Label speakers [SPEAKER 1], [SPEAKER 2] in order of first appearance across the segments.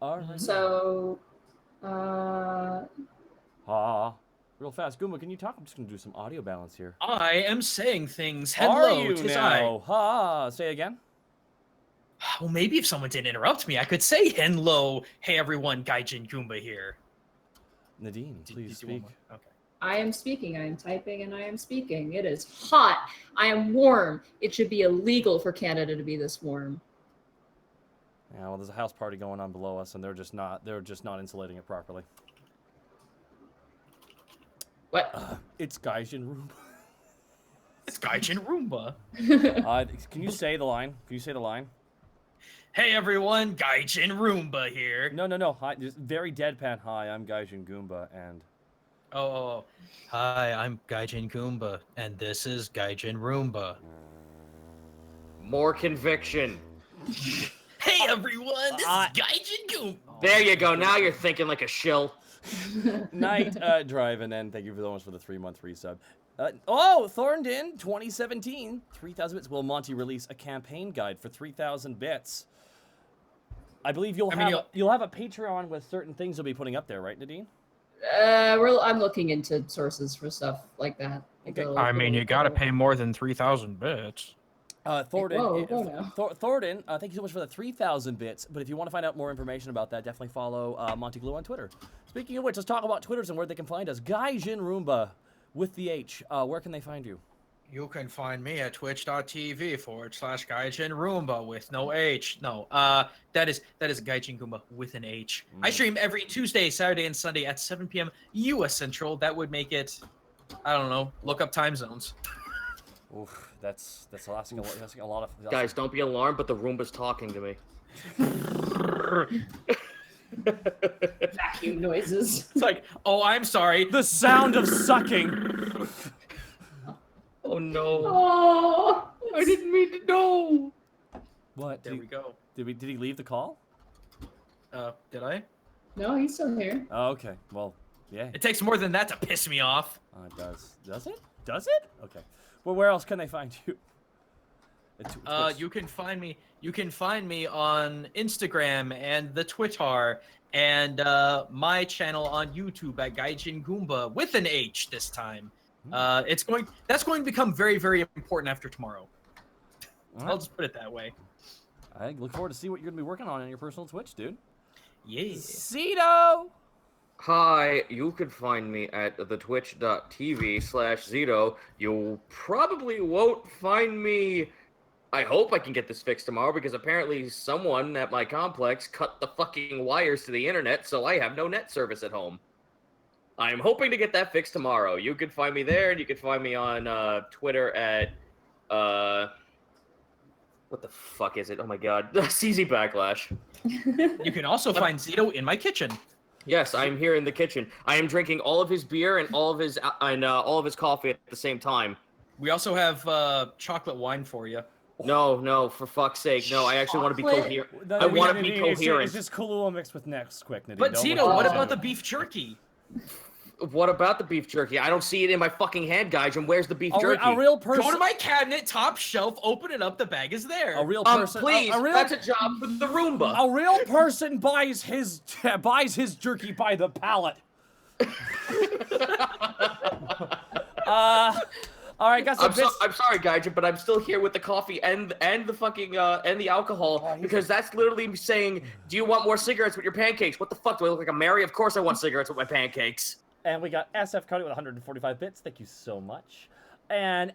[SPEAKER 1] All right.
[SPEAKER 2] So,
[SPEAKER 1] Real fast. Goomba, can you talk? I'm just going to do some audio balance here.
[SPEAKER 3] I am saying things.
[SPEAKER 1] Are
[SPEAKER 3] Hello,
[SPEAKER 1] you
[SPEAKER 3] tis
[SPEAKER 1] now? Say again.
[SPEAKER 3] Well, maybe if someone didn't interrupt me, I could say hello. Hey, everyone, Gaijin Goomba here.
[SPEAKER 1] Nadine, please speak.
[SPEAKER 3] Okay.
[SPEAKER 2] I am speaking, I am typing, and I am speaking. It is hot. I am warm. It should be illegal for Canada to be this warm.
[SPEAKER 1] Yeah, well, there's a house party going on below us, and they're just not insulating it properly.
[SPEAKER 2] What?
[SPEAKER 1] It's Gaijin Roomba.
[SPEAKER 3] It's Gaijin Roomba.
[SPEAKER 1] Can you say the line? Can you say the line?
[SPEAKER 3] Hey everyone, Gaijin Roomba here.
[SPEAKER 1] No. Hi, just very deadpan. Hi, I'm Gaijin Goomba, and...
[SPEAKER 3] Oh. Hi, I'm Gaijin Goomba, and this is Gaijin Roomba.
[SPEAKER 4] More conviction.
[SPEAKER 3] Hey everyone, this is Gaijin Goomba.
[SPEAKER 4] There you go. Now you're thinking like a shill.
[SPEAKER 1] Night driving, and thank you so much for the 3-month resub. Thorndon, 2017, 3,000 bits. Will Monty release a campaign guide for 3,000 bits? I believe you'll have a Patreon with certain things you'll be putting up there, right, Nadine?
[SPEAKER 2] I'm looking into sources for stuff like that.
[SPEAKER 3] I mean, you gotta pay more than 3,000 bits.
[SPEAKER 1] Thorndon, thank you so much for the 3,000 bits. But if you want to find out more information about that, definitely follow Monty Glue on Twitter. Speaking of which, let's talk about Twitters and where they can find us. Gaijin Roomba with the H. Where can they find you?
[SPEAKER 3] You can find me at twitch.tv/Gaijin Roomba with no H. No, that is Gaijin Goomba with an H. I stream every Tuesday, Saturday, and Sunday at 7 p.m. U.S. Central. That would make it, I don't know, look up time zones.
[SPEAKER 1] Oof, that's asking a lot of...
[SPEAKER 4] Guys, don't be alarmed, but the Roomba's talking to me.
[SPEAKER 2] Vacuum noises.
[SPEAKER 3] It's like, oh, I'm sorry.
[SPEAKER 1] The sound of sucking.
[SPEAKER 4] Oh no!
[SPEAKER 2] Oh,
[SPEAKER 4] I didn't mean to know.
[SPEAKER 1] What?
[SPEAKER 3] There we go.
[SPEAKER 1] Did he leave the call?
[SPEAKER 3] Did I?
[SPEAKER 2] No, he's still here.
[SPEAKER 1] Oh, okay. Well, yeah.
[SPEAKER 3] It takes more than that to piss me off.
[SPEAKER 1] It does. Does it? Does it? Okay. Well, where else can they find you?
[SPEAKER 3] You can find me. You can find me on Instagram and the Twitter and my channel on YouTube at Gaijin Goomba with an H this time. That's going to become very, very important after tomorrow. Right. I'll just put it that way.
[SPEAKER 1] I look forward to see what you're gonna be working on your personal Twitch, dude.
[SPEAKER 3] Yeah.
[SPEAKER 1] Zito!
[SPEAKER 4] Hi, you can find me at the twitch.tv/Zito. You probably won't find me... I hope I can get this fixed tomorrow, because apparently someone at my complex cut the fucking wires to the internet, so I have no net service at home. I'm hoping to get that fixed tomorrow. You can find me there, and you can find me on Twitter at... what the fuck is it? Oh my god. CZ Backlash.
[SPEAKER 3] You can also find Zito in my kitchen.
[SPEAKER 4] Yes, I'm here in the kitchen. I am drinking all of his beer and all of his coffee at the same time.
[SPEAKER 3] We also have chocolate wine for you.
[SPEAKER 4] No, for fuck's sake. No, I actually want to be coherent. I want to be coherent.
[SPEAKER 1] It's just Kahlua mixed with Nesquik, Nadine.
[SPEAKER 3] But Zito, what about the beef jerky?
[SPEAKER 4] What about the beef jerky? I don't see it in my fucking hand, guys. And where's the beef jerky?
[SPEAKER 1] A real person.
[SPEAKER 3] Go to my cabinet, top shelf, open it up. The bag is there.
[SPEAKER 1] A real person.
[SPEAKER 4] Please, that's a job for the Roomba.
[SPEAKER 1] A real person buys his jerky by the pallet. All right, guys.
[SPEAKER 4] I'm sorry, Gaijin, but I'm still here with the coffee and the fucking and the alcohol, because that's literally saying, do you want more cigarettes with your pancakes? What the fuck? Do I look like a Mary? Of course I want cigarettes with my pancakes.
[SPEAKER 1] And we got SF Cody with 145 bits. Thank you so much. And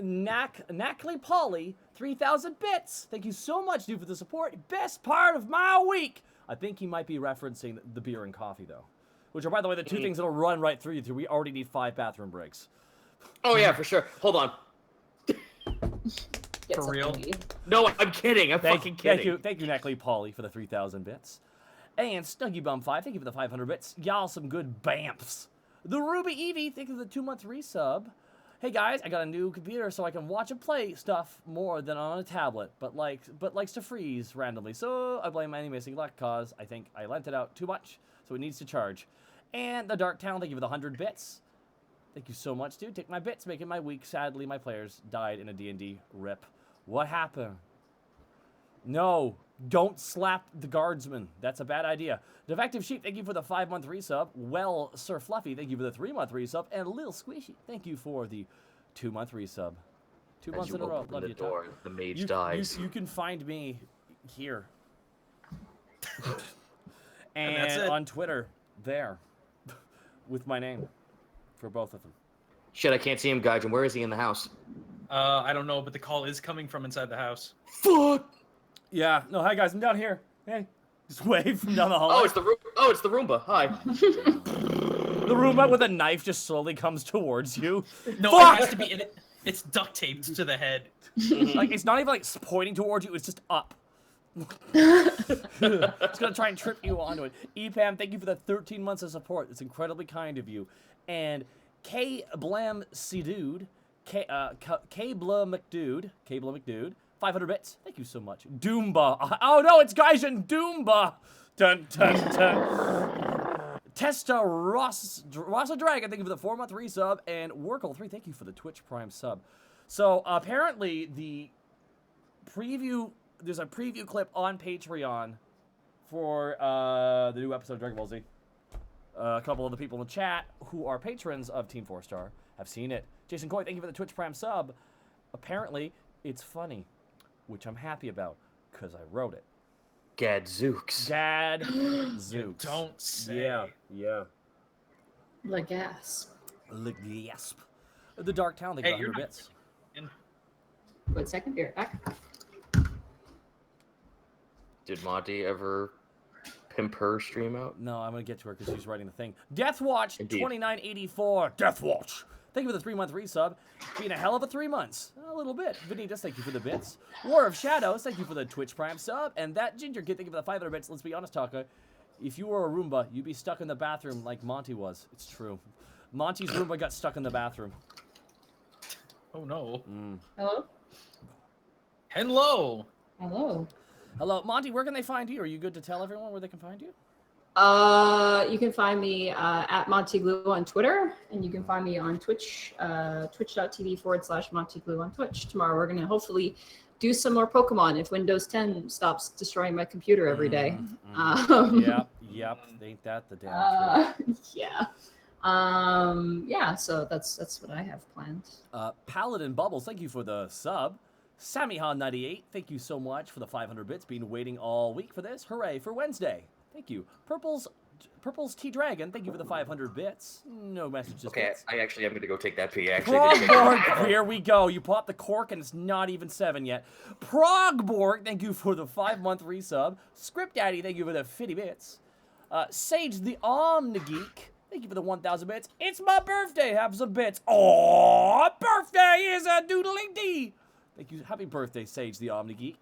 [SPEAKER 1] Knackly Polly, 3,000 bits. Thank you so much, dude, for the support. Best part of my week. I think he might be referencing the beer and coffee, though. Which are, by the way, the two things that'll run right through you. We already need 5 bathroom breaks.
[SPEAKER 4] Oh, yeah, for sure. Hold on.
[SPEAKER 3] For real?
[SPEAKER 4] No, I'm kidding. I'm fucking kidding.
[SPEAKER 1] Thank you, Knackly Polly, for the 3,000 bits. And SnuggyBum5, thank you for the 500 bits. Y'all some good bamfs. The Ruby Evie, thank you for the 2-month resub. Hey guys, I got a new computer so I can watch and play stuff more than on a tablet, but likes to freeze randomly. So I blame any missing luck, cause I think I lent it out too much, so it needs to charge. And the Dark Town, thank you for the 100 bits. Thank you so much, dude. Take my bits, making my week. Sadly, my players died in a D&D rip. What happened? No. Don't slap the guardsman. That's a bad idea. Defective Sheep, thank you for the 5-month resub. Well, Sir Fluffy, thank you for the 3-month resub. And Lil Squishy, thank you for the 2-month resub. 2 months in a row. Love
[SPEAKER 4] the
[SPEAKER 1] you,
[SPEAKER 4] door, the mage dies.
[SPEAKER 1] You can find me here.
[SPEAKER 3] And that's
[SPEAKER 1] and
[SPEAKER 3] it.
[SPEAKER 1] on Twitter, there, with my name for both of them.
[SPEAKER 4] Shit, I can't see him, Gaijin. Where is he in the house?
[SPEAKER 3] I don't know, but the call is coming from inside the house.
[SPEAKER 4] Fuck!
[SPEAKER 1] Yeah. No, hi guys, I'm down here. Hey, just wave from down the hallway.
[SPEAKER 4] Oh, it's the Roomba. Hi.
[SPEAKER 1] The Roomba with a knife just slowly comes towards you.
[SPEAKER 3] No,
[SPEAKER 1] Fuck!
[SPEAKER 3] it has to be in it. It's duct taped to the head.
[SPEAKER 1] Like, it's not even like pointing towards you, it's just up. It's gonna try and trip you onto it. EPAM, thank you for the 13 months of support. It's incredibly kind of you. And K Blam C Dude, K Blah McDude, 500 bits. Thank you so much. Doomba. Oh no, it's Gaijin Doomba. Dun dun dun. Testa Rasa Dragon, thank you for the 4-month resub. And Workle3, thank you for the Twitch Prime sub. So apparently there's a preview clip on Patreon for the new episode of Dragon Ball Z. A couple of the people in the chat who are patrons of Team 4-Star have seen it. Jason Coy, thank you for the Twitch Prime sub. Apparently, it's funny, which I'm happy about, because I wrote it.
[SPEAKER 4] Gadzooks.
[SPEAKER 1] Gadzooks.
[SPEAKER 3] Don't say.
[SPEAKER 1] Yeah.
[SPEAKER 2] The gas.
[SPEAKER 1] Gasp. The Dark Town, they got 100 bits.
[SPEAKER 2] Wait a second, be right back.
[SPEAKER 4] Did Monty ever pimp her stream out?
[SPEAKER 1] No, I'm going to get to her because she's writing the thing. Deathwatch,
[SPEAKER 4] Indeed.
[SPEAKER 1] 2984. Deathwatch. Thank you for the 3-month resub. Being a hell of a 3 months. A little bit. Vanitas, thank you for the bits. War of Shadows, thank you for the Twitch Prime sub. And that Ginger Kid, thank you for the 500 bits. Let's be honest, Taka. If you were a Roomba, you'd be stuck in the bathroom like Monty was. It's true. Monty's Roomba got stuck in the bathroom.
[SPEAKER 3] Oh no.
[SPEAKER 2] Hello?
[SPEAKER 3] Hello.
[SPEAKER 2] Hello.
[SPEAKER 1] Hello. Monty, where can they find you? Are you good to tell everyone where they can find you?
[SPEAKER 2] You can find me at Montyglue on Twitter, and you can find me on Twitch, twitch.tv/Montyglue on Twitch. Tomorrow we're going to hopefully do some more Pokemon if Windows 10 stops destroying my computer every day.
[SPEAKER 1] Yep. Ain't that the damn truth.
[SPEAKER 2] Yeah. So that's what I have planned.
[SPEAKER 1] Paladin Bubbles, thank you for the sub. SammyHon98, thank you so much for the 500 bits. Been waiting all week for this. Hooray for Wednesday. Thank you. Purple's T-Dragon, thank you for the 500 bits. No messages.
[SPEAKER 4] Okay,
[SPEAKER 1] bits.
[SPEAKER 4] I actually am going to go take that pee. Actually,
[SPEAKER 1] Here we go. You pop the cork and it's not even 7 yet. Progborg, thank you for the 5-month resub. Script Daddy, thank you for the 50 bits. Sage the Omnigeek, thank you for the 1,000 bits. It's my birthday. Have some bits. Oh, birthday is a doodling dee. Thank you. Happy birthday, Sage the Omnigeek.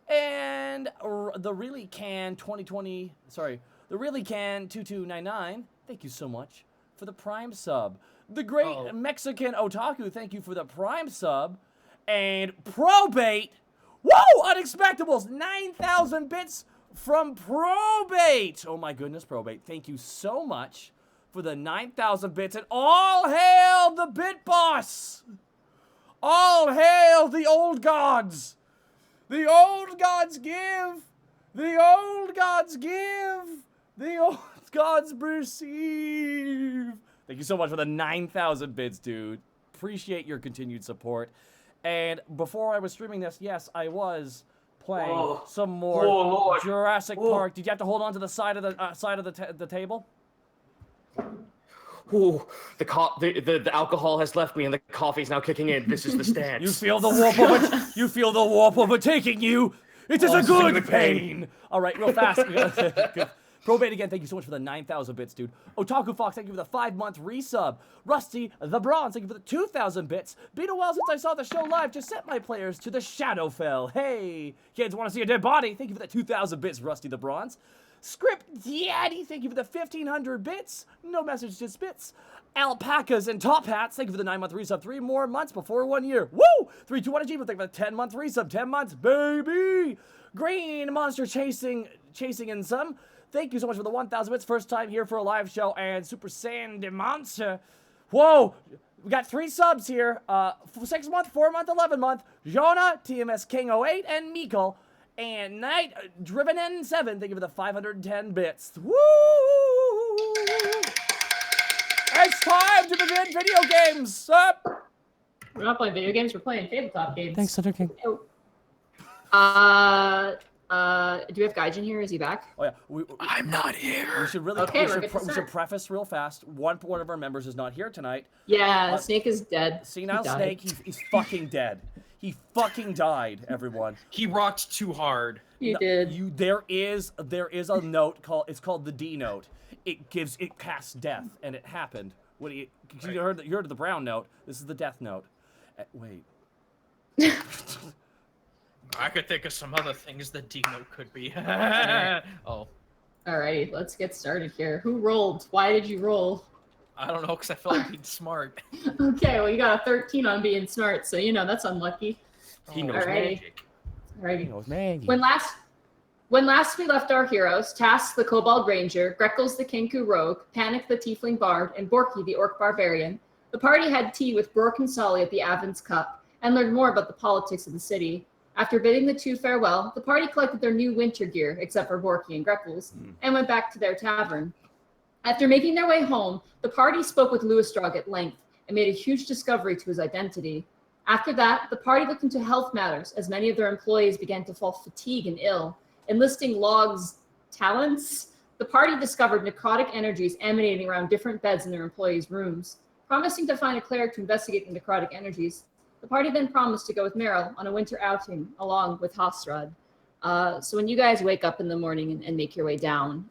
[SPEAKER 1] And the Really Can 2299, thank you so much for the Prime sub. The Great Mexican Otaku, thank you for the Prime sub. And Probate, whoa, Unexpectables, 9,000 bits from Probate. Oh my goodness, Probate, thank you so much for the 9,000 bits. And all hail the Bit Boss. All hail the old gods. The old gods give. The old gods give. The old gods receive. Thank you so much for the 9,000 bits, dude. Appreciate your continued support. And before I was streaming this, yes, I was playing some more Jurassic Park. Did you have to hold on to the side of the table?
[SPEAKER 4] Ooh, the alcohol has left me and the coffee's now kicking in. This is the stance.
[SPEAKER 1] You feel the warp of it. You feel the warp of it taking you. It is a good pain. All right, real fast. Probate again, thank you so much for the 9,000 bits, dude. Otaku Fox, thank you for the 5-month resub. Rusty the Bronze, thank you for the 2,000 bits. Been a while since I saw the show live. Just sent my players to the Shadowfell. Hey, kids want to see a dead body? Thank you for the 2,000 bits, Rusty the Bronze. Script Daddy, thank you for the 1,500 bits. No message, just bits. Alpacas and Top Hats, thank you for the 9-month resub. 3 more months before 1 year. Woo! 321 Achievement, thank you for the 10-month resub. 10 months, baby! Green Monster Chasing in some. Thank you so much for the 1,000 bits. First time here for a live show. And Super Sandy Monster. Whoa! We got 3 subs here. 6-month, 4-month, 11-month. Jonah, TMS King 08, and Mikkel. And Night Driven N7, thank you for the 510 bits. Woo! It's time to begin video games.
[SPEAKER 2] We're not playing video games. We're playing tabletop games.
[SPEAKER 1] Thanks, Thunder King.
[SPEAKER 2] Oh. Do we have Gaijin here? Is he back?
[SPEAKER 1] Oh yeah,
[SPEAKER 3] I'm not here.
[SPEAKER 1] We should really.
[SPEAKER 2] Okay,
[SPEAKER 1] we should preface real fast. One of our members is not here tonight.
[SPEAKER 2] Yeah, Snake is dead.
[SPEAKER 1] Senile Snake, he's fucking dead. He fucking died, everyone.
[SPEAKER 3] He rocked too hard.
[SPEAKER 2] You did.
[SPEAKER 1] There is a note called the D note. It casts death, and it happened. What do you heard the brown note? This is the death note. Wait.
[SPEAKER 3] I could think of some other things the D note could be. Oh.
[SPEAKER 2] Alrighty, let's get started here. Who rolled? Why did you roll?
[SPEAKER 3] I don't know, because I felt like being smart.
[SPEAKER 2] Okay, well, you got a 13 on being smart, so that's unlucky.
[SPEAKER 4] He knows magic.
[SPEAKER 2] Alrighty.
[SPEAKER 1] He knows magic.
[SPEAKER 2] When last we left our heroes, Task the Kobold Ranger, Greckles the Kenku Rogue, Panic the Tiefling Bard, and Borky the Orc Barbarian, the party had tea with Brork and Solly at the Avon's Cup and learned more about the politics of the city. After bidding the two farewell, the party collected their new winter gear, except for Borky and Greckles, and went back to their tavern. After making their way home, the party spoke with Lewistrog at length and made a huge discovery to his identity. After that, the party looked into health matters as many of their employees began to fall fatigued and ill. Enlisting Log's talents, the party discovered necrotic energies emanating around different beds in their employees' rooms. Promising to find a cleric to investigate the necrotic energies, the party then promised to go with Meryl on a winter outing along with Hosrod. So when you guys wake up in the morning and make your way down,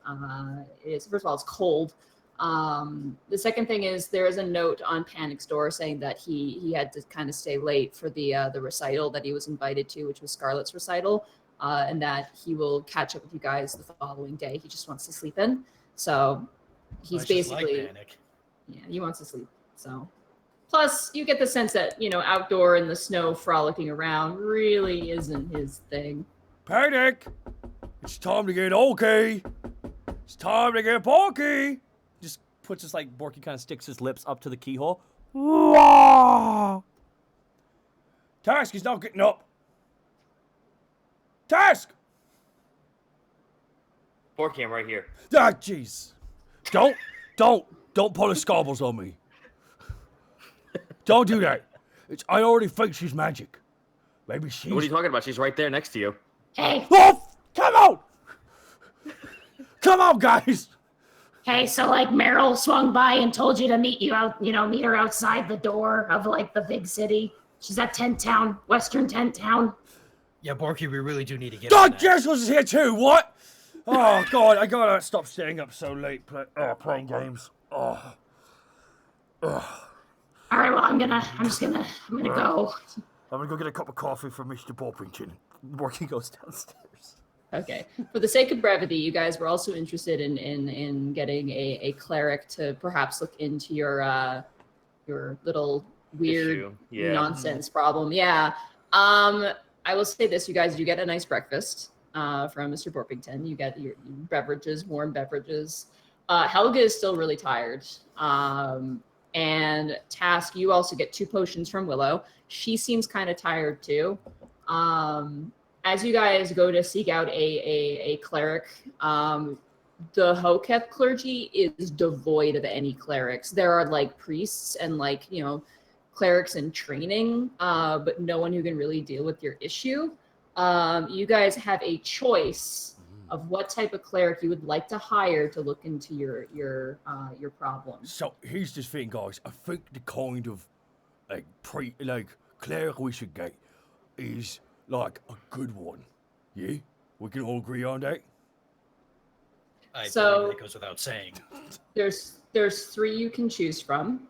[SPEAKER 2] first of all, it's cold. The second thing is there is a note on Panic's door saying that he had to kind of stay late for the recital that he was invited to, which was Scarlet's recital, and that he will catch up with you guys the following day. He just wants to sleep in. So he's basically,
[SPEAKER 3] like Panic.
[SPEAKER 2] Yeah, he wants to sleep. So plus you get the sense that, outdoor in the snow frolicking around really isn't his thing.
[SPEAKER 1] Panic! It's time to get okay. It's time to get Borky. Just puts his Borky kind of sticks his lips up to the keyhole. Task, he's not getting up. Task!
[SPEAKER 4] Borky, I'm right here.
[SPEAKER 1] Ah, jeez. Don't pull the scobbles on me. Don't do that. I already think she's magic. Maybe she's...
[SPEAKER 4] What are you talking about? She's right there next to you.
[SPEAKER 2] Hey.
[SPEAKER 1] Oh, come on! Come on, guys!
[SPEAKER 5] Hey, so Meryl swung by and told you to meet her outside the door of the big city. She's at Tent Town, Western Tent Town.
[SPEAKER 3] Yeah, Borky, we really do need to get
[SPEAKER 1] God, Jessels is here too, what? Oh, God, I gotta stop staying up so late playing games. Oh.
[SPEAKER 5] All right, well, I'm gonna go.
[SPEAKER 1] I'm gonna go get a cup of coffee for Mr. Boppington. Borky goes downstairs.
[SPEAKER 2] Okay. For the sake of brevity, you guys were also interested in getting a cleric to perhaps look into your little weird nonsense problem. Yeah. I will say this: you guys do get a nice breakfast from Mr. Borpington. You get your beverages, warm beverages. Helga is still really tired. And Task, you also get 2 potions from Willow. She seems kind of tired too. As you guys go to seek out a cleric, the Hoketh clergy is devoid of any clerics. There are priests and clerics in training, but no one who can really deal with your issue. You guys have a choice of what type of cleric you would like to hire to look into your problem.
[SPEAKER 1] So here's the thing, guys. I think the kind of cleric we should get is a good one. Yeah, we can all agree on that.
[SPEAKER 3] I believe that goes without saying.
[SPEAKER 2] There's 3 you can choose from.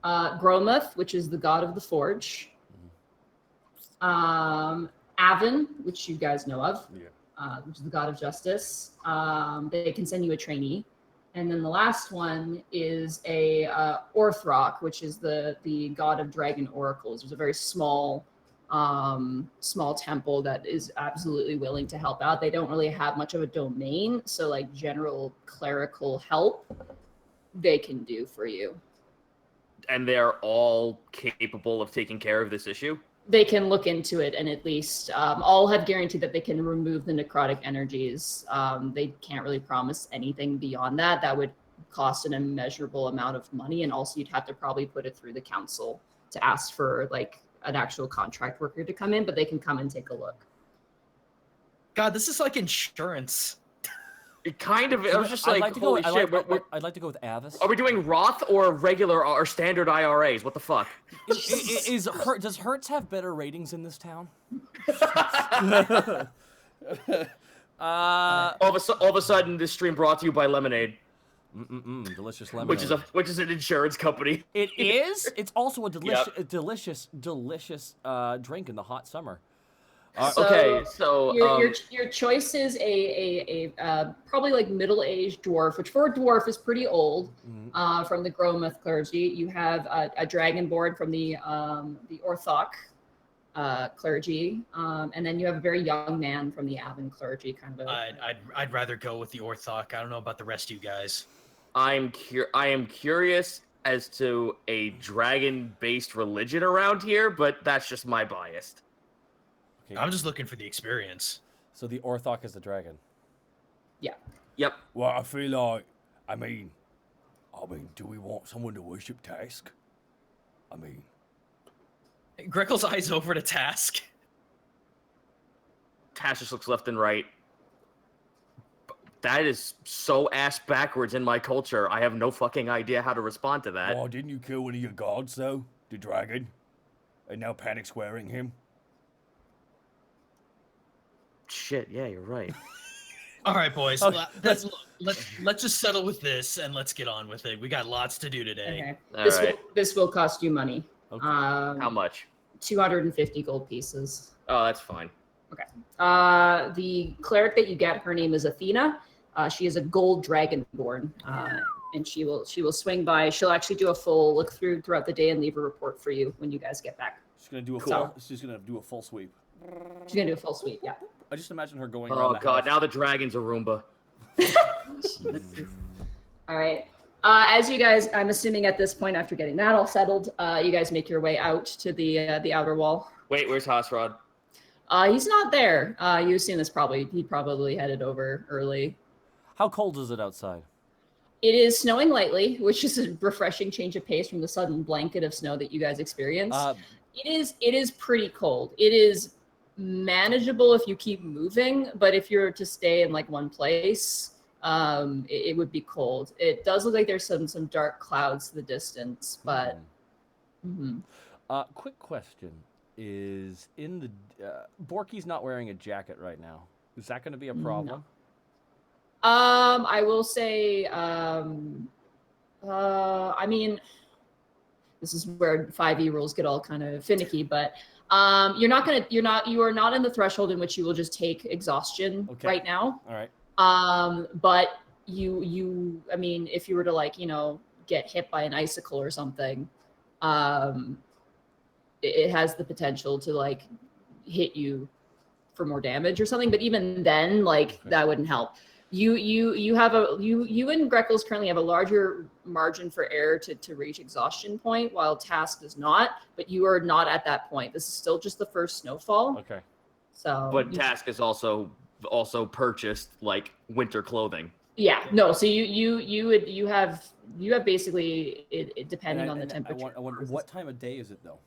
[SPEAKER 2] Gromuth, which is the god of the forge. Avon, which you guys know of, which is the god of justice. They can send you a trainee. And then the last one is a Orthrok, which is the god of dragon oracles. There's a very small temple that is absolutely willing to help out. They don't really have much of a domain, so general clerical help they can do for you.
[SPEAKER 4] And they're all capable of taking care of this issue?
[SPEAKER 2] They can look into it and at least all have guaranteed that they can remove the necrotic energies. They can't really promise anything beyond that. That would cost an immeasurable amount of money, and also you'd have to probably put it through the council to ask for like an actual contract worker to come in, but they can come and take a look.
[SPEAKER 3] God, this is like insurance.
[SPEAKER 4] It kind of. I was just like, holy shit.
[SPEAKER 1] I'd like to go with Avis.
[SPEAKER 4] Are we doing Roth or regular or standard IRAs? What the fuck?
[SPEAKER 1] Does Hertz have better ratings in this town?
[SPEAKER 4] All of a sudden, this stream brought to you by Lemonade.
[SPEAKER 1] Delicious lemonade.
[SPEAKER 4] Which is an insurance company.
[SPEAKER 1] It is. It's also a delicious drink in the hot summer.
[SPEAKER 2] So your choice is a probably like middle-aged dwarf, which for a dwarf is pretty old. From the Grometh clergy, you have a dragonborn from the Orthoc clergy, and then you have a very young man from the Avon clergy, kind of.
[SPEAKER 3] I'd rather go with the Orthoc. I don't know about the rest of you guys.
[SPEAKER 4] I am curious as to a dragon-based religion around here, but that's just my bias.
[SPEAKER 3] I'm just looking for the experience.
[SPEAKER 1] So the Orthoc is the dragon.
[SPEAKER 2] Yeah.
[SPEAKER 4] Yep.
[SPEAKER 1] Well, I feel like, I mean, do we want someone to worship Task? I mean,
[SPEAKER 3] Grekel's eyes over to Task.
[SPEAKER 4] Task just looks left and right. That is so ass backwards in my culture. I have no fucking idea how to respond to that.
[SPEAKER 1] Well, didn't you kill one of your gods though, the dragon? And now Panic's wearing him.
[SPEAKER 4] Shit, yeah, you're right.
[SPEAKER 3] All right, boys.
[SPEAKER 1] Okay.
[SPEAKER 3] Let's just settle with this and let's get on with it. We got lots to do today.
[SPEAKER 2] Okay. This will cost you money.
[SPEAKER 1] Okay.
[SPEAKER 4] How much?
[SPEAKER 2] 250 gold pieces.
[SPEAKER 4] Oh, that's fine.
[SPEAKER 2] Okay. The cleric that you get, her name is Athena. She is a gold dragonborn, and she will swing by. She'll actually do a full look throughout the day and leave a report for you when you guys get back.
[SPEAKER 1] She's gonna do a full sweep.
[SPEAKER 2] She's gonna do a full sweep. Yeah.
[SPEAKER 1] I just imagine her going.
[SPEAKER 4] Oh god, now the dragon's a Roomba.
[SPEAKER 2] All right. As you guys, I'm assuming at this point, after getting that all settled, you guys make your way out to the outer wall.
[SPEAKER 4] Wait, where's Hosrod?
[SPEAKER 2] He's not there. You assume he probably headed over early.
[SPEAKER 1] How cold is it outside?
[SPEAKER 2] It is snowing lightly, which is a refreshing change of pace from the sudden blanket of snow that you guys experienced. It is pretty cold. It is manageable if you keep moving, but if you're to stay in like one place, it would be cold. It does look like there's some dark clouds to the distance, but.
[SPEAKER 1] Quick question: is in the Borky's not wearing a jacket right now? Is that going to be a problem?
[SPEAKER 2] No. I will say, I mean, this is where 5e rules get all kind of finicky, but you are not in the threshold in which you will just take exhaustion right now.
[SPEAKER 1] All right.
[SPEAKER 2] But I mean, if you were to like, get hit by an icicle or something, it has the potential to like hit you for more damage or something. But even then, that wouldn't help. You and Grekel's currently have a larger margin for error to reach exhaustion point, while Task does not. But you are not at that point. This is still just the first snowfall.
[SPEAKER 1] Okay.
[SPEAKER 4] So. But Task is also purchased like winter clothing.
[SPEAKER 2] Yeah. No. So you have basically it depending on the temperature.
[SPEAKER 1] I wonder what time of day is it though?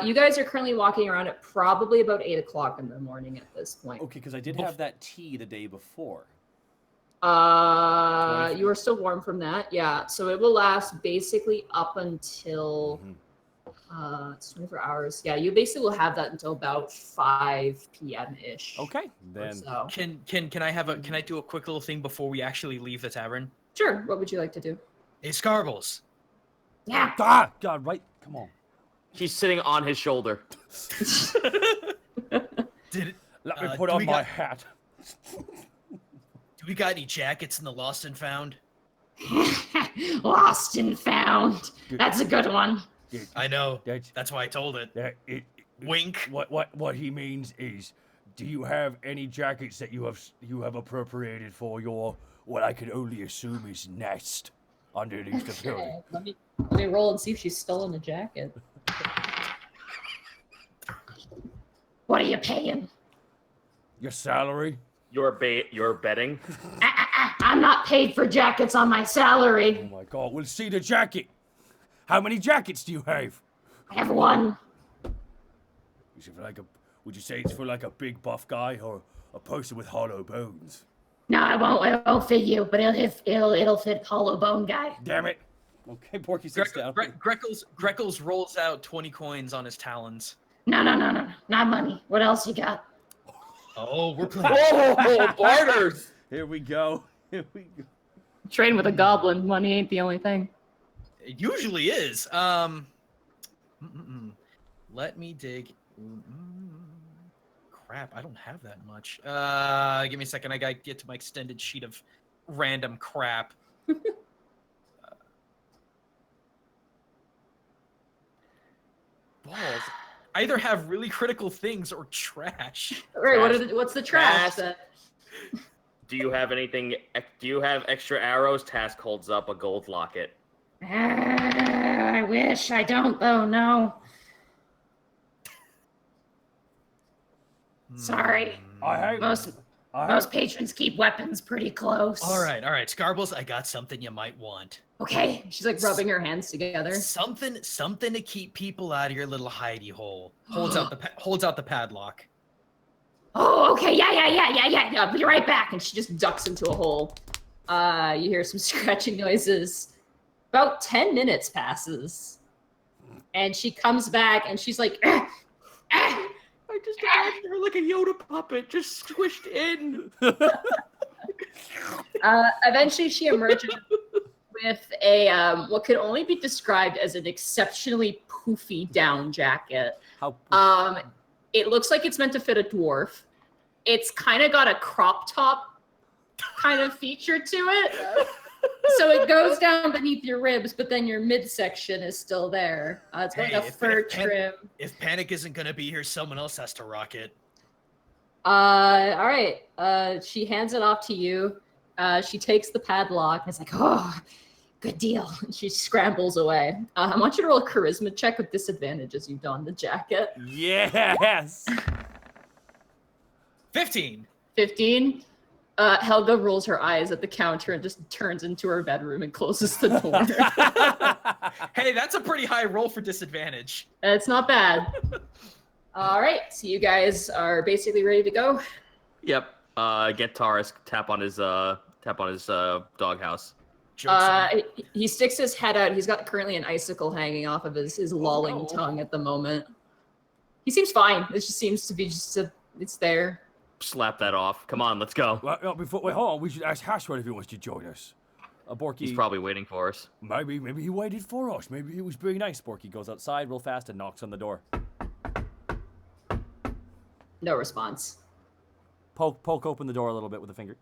[SPEAKER 2] You guys are currently walking around at probably about 8 o'clock in the morning at this point.
[SPEAKER 1] Okay, because I did have that tea the day before.
[SPEAKER 2] You are still warm from that, yeah. So it will last basically up until it's 24 hours. Yeah, you basically will have that until about 5 p.m. ish.
[SPEAKER 1] Okay, then.
[SPEAKER 2] So.
[SPEAKER 3] Can I do a quick little thing before we actually leave the tavern?
[SPEAKER 2] Sure. What would you like to do?
[SPEAKER 3] Hey, Scarbles.
[SPEAKER 2] Yeah.
[SPEAKER 1] Ah, God, right. Come on.
[SPEAKER 4] She's sitting on his shoulder.
[SPEAKER 1] Let me put on my hat.
[SPEAKER 3] Do we got any jackets in the Lost and Found?
[SPEAKER 5] Lost and Found. That's a good one.
[SPEAKER 3] I know. That's why I told it. Wink.
[SPEAKER 1] What he means is, do you have any jackets that you have appropriated for your what I can only assume is nest underneath the building?
[SPEAKER 2] Let me roll and see if she's still in the jacket.
[SPEAKER 5] What are you paying?
[SPEAKER 1] Your salary?
[SPEAKER 4] You're betting.
[SPEAKER 5] I'm not paid for jackets on my
[SPEAKER 1] Oh
[SPEAKER 5] salary.
[SPEAKER 1] my god, we'll see the jacket. How many jackets do you have?
[SPEAKER 5] I have one.
[SPEAKER 1] Is it for like would you say it's for like a big buff guy or a person with hollow bones?
[SPEAKER 5] No, it won't fit you, but it'll fit hollow bone guy.
[SPEAKER 1] Damn it. Okay, Porky sits down.
[SPEAKER 3] Greckles rolls out 20 coins on his talons.
[SPEAKER 5] No, not money. What else you got?
[SPEAKER 3] Oh, we're playing.
[SPEAKER 4] Whoa, barters!
[SPEAKER 1] Here we go.
[SPEAKER 2] Trading with a goblin, money ain't the only thing.
[SPEAKER 3] It usually is. Let me dig. Crap, I don't have that much. Give me a second. I gotta get to my extended sheet of random crap. Balls. I either have really critical things or trash.
[SPEAKER 2] All right, what's the trash?
[SPEAKER 4] Do you have anything? Do you have extra arrows? Task holds up a gold locket.
[SPEAKER 5] I wish. I don't, though. No. Sorry. Most patrons keep weapons pretty close.
[SPEAKER 3] All right, Scarbles, I got something you might want.
[SPEAKER 5] Okay.
[SPEAKER 2] She's like rubbing her hands together.
[SPEAKER 3] Something to keep people out of your little hidey hole. Holds out the padlock.
[SPEAKER 5] Oh, okay. Yeah.
[SPEAKER 2] I'll be right back. And she just ducks into a hole. You hear some scratching noises. About 10 minutes passes. And she comes back and she's like,
[SPEAKER 4] I just imagined her like a Yoda puppet, just squished in.
[SPEAKER 2] Eventually she emerges with a what could only be described as an exceptionally poofy down jacket. It looks like it's meant to fit a dwarf. It's kind of got a crop top kind of feature to it. So it goes down beneath your ribs, but then your midsection is still there. It's got like a fur trim.
[SPEAKER 3] If Panic isn't going to be here, someone else has to rock it.
[SPEAKER 2] All right. She hands it off to you. She takes the padlock and it's like, oh, good deal. And she scrambles away. I want you to roll a charisma check with disadvantage as you don the jacket.
[SPEAKER 1] Yes.
[SPEAKER 3] 15.
[SPEAKER 2] 15. Helga rolls her eyes at the counter and just turns into her bedroom and closes the door.
[SPEAKER 3] Hey, that's a pretty high roll for disadvantage.
[SPEAKER 2] It's not bad. All right, so you guys are basically ready to go.
[SPEAKER 4] Yep. Get Taurus. Tap on his doghouse.
[SPEAKER 2] He sticks his head out. He's got currently an icicle hanging off of his lolling tongue at the moment. He seems fine. It just seems to be it's there.
[SPEAKER 4] Slap that off. Come on, let's go.
[SPEAKER 1] Well, hold on. We should ask Hashwood if he wants to join us. Borky.
[SPEAKER 4] He's probably waiting for us.
[SPEAKER 1] Maybe he waited for us. Maybe he was being nice. Borky goes outside real fast and knocks on the door.
[SPEAKER 2] No response.
[SPEAKER 1] Poke open the door a little bit with a finger.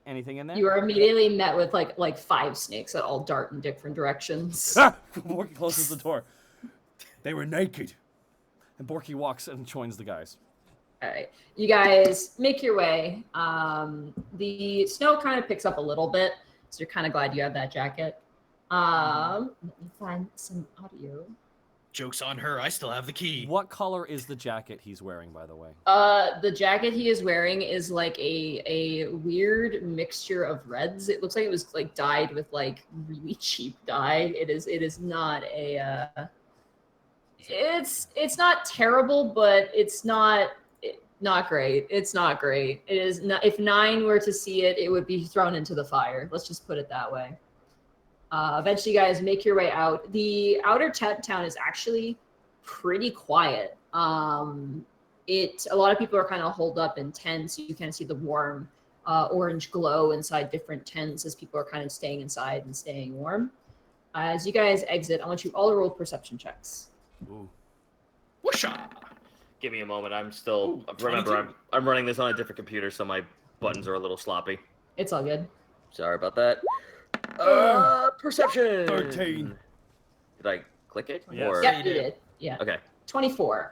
[SPEAKER 1] Anything in there?
[SPEAKER 2] You are immediately met with like 5 snakes that all dart in different directions.
[SPEAKER 1] Borky closes the door. They were naked. And Borky walks and joins the guys.
[SPEAKER 2] All right, you guys make your way. The snow kind of picks up a little bit, so you're kind of glad you have that jacket. Let me find some audio.
[SPEAKER 3] Joke's on her. I still have the key.
[SPEAKER 1] What color is the jacket he's wearing, by the way?
[SPEAKER 2] The jacket he is wearing is like a weird mixture of reds. It looks like it was like dyed with like really cheap dye. It is not a. It's not terrible, but it's not great. It's not great. It is not. If 9 were to see it, it would be thrown into the fire. Let's just put it that way. Eventually, you guys make your way out. The outer town is actually pretty quiet. A lot of people are kind of holed up in tents. You can see the warm orange glow inside different tents as people are kind of staying inside and staying warm. As you guys exit, I want you all to roll perception checks.
[SPEAKER 1] Ooh.
[SPEAKER 3] Whoosha!
[SPEAKER 4] Give me a moment. Remember, I'm running this on a different computer, so my buttons are a little sloppy.
[SPEAKER 2] It's all good.
[SPEAKER 4] Sorry about that. Perception.
[SPEAKER 1] 13.
[SPEAKER 4] Did I click it?
[SPEAKER 1] Yes.
[SPEAKER 4] Or...
[SPEAKER 2] Yep, you did. Yeah.
[SPEAKER 4] Okay.
[SPEAKER 2] 24.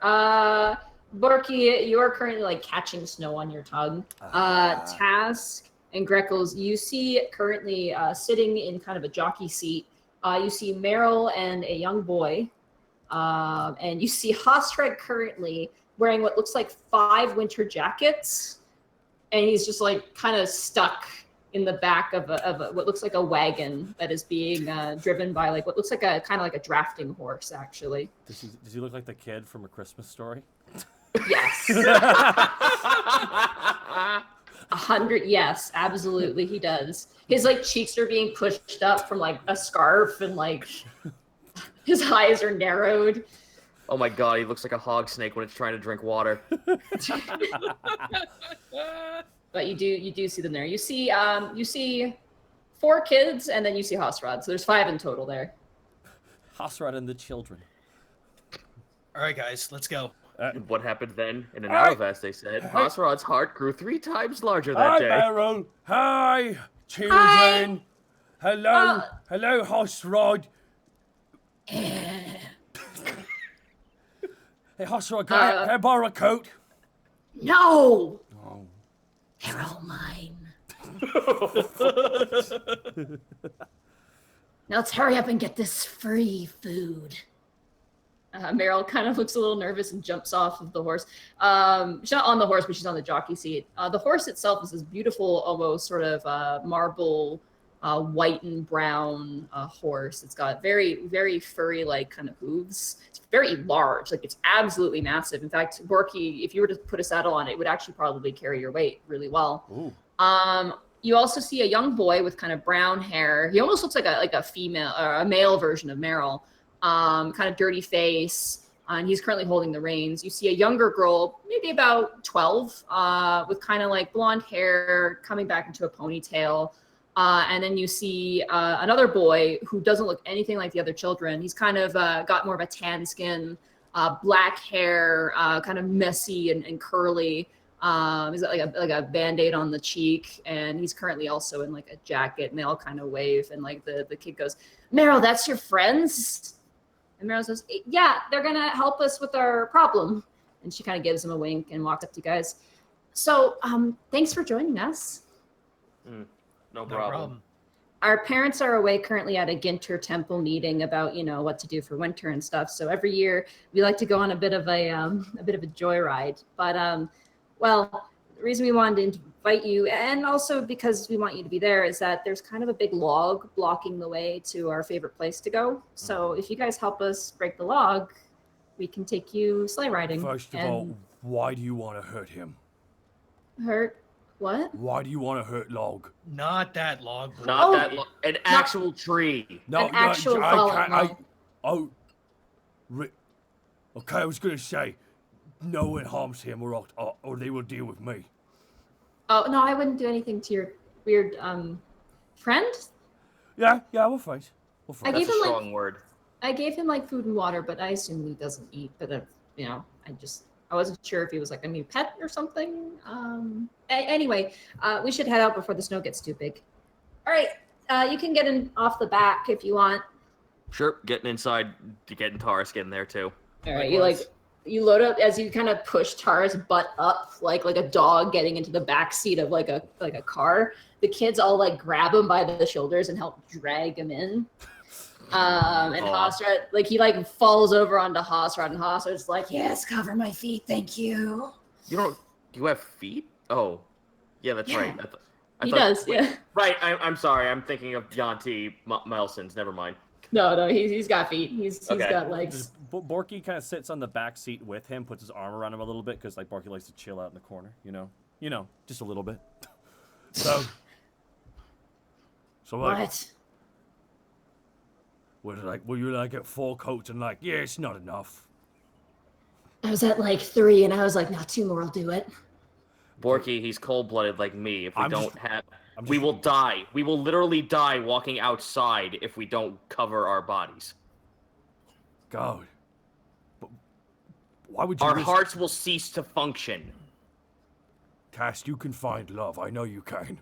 [SPEAKER 2] Borky, you are currently like catching snow on your tongue. Task and Greckles, you see currently sitting in kind of a jockey seat. You see Meryl and a young boy. And you see Hostred currently wearing what looks like 5 winter jackets, and he's just like kind of stuck in the back of what looks like a wagon that is being driven by like what looks like a kind of like a drafting horse, actually.
[SPEAKER 1] Does he look like the kid from A Christmas Story?
[SPEAKER 2] Yes. 100, yes, absolutely, he does. His like cheeks are being pushed up from like a scarf, and like his eyes are narrowed.
[SPEAKER 4] Oh my god, he looks like a hog snake when it's trying to drink water.
[SPEAKER 2] But you do see them there. You see 4 kids, and then you see Hosrod. So there's 5 in total there.
[SPEAKER 1] Hosrod and the children.
[SPEAKER 3] All right, guys, let's go.
[SPEAKER 4] What happened then? In an hour, as they said, Hosrod's heart grew 3 times larger that day.
[SPEAKER 1] Hi, Meryl. Hi, children. Hello, hello, Hosrod. Hey, Hosrod, can I borrow a coat?
[SPEAKER 5] No!
[SPEAKER 1] Oh.
[SPEAKER 5] They're all mine. Now let's hurry up and get this free food.
[SPEAKER 2] Meryl kind of looks a little nervous and jumps off of the horse. She's not on the horse, but she's on the jockey seat. The horse itself is this beautiful, almost sort of marble, white and brown horse. It's got very, very furry, like kind of hooves. It's very large, like it's absolutely massive. In fact, Borky, if you were to put a saddle on it, it would actually probably carry your weight really well.
[SPEAKER 1] Ooh.
[SPEAKER 2] You also see a young boy with kind of brown hair. He almost looks like a female or a male version of Meryl. Kind of dirty face, and he's currently holding the reins. You see a younger girl, maybe about 12, with kind of like blonde hair coming back into a ponytail. And then you see another boy who doesn't look anything like the other children. He's kind of got more of a tan skin, black hair, kind of messy and curly. He's got like a Band-Aid on the cheek, and he's currently also in like a jacket, and they all kind of wave, and like the kid goes, "Meryl, that's your friends?" And Meryl says, "Yeah, they're gonna help us with our problem." And she kind of gives him a wink and walks up to you guys. So, thanks for joining us.
[SPEAKER 4] No problem.
[SPEAKER 2] Our parents are away currently at a Ginter Temple meeting about, what to do for winter and stuff. So every year we like to go on a bit of a joyride. But well, the reason we wanted to invite you, and also because we want you to be there, is that there's kind of a big log blocking the way to our favorite place to go. So if you guys help us break the log, we can take you sleigh riding.
[SPEAKER 1] First of all, why do you want to hurt him?
[SPEAKER 2] Hurt? What?
[SPEAKER 1] Why do you want to hurt Log?
[SPEAKER 3] Not that log.
[SPEAKER 4] Not that log. An actual tree.
[SPEAKER 2] No, an actual fallen log.
[SPEAKER 1] Okay, I was going to say, no one harms him or they will deal with me.
[SPEAKER 2] Oh, no, I wouldn't do anything to your weird friend.
[SPEAKER 1] Yeah, we'll fight.
[SPEAKER 4] That's a strong word.
[SPEAKER 2] I gave him like food and water, but I assume he doesn't eat. But I wasn't sure if he was like a new pet or something. Anyway, we should head out before the snow gets too big. All right, you can get in off the back if you want.
[SPEAKER 4] Sure, getting inside, getting Taurus getting there too.
[SPEAKER 2] All right, you load up as you kind of push Tara's butt up like a dog getting into the back seat of like a car. The kids all like grab him by the shoulders and help drag him in. And Hosrod, like he like falls over onto Hosrod, and Hosrod's like, "Yes, cover my feet, thank you."
[SPEAKER 4] You have feet? Oh, yeah, that's right.
[SPEAKER 2] He does. Yeah.
[SPEAKER 4] Right. I'm sorry. I'm thinking of Yanti Melson's. Never mind.
[SPEAKER 2] No, he's got feet. He's got legs.
[SPEAKER 1] Borky kind of sits on the back seat with him, puts his arm around him a little bit because like Borky likes to chill out in the corner, just a little bit. So like,
[SPEAKER 2] What?
[SPEAKER 1] Were you like at 4 coats and like, yeah, it's not enough?
[SPEAKER 5] I was at like 3 and I was like, no, 2 more will do it.
[SPEAKER 4] Borky, he's cold-blooded like me. If we will die. We will literally die walking outside if we don't cover our bodies.
[SPEAKER 1] God. But why would you
[SPEAKER 4] Our hearts will cease to function.
[SPEAKER 1] Cass, you can find love. I know you can.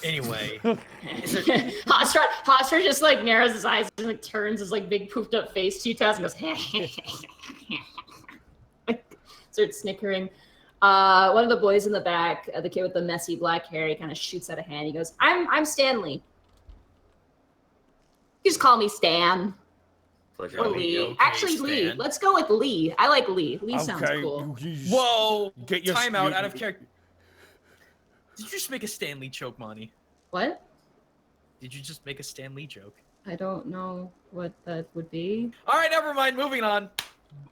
[SPEAKER 3] Anyway.
[SPEAKER 2] Hosrod just like narrows his eyes and like turns his like big poofed up face to you, Taz, and goes, starts snickering. One of the boys in the back, the kid with the messy black hair, he kind of shoots out a hand. He goes, I'm Stanley. You just call me Stan.
[SPEAKER 4] Pleasure.
[SPEAKER 2] Or
[SPEAKER 3] Okay,
[SPEAKER 2] Lee.
[SPEAKER 3] okay,
[SPEAKER 2] Actually, Lee.
[SPEAKER 3] Stan.
[SPEAKER 2] Let's go with Lee. I like Lee. Lee sounds cool.
[SPEAKER 3] Whoa!
[SPEAKER 1] Get your
[SPEAKER 3] Time out of character. Did you just make a Stan Lee joke, Monty?
[SPEAKER 2] What?
[SPEAKER 3] Did you just make a Stan Lee joke?
[SPEAKER 2] I don't know what that would be.
[SPEAKER 3] All right, never mind. Moving on.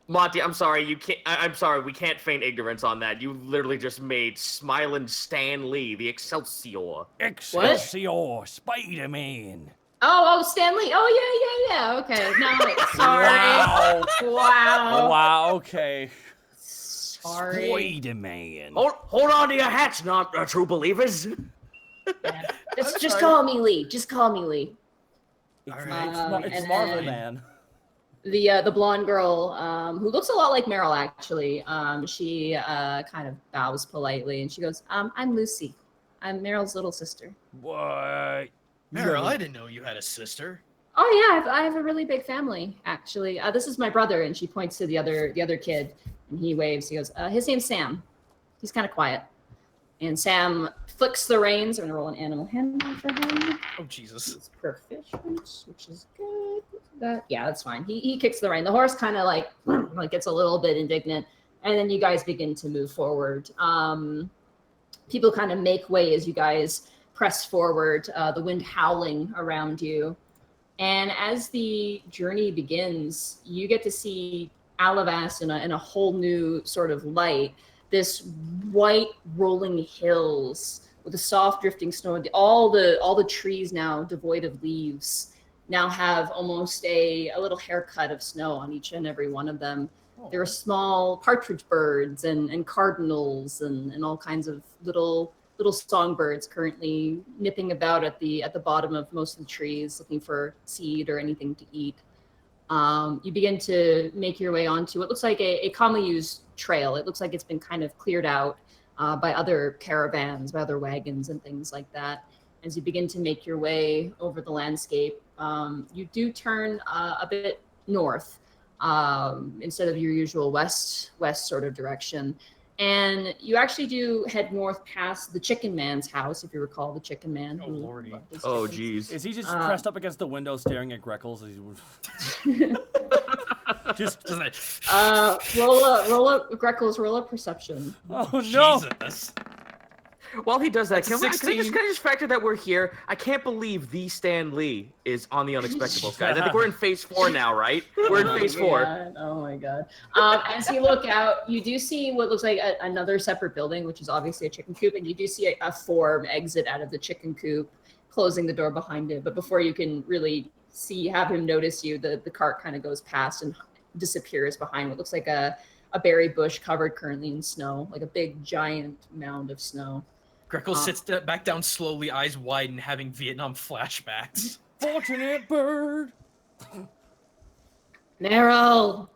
[SPEAKER 4] Monty, I'm sorry, you can't. I'm sorry, we can't feign ignorance on that. You literally just made Smiling Stan Lee the Excelsior.
[SPEAKER 1] Excelsior, Spider-Man.
[SPEAKER 2] Oh, Stanley. Oh, yeah. Okay. No, sorry.
[SPEAKER 1] Wow.
[SPEAKER 2] Wow.
[SPEAKER 1] Wow, okay.
[SPEAKER 2] Sorry.
[SPEAKER 1] Spider-Man.
[SPEAKER 4] Hold on to your hats, not true believers.
[SPEAKER 2] Yeah. Just
[SPEAKER 3] sorry.
[SPEAKER 2] call me Lee. Just call me Lee.
[SPEAKER 3] All
[SPEAKER 1] It's,
[SPEAKER 3] right.
[SPEAKER 1] it's
[SPEAKER 2] and
[SPEAKER 1] Marvel
[SPEAKER 2] then-
[SPEAKER 1] Man.
[SPEAKER 2] The blonde girl, who looks a lot like Meryl, actually. She kind of bows politely, and she goes, "I'm Lucy. I'm Meryl's little sister."
[SPEAKER 1] What?
[SPEAKER 3] Meryl, I didn't know you had a sister.
[SPEAKER 2] Oh yeah, I have a really big family, actually. This is my brother, and she points to the other kid, and he waves. He goes, "His name's Sam. He's kind of quiet." And Sam flicks the reins. I'm gonna roll an animal handling for him.
[SPEAKER 3] Oh, Jesus.
[SPEAKER 2] He's proficient, which is good. That's fine. He kicks the rein. The horse kind of like gets a little bit indignant, and then you guys begin to move forward. People kind of make way as you guys press forward. The wind howling around you, and as the journey begins, you get to see Alavas in a whole new sort of light. This white rolling hills with the soft drifting snow, all the trees now devoid of leaves now have almost a little haircut of snow on each and every one of them.
[SPEAKER 3] Oh.
[SPEAKER 2] There are small partridge birds and cardinals and all kinds of little songbirds currently nipping about at the bottom of most of the trees looking for seed or anything to eat. You begin to make your way onto what looks like a commonly used trail. It looks like it's been kind of cleared out by other caravans, by other wagons and things like that. As you begin to make your way over the landscape, you do turn a bit north instead of your usual west sort of direction. And you actually do head north past the Chicken Man's house, if you recall the Chicken Man.
[SPEAKER 3] Oh, lordy.
[SPEAKER 4] Oh, jeez.
[SPEAKER 1] Is he just pressed up against the window staring at Greckles? Just
[SPEAKER 3] like,
[SPEAKER 2] roll up, Greckles, roll up perception.
[SPEAKER 1] oh no!
[SPEAKER 3] Jesus.
[SPEAKER 4] While he does that,
[SPEAKER 3] That's
[SPEAKER 4] can I
[SPEAKER 3] 16.
[SPEAKER 4] just factor that we're here? I can't believe the Stan Lee is on the Unexpectables, guys. I think we're in phase 4 now, right? We're in phase 4.
[SPEAKER 2] Oh my god. As you look out, you do see what looks like another separate building, which is obviously a chicken coop, and you do see a form exit out of the chicken coop, closing the door behind it. But before you can really have him notice you, the cart kind of goes past and disappears behind what looks like a berry bush covered currently in snow, like a big giant mound of snow.
[SPEAKER 3] Greckles sits back down slowly, eyes wide, and having Vietnam flashbacks.
[SPEAKER 1] Fortunate bird.
[SPEAKER 2] Meryl,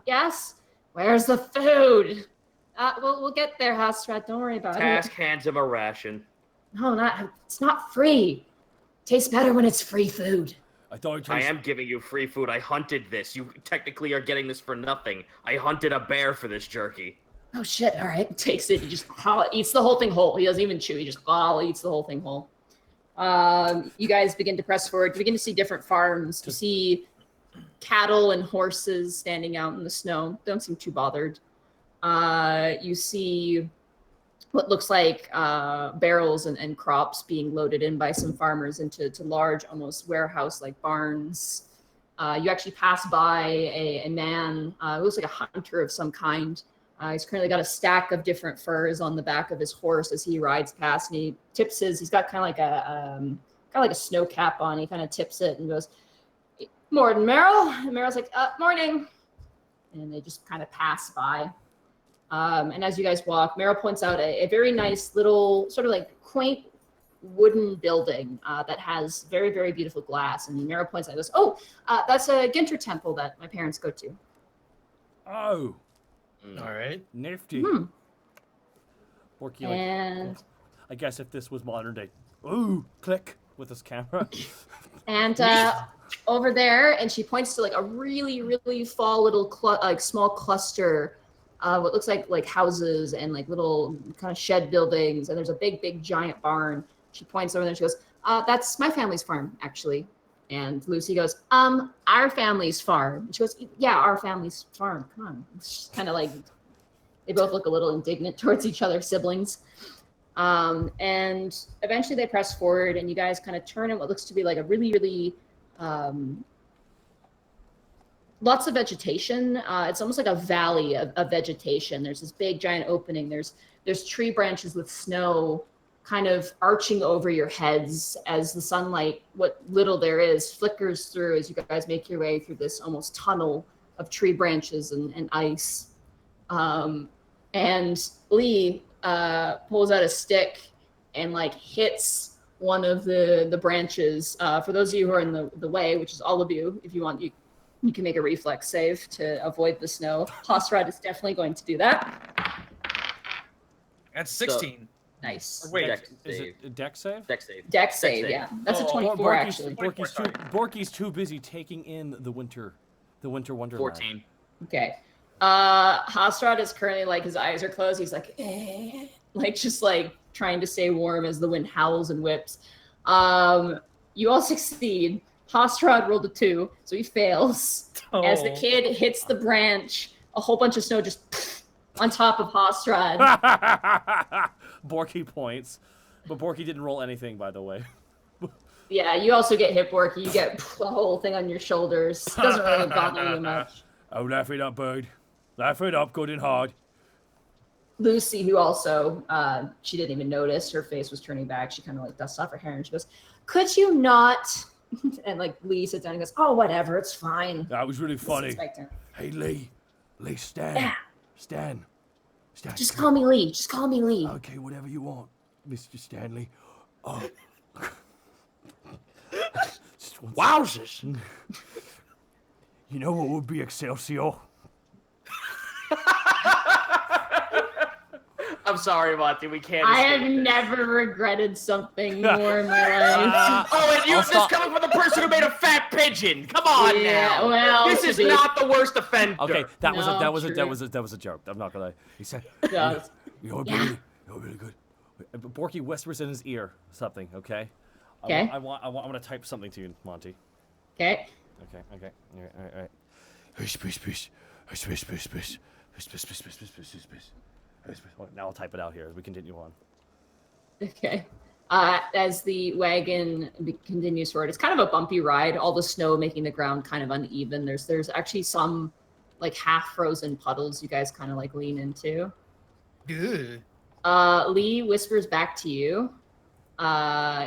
[SPEAKER 2] yes? Where's the food? We'll get there, Hastrat. Don't worry about
[SPEAKER 4] Task
[SPEAKER 2] it.
[SPEAKER 4] hands him a ration.
[SPEAKER 2] No, it's not free. Tastes better when it's free food.
[SPEAKER 4] I am giving you free food. I hunted this. You technically are getting this for nothing. I hunted a bear for this jerky.
[SPEAKER 2] Oh shit! All right, takes it. He just eats the whole thing whole. He doesn't even chew. He just eats the whole thing whole. You guys begin to press forward. You begin to see different farms. You see cattle and horses standing out in the snow. Don't seem too bothered. You see what looks like barrels and crops being loaded in by some farmers into large, almost warehouse-like barns. You actually pass by a man who looks like a hunter of some kind. He's currently got a stack of different furs on the back of his horse as he rides past, and he tips he's got kind of like a snow cap on. He kind of tips it and goes, "Morning, Meryl." And Meryl's like, "Morning." And they just kind of pass by. And as you guys walk, Meryl points out a very nice little sort of like quaint wooden building that has very, very beautiful glass. And Meryl points out, goes, "Oh, that's a Ginter temple that my parents go to."
[SPEAKER 1] Oh.
[SPEAKER 3] All right.
[SPEAKER 1] Nifty. Porky,
[SPEAKER 2] And
[SPEAKER 1] I guess if this was modern day, ooh, click with this camera.
[SPEAKER 2] And over there, and she points to like a really, really fall little small cluster, what looks like houses and like little kind of shed buildings. And there's a big, big, giant barn. She points over there and she goes, "That's my family's farm, actually." And Lucy goes, our family's farm. She goes, yeah, our family's farm. Come on. It's just kind of like, they both look a little indignant towards each other, siblings. And eventually they press forward and you guys kind of turn in what looks to be like a really, really, lots of vegetation. It's almost like a valley of vegetation. There's this big giant opening. There's tree branches with snow kind of arching over your heads as the sunlight, what little there is, flickers through as you guys make your way through this almost tunnel of tree branches and ice. And Lee pulls out a stick and like hits one of the branches. For those of you who are in the way, which is all of you, if you want, you can make a reflex save to avoid the snow. Hosrod is definitely going to do that.
[SPEAKER 3] That's 16.
[SPEAKER 2] Nice.
[SPEAKER 3] Wait,
[SPEAKER 1] Is it a deck save?
[SPEAKER 4] Deck save.
[SPEAKER 2] Deck save, yeah. That's a 24, actually.
[SPEAKER 1] Borky's too busy taking in the winter wonderland.
[SPEAKER 4] 14.
[SPEAKER 2] Okay. Hosrod is currently like, his eyes are closed. He's like, like just like trying to stay warm as the wind howls and whips. You all succeed. Hosrod rolled a 2, so he fails. Oh. As the kid hits the branch, a whole bunch of snow just on top of Hosrod.
[SPEAKER 1] Borky points, but Borky didn't roll anything, by the way.
[SPEAKER 2] Yeah, you also get hit, Borky. You get the whole thing on your shoulders. It doesn't really bother you much.
[SPEAKER 1] Oh, laugh it up, bird. Laugh it up good and hard.
[SPEAKER 2] Lucy, who also, she didn't even notice, her face was turning back. She kind of like dusts off her hair and she goes, could you not? And like Lee sits down and goes, oh, whatever, it's fine.
[SPEAKER 1] That was really funny. Hey, Lee, Stan.
[SPEAKER 2] Yeah.
[SPEAKER 1] Stan.
[SPEAKER 2] Just call me Lee. Just call me Lee.
[SPEAKER 1] Okay, whatever you want, Mr. Stanley. Oh.
[SPEAKER 4] Wowzers!
[SPEAKER 1] You know what would be Excelsior?
[SPEAKER 4] I'm sorry, Monty. We can't.
[SPEAKER 2] I have never regretted something more in my life.
[SPEAKER 4] Oh, and this coming from the person who made a fat pigeon. Come on now.
[SPEAKER 2] Well,
[SPEAKER 4] this is not the worst offender.
[SPEAKER 1] Okay, that was a joke. I'm not gonna. He said, "You're really good." Borky whispers in his ear something. Okay.
[SPEAKER 2] Okay.
[SPEAKER 1] I want to type something to you, Monty.
[SPEAKER 2] Okay.
[SPEAKER 1] Okay. All right. Hush, push. Hush, push. Now I'll type it out here as we continue on.
[SPEAKER 2] Okay. As the wagon continues forward, it's kind of a bumpy ride. All the snow making the ground kind of uneven. There's actually some like half frozen puddles you guys kind of like lean into.
[SPEAKER 3] Good.
[SPEAKER 2] Lee whispers back to you.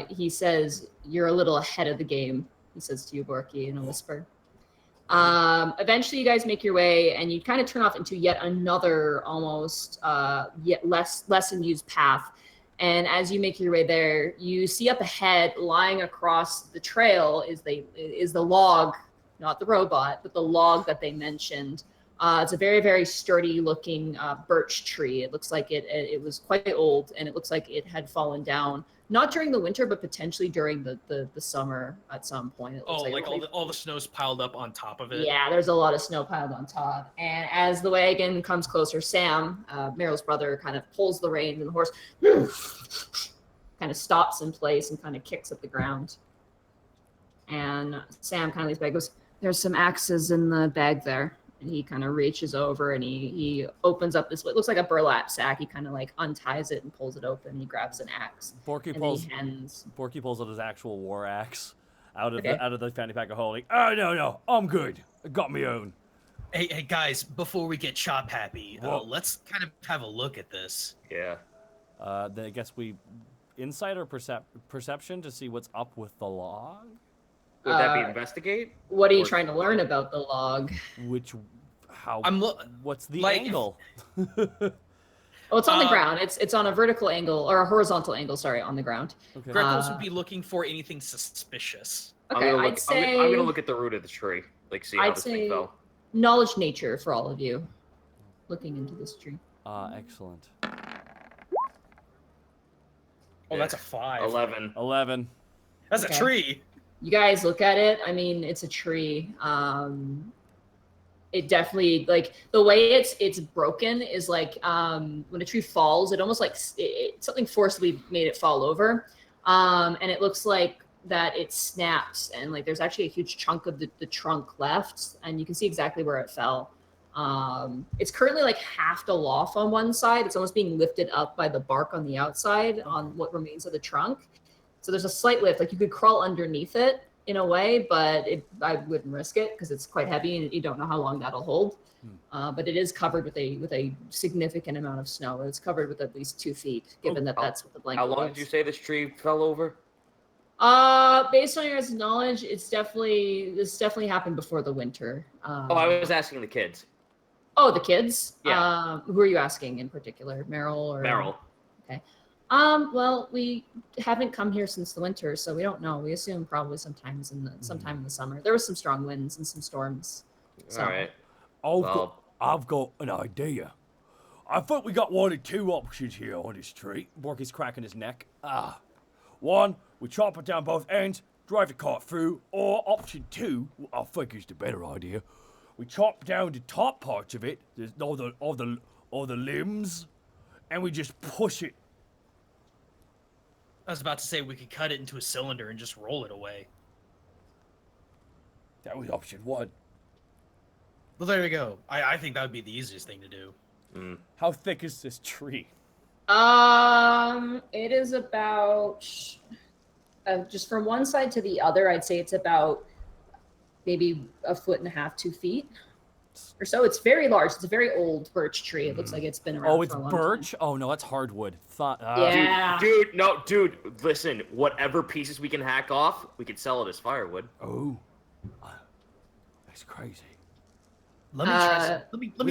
[SPEAKER 2] He says, "You're a little ahead of the game." He says to you, Borky, in a whisper. Eventually you guys make your way and you kind of turn off into yet another almost yet less used path. And as you make your way there, you see up ahead, lying across the trail is the log, not the robot, but the log that they mentioned. It's a very, very sturdy looking birch tree. It looks like it was quite old and it looks like it had fallen down. Not during the winter, but potentially during the summer at some point. It looks like
[SPEAKER 3] all the snow's piled up on top of it?
[SPEAKER 2] Yeah, there's a lot of snow piled on top. And as the wagon comes closer, Sam, Meryl's brother, kind of pulls the reins and the horse kind of stops in place and kind of kicks at the ground. And Sam kind of leads back and goes, "There's some axes in the bag there." And he kind of reaches over and he opens up this, what looks like a burlap sack. He kind of like unties it and pulls it open. He grabs an axe.
[SPEAKER 1] Borky pulls out his actual war axe out of the fanny pack of holding. Oh, no, I'm good. I got my own.
[SPEAKER 3] Hey guys, before we get chop happy, let's kind of have a look at this.
[SPEAKER 4] Yeah.
[SPEAKER 1] Then I guess we insight or perception to see what's up with the log.
[SPEAKER 4] Would that be investigate?
[SPEAKER 2] What are you trying to learn about the log?
[SPEAKER 1] What's the angle?
[SPEAKER 2] Well, it's on the ground. It's on a vertical angle or a horizontal angle. Sorry, on the ground.
[SPEAKER 1] Okay.
[SPEAKER 3] Greckles would be looking for anything suspicious.
[SPEAKER 2] Okay,
[SPEAKER 4] I'm gonna look at the root of the tree, like see how this thing fell.
[SPEAKER 2] Knowledge nature for all of you, looking into this tree.
[SPEAKER 1] Excellent.
[SPEAKER 3] Oh, that's a 5.
[SPEAKER 4] 11.
[SPEAKER 3] That's a tree.
[SPEAKER 2] You guys look at it. I mean, it's a tree. It definitely, like, the way it's broken is like when a tree falls, it almost like something forcibly made it fall over. And it looks like that it snaps, and like there's actually a huge chunk of the trunk left, and you can see exactly where it fell. It's currently like halved off on one side. It's almost being lifted up by the bark on the outside on what remains of the trunk. So there's a slight lift. Like you could crawl underneath it in a way, but I wouldn't risk it because it's quite heavy and you don't know how long that'll hold. But it is covered with a significant amount of snow. It's covered with at least 2 feet, given that's what the blanket
[SPEAKER 4] How long
[SPEAKER 2] was.
[SPEAKER 4] did you say this tree fell over?
[SPEAKER 2] Based on your guys' knowledge, this definitely happened before the winter.
[SPEAKER 4] I was asking the kids.
[SPEAKER 2] Oh, the kids?
[SPEAKER 4] Yeah.
[SPEAKER 2] Who are you asking in particular? Meryl or?
[SPEAKER 4] Meryl.
[SPEAKER 2] Okay. Well, we haven't come here since the winter, so we don't know. We assume probably sometime in the summer. There was some strong winds and some storms. So.
[SPEAKER 4] All right.
[SPEAKER 1] I've got an idea. I think we got one of 2 options here on this tree. Borky's cracking his neck. One, we chop it down both ends, drive the cart through, or option 2, I think is the better idea. We chop down the top parts of it, all the limbs, and we just push it.
[SPEAKER 3] I was about to say we could cut it into a cylinder and just roll it away.
[SPEAKER 1] That was option 1.
[SPEAKER 3] Well, there we go. I think that would be the easiest thing to do.
[SPEAKER 1] How thick is this tree?
[SPEAKER 2] It is about just from one side to the other. I'd say it's about maybe 1.5 feet, 2 feet or so. It's very large. It's a very old birch tree. It looks like it's been around.
[SPEAKER 1] Oh, it's
[SPEAKER 2] for a long
[SPEAKER 1] birch.
[SPEAKER 2] time.
[SPEAKER 1] Oh no, that's hardwood.
[SPEAKER 2] Yeah.
[SPEAKER 4] Dude, listen. Whatever pieces we can hack off, we could sell it as firewood.
[SPEAKER 1] Oh, that's crazy.
[SPEAKER 3] Let me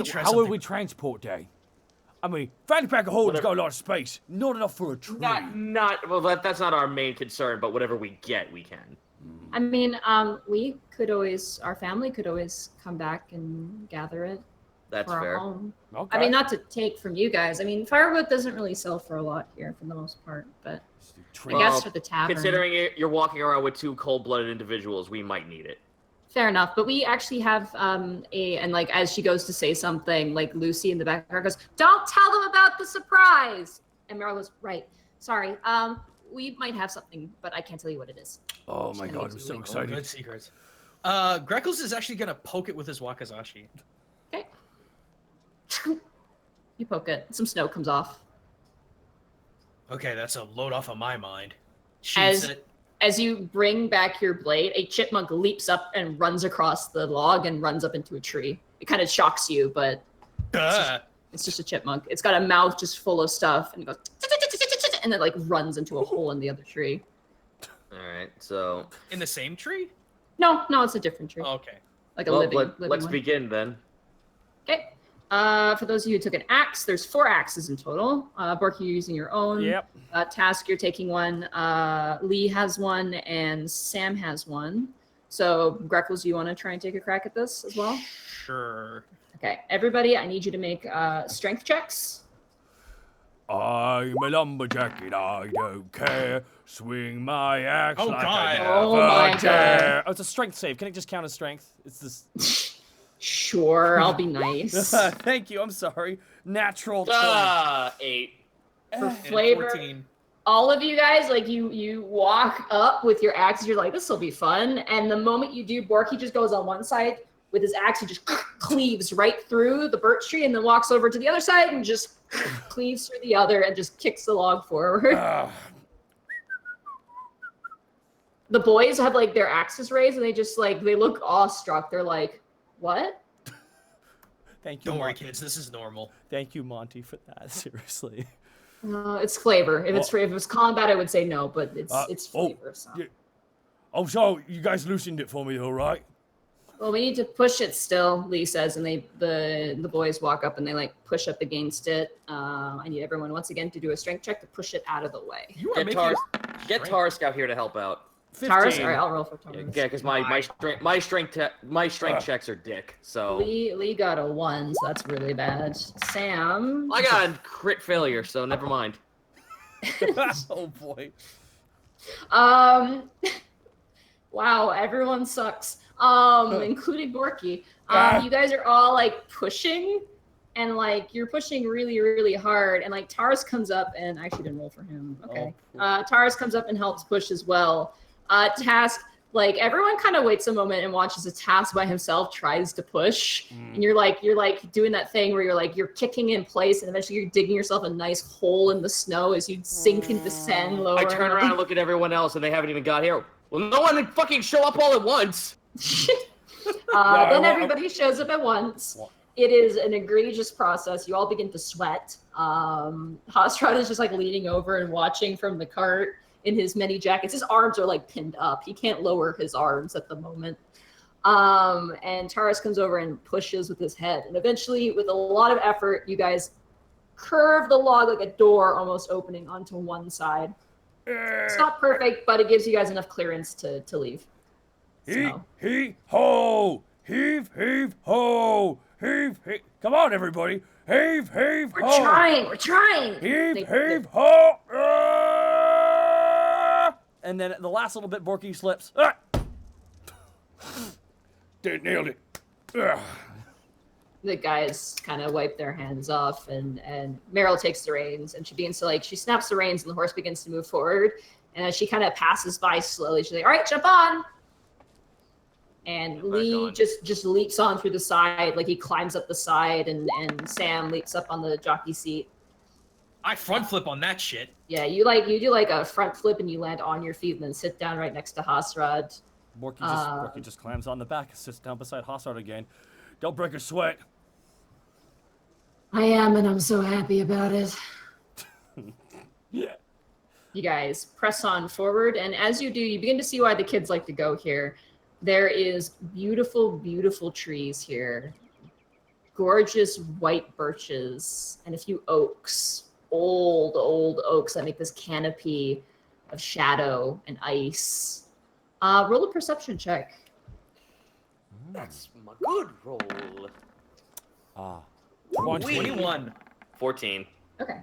[SPEAKER 3] try
[SPEAKER 1] How
[SPEAKER 3] something.
[SPEAKER 1] would we transport that? I mean, Fanny Pack of Holding's got a lot of space. Not enough for a tree.
[SPEAKER 4] Well, that's not our main concern, but whatever we get, we can.
[SPEAKER 2] I mean, our family could always come back and gather it.
[SPEAKER 4] That's
[SPEAKER 2] for
[SPEAKER 4] fair.
[SPEAKER 2] Our home.
[SPEAKER 1] Okay.
[SPEAKER 2] I mean, not to take from you guys. I mean, firewood doesn't really sell for a lot here for the most part, but I guess for the tavern.
[SPEAKER 4] Considering you're walking around with 2 cold-blooded individuals, we might need it.
[SPEAKER 2] Fair enough, but we actually have and like as she goes to say something, like Lucy in the background goes, "Don't tell them about the surprise." And Meryl goes, "Right, sorry. We might have something, but I can't tell you what it is."
[SPEAKER 1] Oh my god, I'm so excited.
[SPEAKER 3] Good secrets. Greckles is actually gonna poke it with his wakizashi.
[SPEAKER 2] Okay. You poke it. Some snow comes off.
[SPEAKER 3] Okay, that's a load off of my mind. Shoots it.
[SPEAKER 2] As you bring back your blade, a chipmunk leaps up and runs across the log and runs up into a tree. It kind of shocks you, but it's just a chipmunk. It's got a mouth just full of stuff, and it goes, and then like runs into a hole in the other tree.
[SPEAKER 4] All right, so
[SPEAKER 3] In the same tree?
[SPEAKER 2] No, it's a different tree.
[SPEAKER 3] Oh, okay.
[SPEAKER 2] Like a living
[SPEAKER 4] let's
[SPEAKER 2] one.
[SPEAKER 4] begin then.
[SPEAKER 2] Okay. For those of you who took an axe, there's 4 axes in total. Borky, you're using your own.
[SPEAKER 1] Yep.
[SPEAKER 2] Task, you're taking one. Lee has one, and Sam has one. So, Greckles, you want to try and take a crack at this as well?
[SPEAKER 3] Sure.
[SPEAKER 2] Okay, everybody, I need you to make strength checks.
[SPEAKER 1] I'm a lumberjack and I don't care. Swing my axe
[SPEAKER 3] Oh,
[SPEAKER 1] like
[SPEAKER 3] God.
[SPEAKER 1] I never
[SPEAKER 2] Oh, my
[SPEAKER 1] care. Oh, it's a strength save. Can it just count as strength? It's this.
[SPEAKER 2] Sure, I'll be nice.
[SPEAKER 1] Thank you. I'm sorry. Natural 20.
[SPEAKER 4] 8.
[SPEAKER 2] For
[SPEAKER 3] And
[SPEAKER 2] flavor,
[SPEAKER 3] 14.
[SPEAKER 2] all of you guys, like you walk up with your axes. You're like, this will be fun. And the moment you do, Borky just goes on one side with his axe. He just cleaves right through the birch tree, and then walks over to the other side and just cleaves through the other and just kicks the log forward. The boys have like their axes raised, and they just like they look awestruck. They're like, "What?"
[SPEAKER 1] Thank you.
[SPEAKER 3] Don't worry,
[SPEAKER 1] Monty.
[SPEAKER 3] kids. This is normal.
[SPEAKER 1] Thank you, Monty, for that. Seriously.
[SPEAKER 2] It's flavor. If it was combat, I would say no, but it's flavor. So.
[SPEAKER 1] Yeah. Oh, so you guys loosened it for me, all right?
[SPEAKER 2] Well, we need to push it still, Lee says, and the boys walk up and they like push up against it. I need everyone once again to do a strength check to push it out of the way.
[SPEAKER 3] You are
[SPEAKER 4] Get Tarsk out here to help out.
[SPEAKER 1] 15.
[SPEAKER 2] Taurus? All right, I'll roll for Taurus.
[SPEAKER 4] Yeah, because my strength checks are dick. So
[SPEAKER 2] Lee got a 1, so that's really bad. Sam.
[SPEAKER 4] I got a crit failure, so never mind.
[SPEAKER 1] Oh boy.
[SPEAKER 2] Wow, everyone sucks. Including Borky. You guys are all like pushing, and like you're pushing really, really hard, and like Taurus comes up and I actually didn't roll for him. Okay. Taurus comes up and helps push as well. Task, like everyone kind of waits a moment and watches a Task by himself tries to push, and you're like doing that thing where you're kicking in place, and eventually you're digging yourself a nice hole in the snow as you sink and descend lower.
[SPEAKER 4] I turn around and look at everyone else, and they haven't even got here. Well, no one would fucking show up all at once.
[SPEAKER 2] Then everybody shows up at once. It is an egregious process. You all begin to sweat. Hostrad is just like leaning over and watching from the cart in his many jackets. His arms are like pinned up. He can't lower his arms at the moment. And Taurus comes over and pushes with his head. And eventually, with a lot of effort, you guys curve the log like a door almost opening onto one side. It's not perfect, but it gives you guys enough clearance to leave. So.
[SPEAKER 1] Heave, ho! Heave, ho! Heave, heave. Come on, everybody. Heave, ho!
[SPEAKER 5] We're trying.
[SPEAKER 1] Heave, ho! And then the last little bit, Borky slips. They nailed it.
[SPEAKER 2] The guys kind of wipe their hands off, and Meryl takes the reins, and she begins to she snaps the reins, and the horse begins to move forward. And as she kind of passes by slowly, she's like, "All right, jump on." And Lee just leaps on through the side, like he climbs up the side, and Sam leaps up on the jockey seat.
[SPEAKER 3] I front flip on that shit.
[SPEAKER 2] Yeah, you do like a front flip, and you land on your feet, and then sit down right next to Hosrod.
[SPEAKER 1] Borky just climbs on the back, sits down beside Hosrod again. Don't break a sweat.
[SPEAKER 5] I am, and I'm so happy about it.
[SPEAKER 1] Yeah.
[SPEAKER 2] You guys press on forward, and as you do, you begin to see why the kids like to go here. There is beautiful, beautiful trees here. Gorgeous white birches and a few oaks. Old oaks that make this canopy of shadow and ice. Roll a perception check.
[SPEAKER 4] That's my good roll.
[SPEAKER 3] 21.
[SPEAKER 4] 14.
[SPEAKER 2] Okay.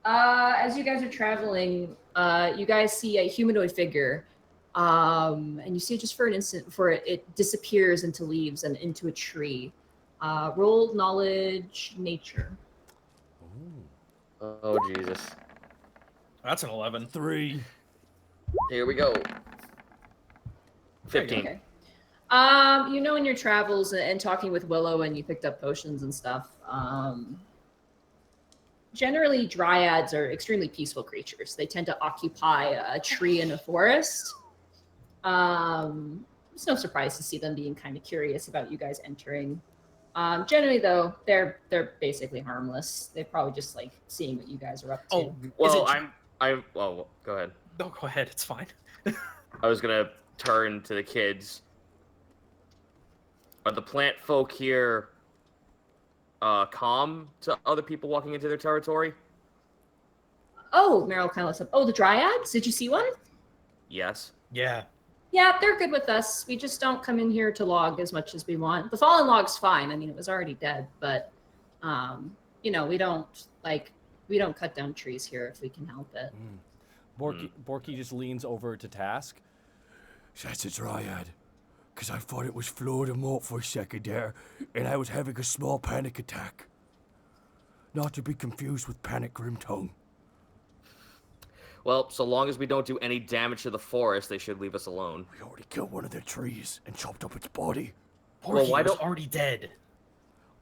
[SPEAKER 2] As you guys are traveling, you guys see a humanoid figure. And you see it just for an instant before it disappears into leaves and into a tree. Roll knowledge nature.
[SPEAKER 4] Oh, Jesus.
[SPEAKER 3] That's an 11.
[SPEAKER 1] 3.
[SPEAKER 4] Here we go. 15.
[SPEAKER 2] Okay. In your travels and talking with Willow, and you picked up potions and stuff, generally dryads are extremely peaceful creatures. They tend to occupy a tree in a forest. It's no surprise to see them being kind of curious about you guys entering. Generally, though, they're basically harmless. They're probably just like seeing what you guys are up to.
[SPEAKER 3] Oh,
[SPEAKER 4] well, well, go ahead.
[SPEAKER 3] No, go ahead. It's fine.
[SPEAKER 4] I was gonna turn to the kids. Are the plant folk here calm to other people walking into their territory?
[SPEAKER 2] Oh, Meryl kind of looks up. Oh, the dryads? Did you see one?
[SPEAKER 4] Yes.
[SPEAKER 3] Yeah.
[SPEAKER 2] Yeah, they're good with us. We just don't come in here to log as much as we want. The fallen log's fine. I mean, it was already dead, but we don't cut down trees here if we can help it.
[SPEAKER 1] Borky just leans over to Task.
[SPEAKER 6] That's a dryad. Because I thought it was floating them up for a second there, and I was having a small panic attack. Not to be confused with Panic Grimtongue.
[SPEAKER 4] Well, so long as we don't do any damage to the forest, they should leave us alone.
[SPEAKER 6] We already killed one of their trees and chopped up its body.
[SPEAKER 3] Porky was already dead.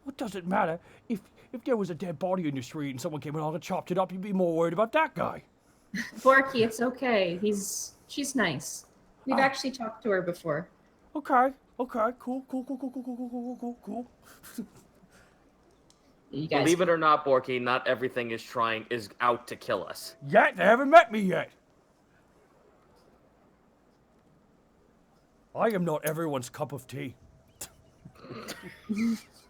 [SPEAKER 1] What does it matter? If there was a dead body in the street and someone came along and chopped it up, you'd be more worried about that guy.
[SPEAKER 2] Borky, it's okay. She's nice. We've actually talked to her before.
[SPEAKER 1] Okay, cool.
[SPEAKER 2] You guys
[SPEAKER 4] Believe it or not, Borky, not everything is out to kill us.
[SPEAKER 1] Yet, they haven't met me yet. I am not everyone's cup of tea.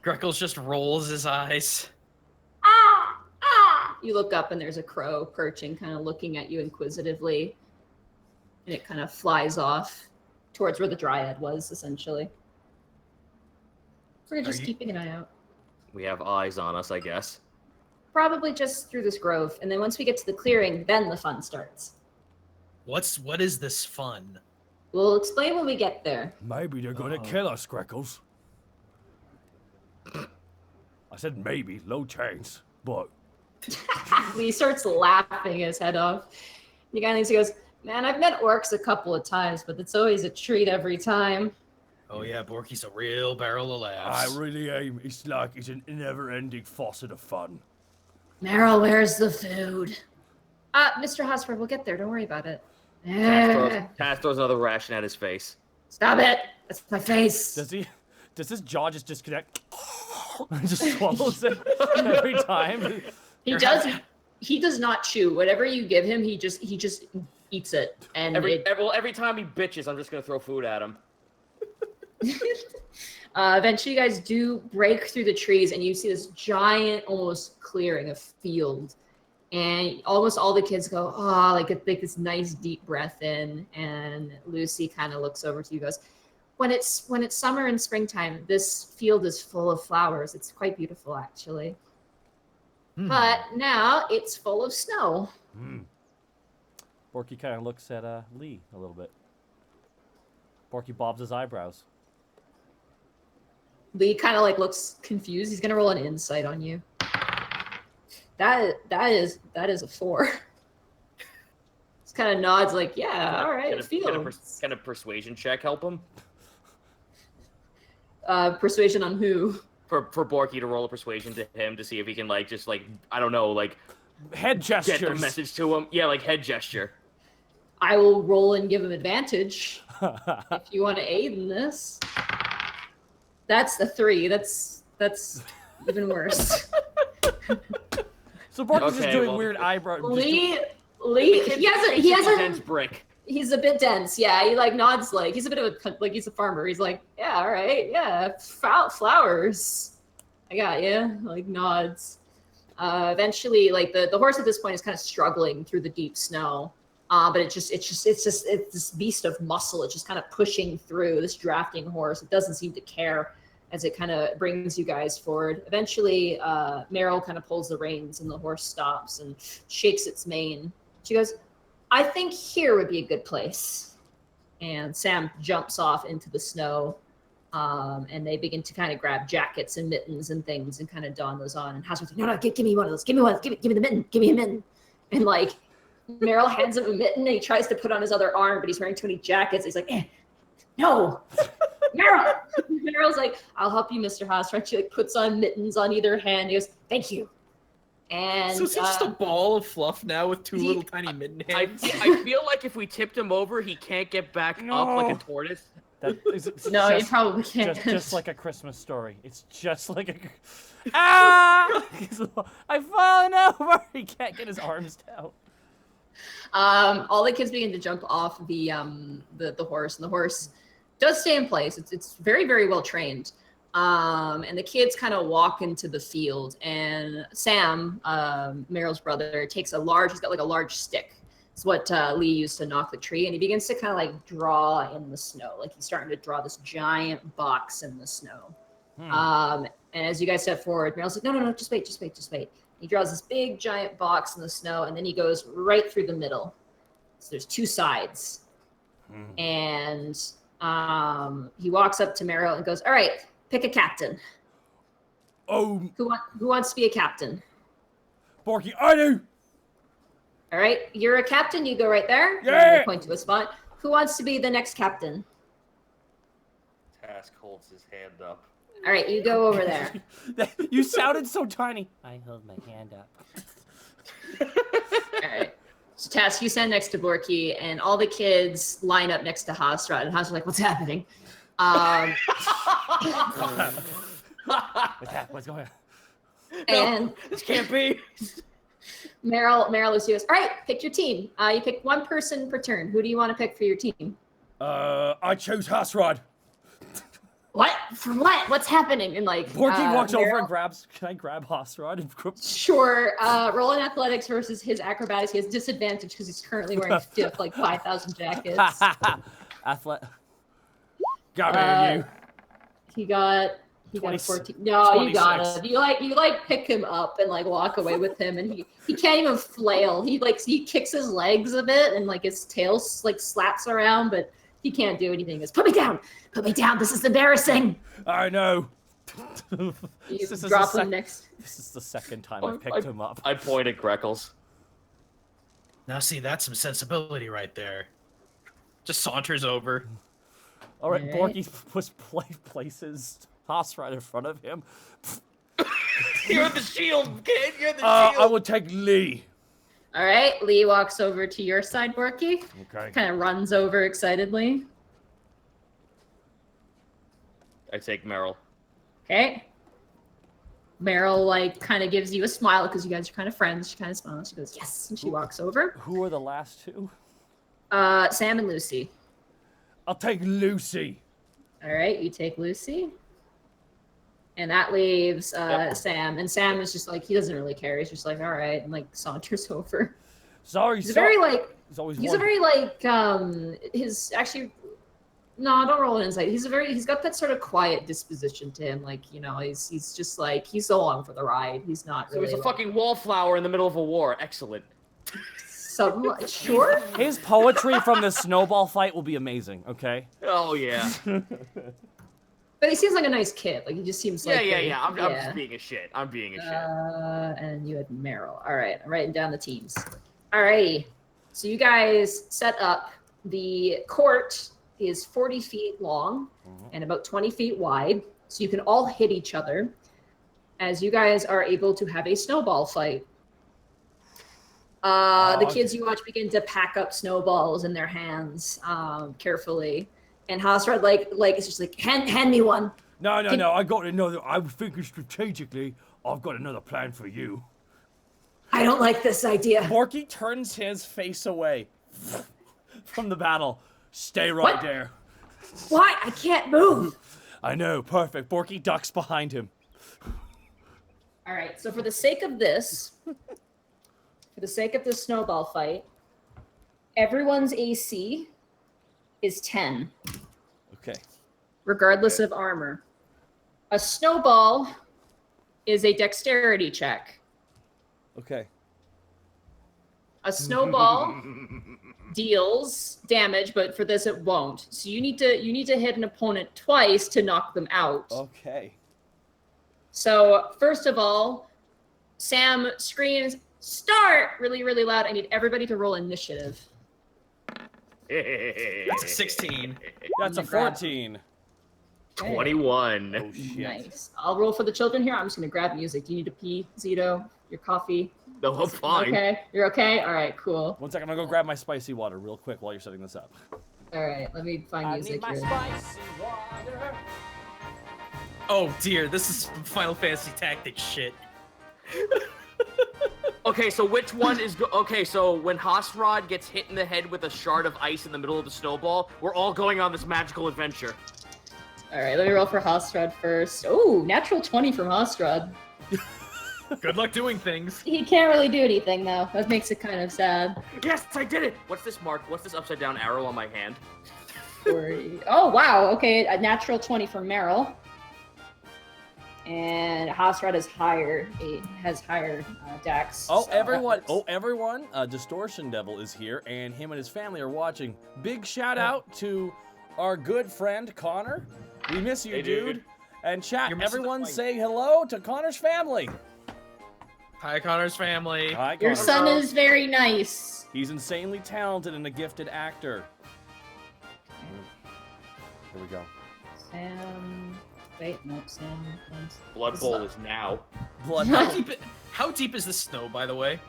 [SPEAKER 3] Greckles just rolls his eyes.
[SPEAKER 2] You look up and there's a crow perching, kind of looking at you inquisitively. And it kind of flies off towards where the dryad was, essentially. We're just keeping an eye out.
[SPEAKER 4] We have eyes on us, I guess.
[SPEAKER 2] Probably just through this grove. And then once we get to the clearing, then the fun starts.
[SPEAKER 3] What is this fun?
[SPEAKER 2] We'll explain when we get there.
[SPEAKER 6] Maybe they're gonna kill us, Greckles.
[SPEAKER 1] I said maybe, low chance, but...
[SPEAKER 2] He starts laughing his head off. The guy leaves and goes, Man, I've met orcs a couple of times, but it's always a treat every time.
[SPEAKER 3] Oh yeah, Borky's a real barrel of laughs.
[SPEAKER 6] I really am. It's like it's a never-ending faucet of fun.
[SPEAKER 5] Meryl, where's the food?
[SPEAKER 2] Mr. Hosford, we'll get there. Don't worry about it.
[SPEAKER 4] Taz throws another ration at his face.
[SPEAKER 5] Stop it! That's my face.
[SPEAKER 1] Does his jaw just disconnect? And just swallows it every time.
[SPEAKER 2] He does not chew. Whatever you give him, he just eats it. And
[SPEAKER 4] every time he bitches, I'm just gonna throw food at him.
[SPEAKER 2] Eventually, you guys do break through the trees, and you see this giant, almost clearing, a field. And almost all the kids go, oh, like this nice deep breath in. And Lucy kind of looks over to you, goes, when it's summer and springtime, this field is full of flowers. It's quite beautiful, actually. But now it's full of snow.
[SPEAKER 1] Borky kind of looks at Lee a little bit. Borky bobs his eyebrows.
[SPEAKER 2] Lee kind of like looks confused. He's gonna roll an insight on you. That is a 4. Just kind of nods like, yeah, all right.
[SPEAKER 4] Can a persuasion check help him?
[SPEAKER 2] Persuasion on who?
[SPEAKER 4] For Borky to roll a persuasion to him to see if he can I don't know,
[SPEAKER 1] head gestures.
[SPEAKER 4] Get the message to him. Yeah, like head gesture.
[SPEAKER 2] I will roll and give him advantage if you want to aid in this. That's the 3. That's even worse.
[SPEAKER 1] So Borky's just doing weird eyebrow.
[SPEAKER 2] Lee, he has a
[SPEAKER 4] dense brick.
[SPEAKER 2] He's a bit dense, yeah. He nods he's a bit of he's a farmer. He's like, yeah, all right, yeah, flowers. I got you. Nods. Eventually, the horse at this point is kind of struggling through the deep snow. But it's this beast of muscle. It's just kind of pushing through, this drafting horse. It doesn't seem to care as it kind of brings you guys forward. Eventually, Meryl kind of pulls the reins and the horse stops and shakes its mane. She goes, I think here would be a good place. And Sam jumps off into the snow, and they begin to kind of grab jackets and mittens and things and kind of don those on. And Houseworth's like, no, give me one of those. Give me one. Give me the mitten. Give me a mitten. And Meryl hands him a mitten, and he tries to put on his other arm, but he's wearing too many jackets. He's like, no. Meryl! Meryl's like, I'll help you, Mr. Hosford. She puts on mittens on either hand. He goes, thank you. And
[SPEAKER 3] so it's just a ball of fluff now with two little tiny mitten hands.
[SPEAKER 4] I feel like if we tipped him over, he can't get back up like a tortoise.
[SPEAKER 2] He probably can't.
[SPEAKER 1] Just like a Christmas Story. It's just like a... I've fallen over! He can't get his arms down.
[SPEAKER 2] All the kids begin to jump off the horse, and the horse does stay in place. It's very, very well trained. And the kids kind of walk into the field, and Sam, Meryl's brother, he's got a large stick. It's what Lee used to knock the tree, and he begins to kind of draw in the snow. He's starting to draw this giant box in the snow. And as you guys step forward, Meryl's like, no, just wait. He draws this big giant box in the snow, and then he goes right through the middle. So there's 2 sides. And he walks up to Meryl and goes, all right, pick a captain.
[SPEAKER 6] Oh.
[SPEAKER 2] Who wants to be a captain?
[SPEAKER 6] Borky, I do.
[SPEAKER 2] All right, you're a captain. You go right there.
[SPEAKER 6] Yeah.
[SPEAKER 2] You point to a spot. Who wants to be the next captain?
[SPEAKER 4] Task holds his hand up.
[SPEAKER 2] All right, you go over there.
[SPEAKER 1] You sounded so tiny. I hold my hand up.
[SPEAKER 2] All right. So Task, you stand next to Borky, and all the kids line up next to Hosrod, and Hosrod's like, what's happening?
[SPEAKER 1] What's going on?
[SPEAKER 2] And
[SPEAKER 4] no, this can't be.
[SPEAKER 2] Meryl Lucy goes, all right, pick your team. You pick one person per turn. Who do you want to pick for your team?
[SPEAKER 6] I chose Hosrod.
[SPEAKER 2] What? For what? What's happening? And
[SPEAKER 1] Borky walks over and grabs. Can I grab Hosrod and grip?
[SPEAKER 2] Sure. Roll in athletics versus his acrobatics. He has disadvantage because he's currently wearing 5,000 jackets.
[SPEAKER 6] Got me and you.
[SPEAKER 2] He got 14. No, 26. You got him. You pick him up and walk away with him, and he can't even flail. He kicks his legs a bit, and his tail slaps around, but he can't do anything. He goes, put me down. This is embarrassing.
[SPEAKER 6] I know.
[SPEAKER 2] You drop him next.
[SPEAKER 1] This is the second time I've picked him up.
[SPEAKER 4] I point at Greckles.
[SPEAKER 3] Now see, that's some sensibility right there. Just saunters over.
[SPEAKER 1] All right,
[SPEAKER 2] Alright.
[SPEAKER 1] Borky places Haas right in front of him.
[SPEAKER 4] You're the shield, kid. You're the shield.
[SPEAKER 6] I would take Lee.
[SPEAKER 2] All right, Lee walks over to your side, Borky.
[SPEAKER 6] Okay.
[SPEAKER 2] Kind of runs over excitedly.
[SPEAKER 4] I take Meryl.
[SPEAKER 2] Okay. Meryl, like, kind of gives you a smile because you guys are kind of friends. She kind of smiles. She goes, yes, and she walks over.
[SPEAKER 1] Who are the last two?
[SPEAKER 2] Sam and Lucy.
[SPEAKER 6] I'll take Lucy.
[SPEAKER 2] All right, you take Lucy. And that leaves Sam. And Sam is just like, he doesn't really care. He's just like, all right, and like saunters over.
[SPEAKER 6] Sorry,
[SPEAKER 2] He's very like,
[SPEAKER 6] There's always
[SPEAKER 2] he's
[SPEAKER 6] one.
[SPEAKER 2] a very like, his actually, no, don't roll an insight. He's got that sort of quiet disposition to him. Like, you know, he's just like, he's along for the ride. He's not
[SPEAKER 4] So
[SPEAKER 2] really.
[SPEAKER 4] he's a
[SPEAKER 2] like,
[SPEAKER 4] fucking wallflower in the middle of a war. Excellent.
[SPEAKER 2] sure.
[SPEAKER 1] His poetry from the snowball fight will be amazing, okay?
[SPEAKER 4] Oh yeah.
[SPEAKER 2] But he seems like a nice kid. Like, he just seems like.
[SPEAKER 4] Yeah. I'm just being a shit. I'm being a shit.
[SPEAKER 2] And you had Meryl. All right, I'm writing down the teams. All righty. So you guys set up. The court is 40 feet long and about 20 feet wide. So you can all hit each other as you guys are able to have a snowball fight. The kids you watch begin to pack up snowballs in their hands carefully. And Hasrad, like, it's just like, hand me one.
[SPEAKER 6] No. I got another. I was thinking strategically. I've got another plan for you.
[SPEAKER 2] I don't like this idea.
[SPEAKER 1] Borky turns his face away from the battle.
[SPEAKER 6] Stay right
[SPEAKER 2] What?
[SPEAKER 6] there.
[SPEAKER 2] Why? I can't move.
[SPEAKER 6] I know. Perfect.
[SPEAKER 1] Borky ducks behind him.
[SPEAKER 2] All right, so for the sake of this snowball fight, everyone's AC is 10,
[SPEAKER 1] Okay.
[SPEAKER 2] regardless of armor. A snowball is a dexterity check.
[SPEAKER 1] Okay.
[SPEAKER 2] A snowball deals damage, but for this it won't. So you need to hit an opponent twice to knock them out.
[SPEAKER 1] Okay.
[SPEAKER 2] So first of all, Sam screams, "Start!" really, really loud. I need everybody to roll initiative.
[SPEAKER 3] That's a 16.
[SPEAKER 1] That's a 14.
[SPEAKER 4] 21.
[SPEAKER 1] Oh, shit.
[SPEAKER 2] Nice. I'll roll for the children here. I'm just gonna grab music. Do you need to pee, Zito? Your coffee?
[SPEAKER 4] No, I'm fine.
[SPEAKER 2] Okay. You're okay? All right, cool.
[SPEAKER 1] One second, I'm gonna go grab my spicy water real quick while you're setting this up.
[SPEAKER 2] All right, let me find music here.
[SPEAKER 1] spicy water.
[SPEAKER 3] Oh dear, this is some Final Fantasy Tactics shit.
[SPEAKER 4] Okay, so which one is okay? So when Hasrad gets hit in the head with a shard of ice in the middle of the snowball, we're all going on this magical adventure.
[SPEAKER 2] All right, let me roll for Hostrad first. Oh, natural 20 from Hostrad.
[SPEAKER 3] Good luck doing things.
[SPEAKER 2] He can't really do anything though. That makes it kind of sad.
[SPEAKER 4] Yes, I did it. What's this mark? What's this upside down arrow on my hand?
[SPEAKER 2] 40. Oh wow. Okay, a natural 20 from Meryl. And Hostrad is higher. Has higher dex.
[SPEAKER 1] Oh,
[SPEAKER 2] so
[SPEAKER 1] everyone!
[SPEAKER 2] that works.
[SPEAKER 1] Everyone! Distortion Devil is here, and him and his family are watching. Big shout out to our good friend Connor. We miss you,
[SPEAKER 4] Hey,
[SPEAKER 1] dude.
[SPEAKER 4] dude.
[SPEAKER 1] And chat,
[SPEAKER 3] You're missing the
[SPEAKER 1] everyone
[SPEAKER 3] point.
[SPEAKER 1] say hello to Connor's family.
[SPEAKER 3] Hi, Connor's family.
[SPEAKER 1] Hi,
[SPEAKER 2] Your
[SPEAKER 1] Connor.
[SPEAKER 2] son is very nice.
[SPEAKER 1] He's insanely talented and a gifted actor. Here we go.
[SPEAKER 2] Sam. Wait, nope, Sam.
[SPEAKER 4] Blood Bowl is now.
[SPEAKER 1] Blood.
[SPEAKER 3] How deep is the snow, by the way?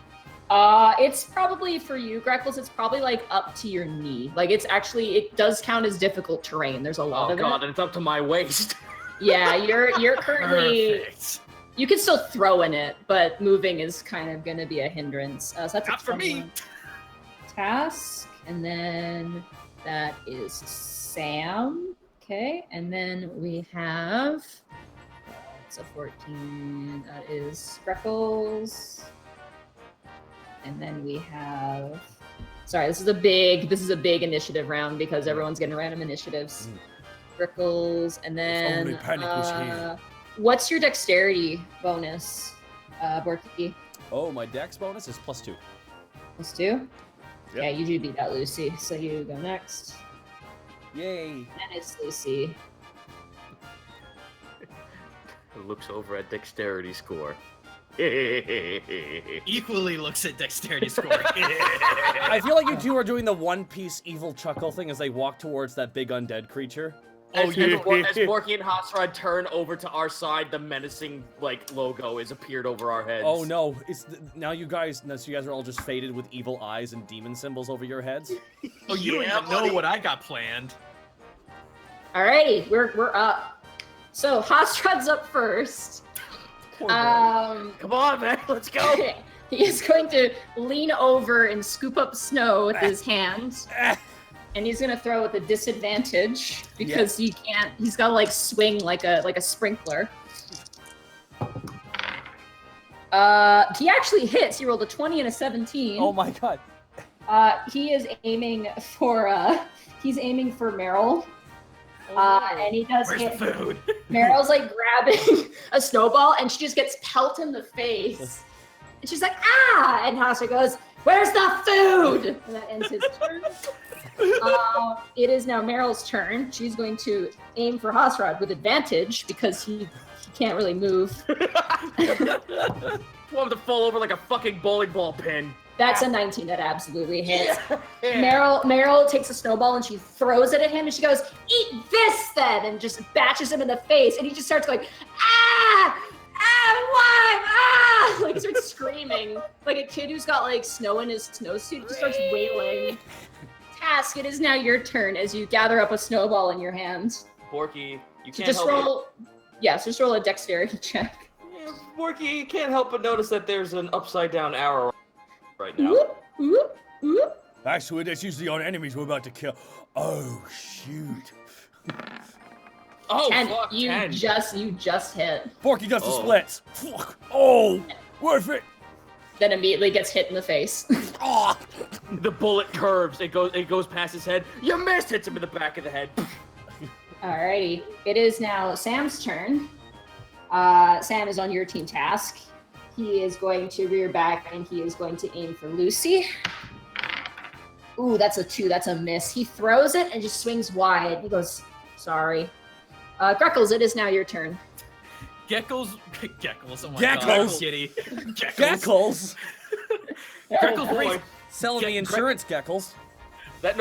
[SPEAKER 2] It's probably for you, Greckles. It's probably like up to your knee. Like it does count as difficult terrain. There's a lot
[SPEAKER 4] Oh
[SPEAKER 2] of
[SPEAKER 4] god,
[SPEAKER 2] it.
[SPEAKER 4] and it's up to my waist.
[SPEAKER 2] Yeah, you're currently.
[SPEAKER 3] Perfect.
[SPEAKER 2] You can still throw in it, but moving is kind of going to be a hindrance. So that's
[SPEAKER 3] Not
[SPEAKER 2] a
[SPEAKER 3] for me.
[SPEAKER 2] 21 task, and then that is Sam. Okay, and then we have. It's a 14. That is Freckles. And then we have. Sorry, this is a big initiative round because everyone's getting random initiatives. Freckles, and then.
[SPEAKER 6] only Panic was here.
[SPEAKER 2] What's your dexterity bonus, Borky?
[SPEAKER 1] Oh, my dex bonus is +2.
[SPEAKER 2] Let's do. Yeah, you do beat that Lucy, so you go next.
[SPEAKER 1] Yay.
[SPEAKER 2] And it's Lucy.
[SPEAKER 4] Looks over at dexterity score.
[SPEAKER 3] Equally looks at dexterity score.
[SPEAKER 1] I feel like you two are doing the One Piece evil chuckle thing as they walk towards that big undead creature.
[SPEAKER 4] As Borky and Hosrod turn over to our side, the menacing logo is appeared over our heads.
[SPEAKER 1] Oh no! Now you guys are all just faded with evil eyes and demon symbols over your heads.
[SPEAKER 3] Oh, you don't even know what I got planned.
[SPEAKER 2] Alrighty, we're up. So Hosrod's up first.
[SPEAKER 1] Poor boy.
[SPEAKER 4] Come on, man, let's go.
[SPEAKER 2] He is going to lean over and scoop up snow with his hands. And he's gonna throw with a disadvantage because he can't. He's got to like swing like a sprinkler. He actually hits. He rolled a 20 and a 17.
[SPEAKER 1] Oh my god.
[SPEAKER 2] He is aiming for Meryl. And he does hit.
[SPEAKER 3] Where's the food?
[SPEAKER 2] Meryl's like grabbing a snowball, and she just gets pelted in the face. And she's like, ah! And Hosser goes, where's the food? And that ends his turn. It is now Meryl's turn. She's going to aim for Hosrod with advantage because he can't really move.
[SPEAKER 4] I want him to fall over like a fucking bowling ball pin.
[SPEAKER 2] That's a 19 that absolutely hits. Meryl takes a snowball and she throws it at him and she goes, eat this then! And just bashes him in the face. And he just starts going, ah! Why? Ah! Like, starts screaming. Like a kid who's got like snow in his snowsuit, just starts wailing. Task, it is now your turn as you gather up a snowball in your hand.
[SPEAKER 4] Borky, you can't
[SPEAKER 2] Just
[SPEAKER 4] help
[SPEAKER 2] roll. Yes, just roll a dexterity check.
[SPEAKER 4] Yeah, Borky, you can't help but notice that there's an upside down arrow right now.
[SPEAKER 2] Oop, oop, oop.
[SPEAKER 6] Actually, that's usually on enemies we're about to kill. Oh, shoot.
[SPEAKER 4] Oh,
[SPEAKER 2] And
[SPEAKER 4] fuck,
[SPEAKER 2] you
[SPEAKER 4] 10.
[SPEAKER 2] just hit.
[SPEAKER 1] Borky does the
[SPEAKER 4] Oh.
[SPEAKER 1] splits.
[SPEAKER 6] Fuck. Oh, worth it.
[SPEAKER 2] Then immediately gets hit in the face.
[SPEAKER 1] Oh.
[SPEAKER 4] The bullet curves. It goes past his head. You missed. Hits him in the back of the head.
[SPEAKER 2] Alrighty. It is now Sam's turn. Sam is on your team task. He is going to rear back and he is going to aim for Lucy. Ooh, that's a 2. That's a miss. He throws it and just swings wide. He goes, sorry. Greckles, it is now your turn.
[SPEAKER 3] Geckles. Oh my
[SPEAKER 1] Geckles.
[SPEAKER 3] god. Kitty.
[SPEAKER 1] Geckles.
[SPEAKER 3] Geckles
[SPEAKER 4] boy.
[SPEAKER 3] race.
[SPEAKER 1] Selling the insurance geckles.
[SPEAKER 4] That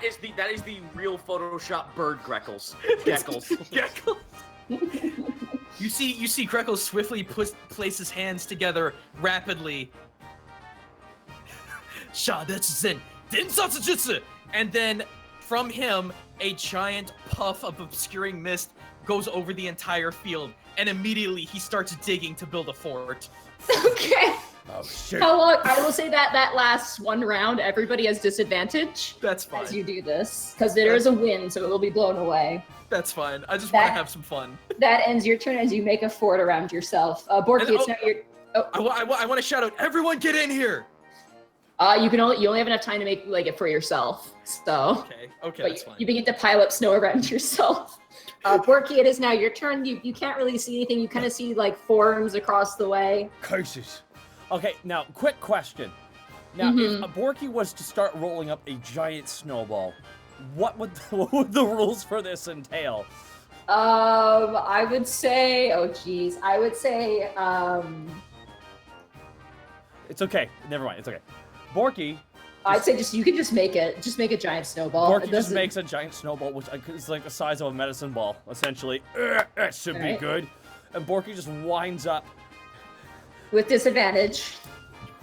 [SPEAKER 4] is the real Photoshop bird Greckles. Geckles.
[SPEAKER 3] Geckles. You see Greckles swiftly place his hands together rapidly. And then from him, a giant puff of obscuring mist goes over the entire field, and immediately he starts digging to build a fort.
[SPEAKER 2] Okay.
[SPEAKER 6] Oh, shit.
[SPEAKER 2] How long? I will say that lasts one round. Everybody has disadvantage
[SPEAKER 3] That's fine.
[SPEAKER 2] as you do this because there is a wind, so it will be blown away.
[SPEAKER 3] That's fine. I just want to
[SPEAKER 2] That-
[SPEAKER 3] have some fun.
[SPEAKER 2] That ends your turn as you make a fort around yourself. Borky,
[SPEAKER 3] And-
[SPEAKER 2] it's now your.
[SPEAKER 3] I want to shout out, everyone get in here!
[SPEAKER 2] You only have enough time to make like it for yourself. So.
[SPEAKER 3] Okay,
[SPEAKER 2] But
[SPEAKER 3] that's fine.
[SPEAKER 2] you begin to pile up snow around yourself. Borky, it is now your turn. You can't really see anything. You kind of see like forms across the way.
[SPEAKER 6] Curses.
[SPEAKER 1] Okay, now, quick question. Now, if a Borky was to start rolling up a giant snowball, what would the rules for this entail?
[SPEAKER 2] I would say, I would say,
[SPEAKER 1] It's okay. Never mind. It's okay. Borky
[SPEAKER 2] I'd say you could just make a giant snowball.
[SPEAKER 1] Borky
[SPEAKER 2] It
[SPEAKER 1] just
[SPEAKER 2] doesn't-
[SPEAKER 1] makes a giant snowball, which is like the size of a medicine ball, essentially.
[SPEAKER 6] That should be
[SPEAKER 2] Alright.
[SPEAKER 6] good.
[SPEAKER 1] And Borky just winds up
[SPEAKER 2] with disadvantage.